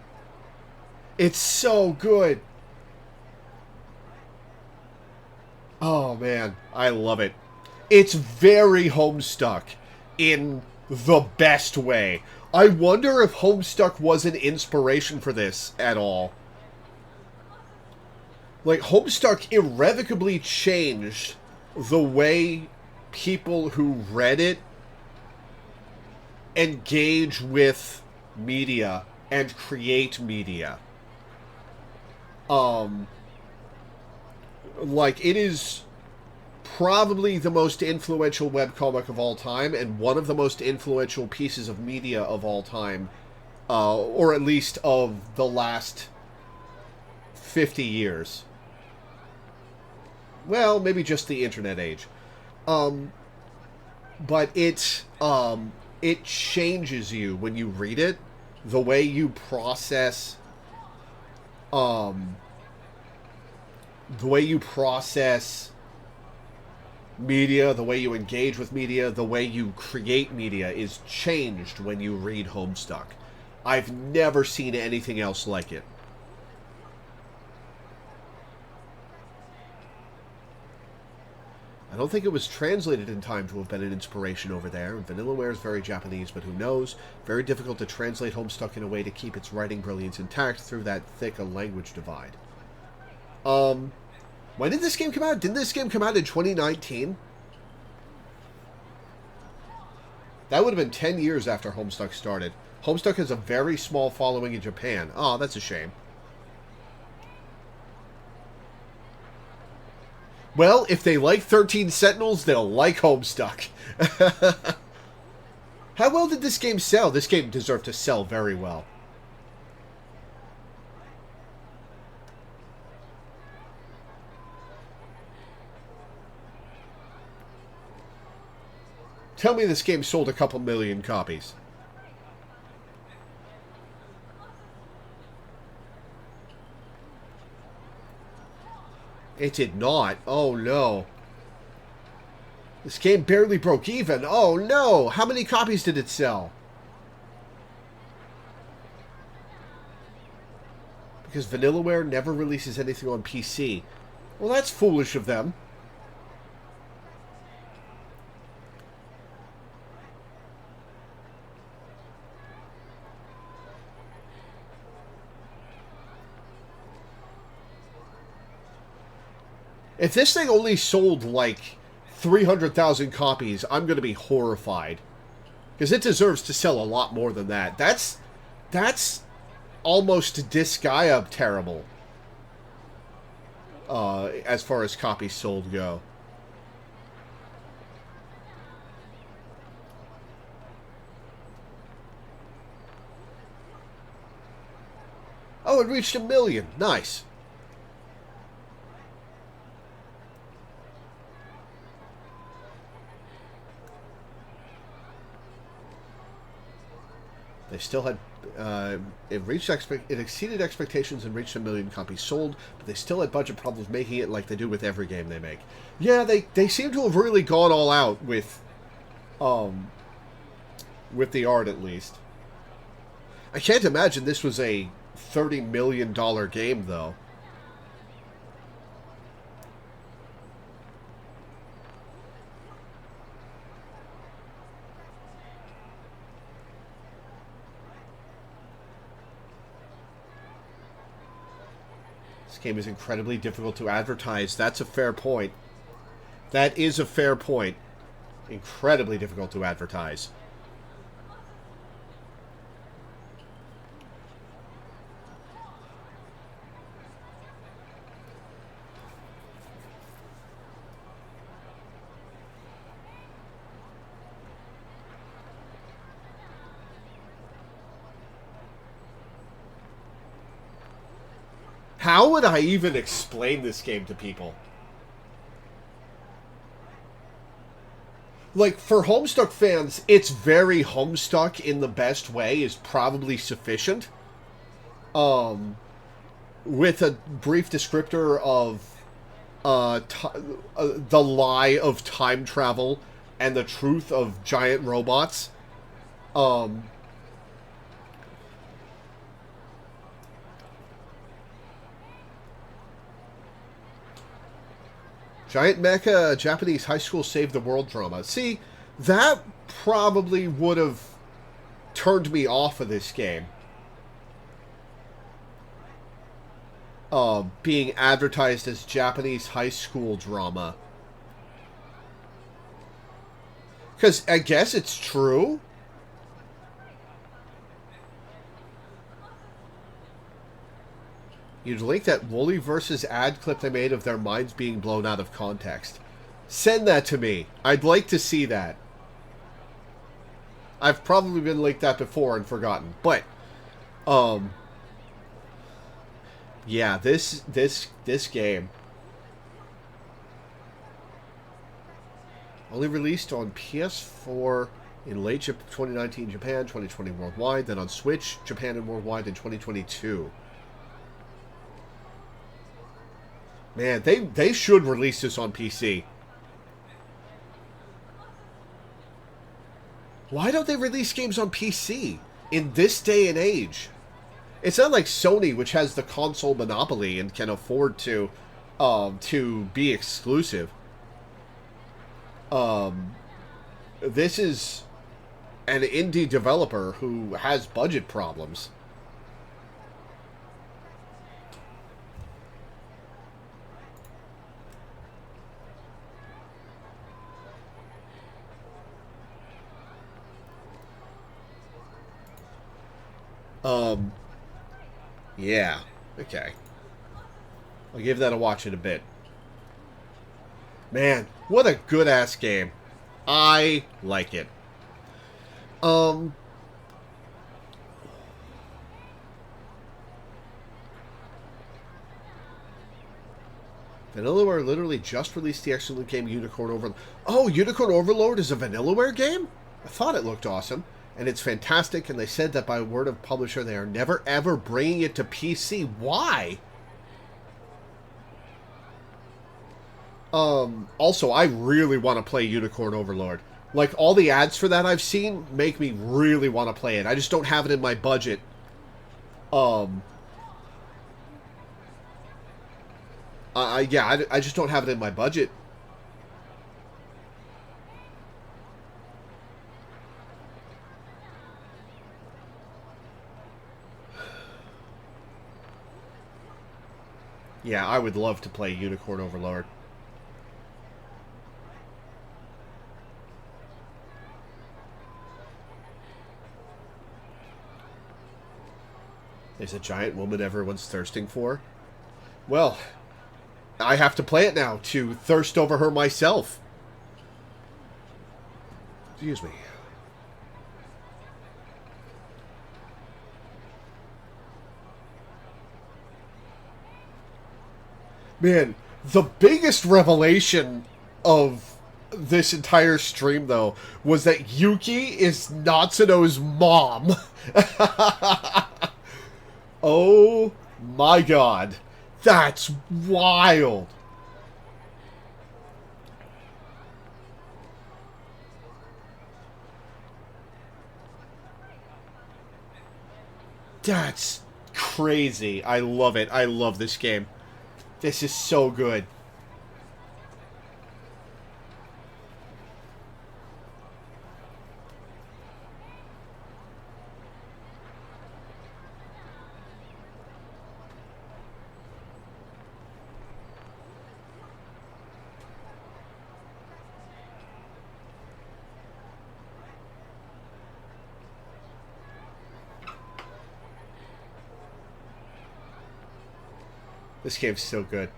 It's so good. Oh, man. I love it. It's very Homestuck in the best way. I wonder if Homestuck was an inspiration for this at all. Like, Homestuck irrevocably changed the way people who read it engage with media and create media. Like, it is probably the most influential webcomic of all time, and one of the most influential pieces of media of all time, or at least of the last 50 years. Well, maybe just the internet age. But it changes you when you read it. The way you process media, the way you engage with media, the way you create media is changed when you read Homestuck. I've never seen anything else like it. I don't think it was translated in time to have been an inspiration over there. Vanillaware is very Japanese, but who knows? Very difficult to translate Homestuck in a way to keep its writing brilliance intact through that thick a language divide. When did this game come out? Didn't this game come out in 2019? That would have been 10 years after Homestuck started. Homestuck has a very small following in Japan. Oh, that's a shame. Well, if they like 13 Sentinels, they'll like Homestuck. How well did this game sell? This game deserved to sell very well. Tell me this game sold a couple million copies. It did not. Oh, no. This game barely broke even. Oh, no. How many copies did it sell? Because Vanillaware never releases anything on PC. Well, that's foolish of them. If this thing only sold like 300,000 copies, I'm going to be horrified. Because it deserves to sell a lot more than that. That's almost Disgaea terrible. As far as copies sold go. Oh, it reached 1 million. Nice. They still had, it exceeded expectations and reached 1 million copies sold, but they still had budget problems making it like they do with every game they make. Yeah, they seem to have really gone all out with the art, at least. I can't imagine this was a $30 million game, though. This game is incredibly difficult to advertise. That's a fair point. That is a fair point. Incredibly difficult to advertise. How would I even explain this game to people? Like, for Homestuck fans, it's very Homestuck in the best way is probably sufficient. With a brief descriptor of the lie of time travel and the truth of giant robots. Giant Mecha Japanese high school save the world drama. See, that probably would have turned me off of this game. Being advertised as Japanese high school drama. Because I guess it's true. You'd link that Wooly versus ad clip they made of their minds being blown out of context. Send that to me. I'd like to see that. I've probably been linked that before and forgotten. But, yeah, this game only released on PS4 in late 2019 Japan, 2020 worldwide, then on Switch, Japan and worldwide in 2022. Man, they should release this on PC. Why don't they release games on PC in this day and age? It's not like Sony, which has the console monopoly and can afford to be exclusive. This is an indie developer who has budget problems. Yeah, okay. I'll give that a watch in a bit. Man, what a good-ass game. I like it. Vanillaware literally just released the excellent game Unicorn Overlord. Oh, Unicorn Overlord is a Vanillaware game? I thought it looked awesome. And it's fantastic, and they said that by word of publisher, they are never ever bringing it to PC. Why? Also, I really want to play Unicorn Overlord. Like, all the ads for that I've seen make me really want to play it. I just don't have it in my budget. Yeah, I just don't have it in my budget. Yeah, I would love to play Unicorn Overlord. There's a giant woman everyone's thirsting for. Well, I have to play it now to thirst over her myself. Excuse me. Man, the biggest revelation of this entire stream, though, was that Yuki is Natsuno's mom. Oh my god. That's wild. That's crazy. I love it. I love this game. This is so good. This game's so good.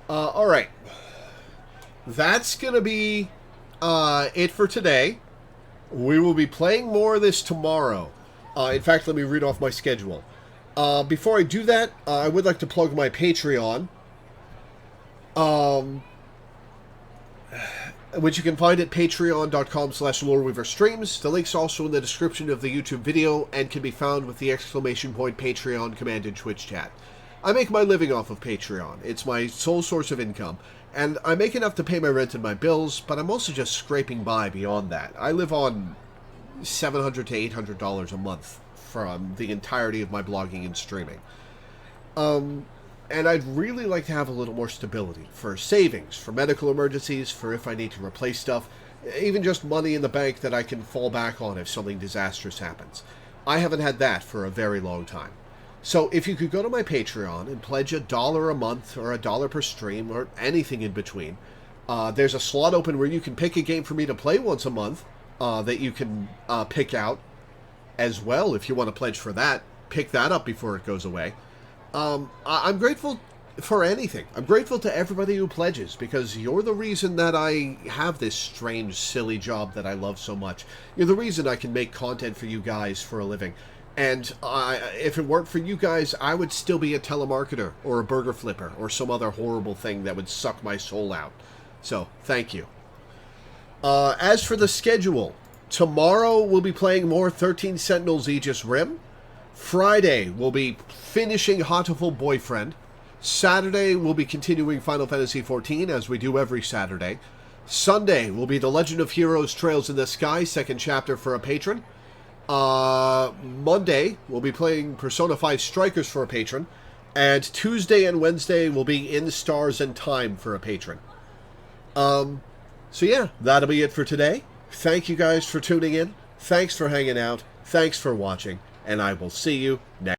Alright. That's gonna be it for today. We will be playing more of this tomorrow. In fact, let me read off my schedule. Before I do that, I would like to plug my Patreon. Which you can find at patreon.com/LoreweaverStreams. The link's also in the description of the YouTube video and can be found with the !Patreon command in Twitch chat. I make my living off of Patreon. It's my sole source of income, and I make enough to pay my rent and my bills, but I'm also just scraping by beyond that. I live on $700 to $800 a month from the entirety of my blogging and streaming. And I'd really like to have a little more stability for savings, for medical emergencies, for if I need to replace stuff, even just money in the bank that I can fall back on if something disastrous happens. I haven't had that for a very long time. So if you could go to my Patreon and pledge $1 a month or $1 per stream or anything in between, there's a slot open where you can pick a game for me to play once a month that you can pick out as well if you want to pledge for that. Pick that up before it goes away. I'm grateful for anything. I'm grateful to everybody who pledges because you're the reason that I have this strange, silly job that I love so much. You're the reason I can make content for you guys for a living. And if it weren't for you guys, I would still be a telemarketer or a burger flipper or some other horrible thing that would suck my soul out. So, thank you. As for the schedule, tomorrow we'll be playing more 13 Sentinels Aegis Rim. Friday we'll be finishing Hatoful Boyfriend. Saturday we'll be continuing Final Fantasy XIV as we do every Saturday. Sunday will be The Legend of Heroes Trails in the Sky, second chapter for a patron. Monday, we'll be playing Persona 5 Strikers for a patron. And Tuesday and Wednesday will be In Stars and Time for a patron. So yeah, that'll be it for today. Thank you guys for tuning in. Thanks for hanging out. Thanks for watching. And I will see you next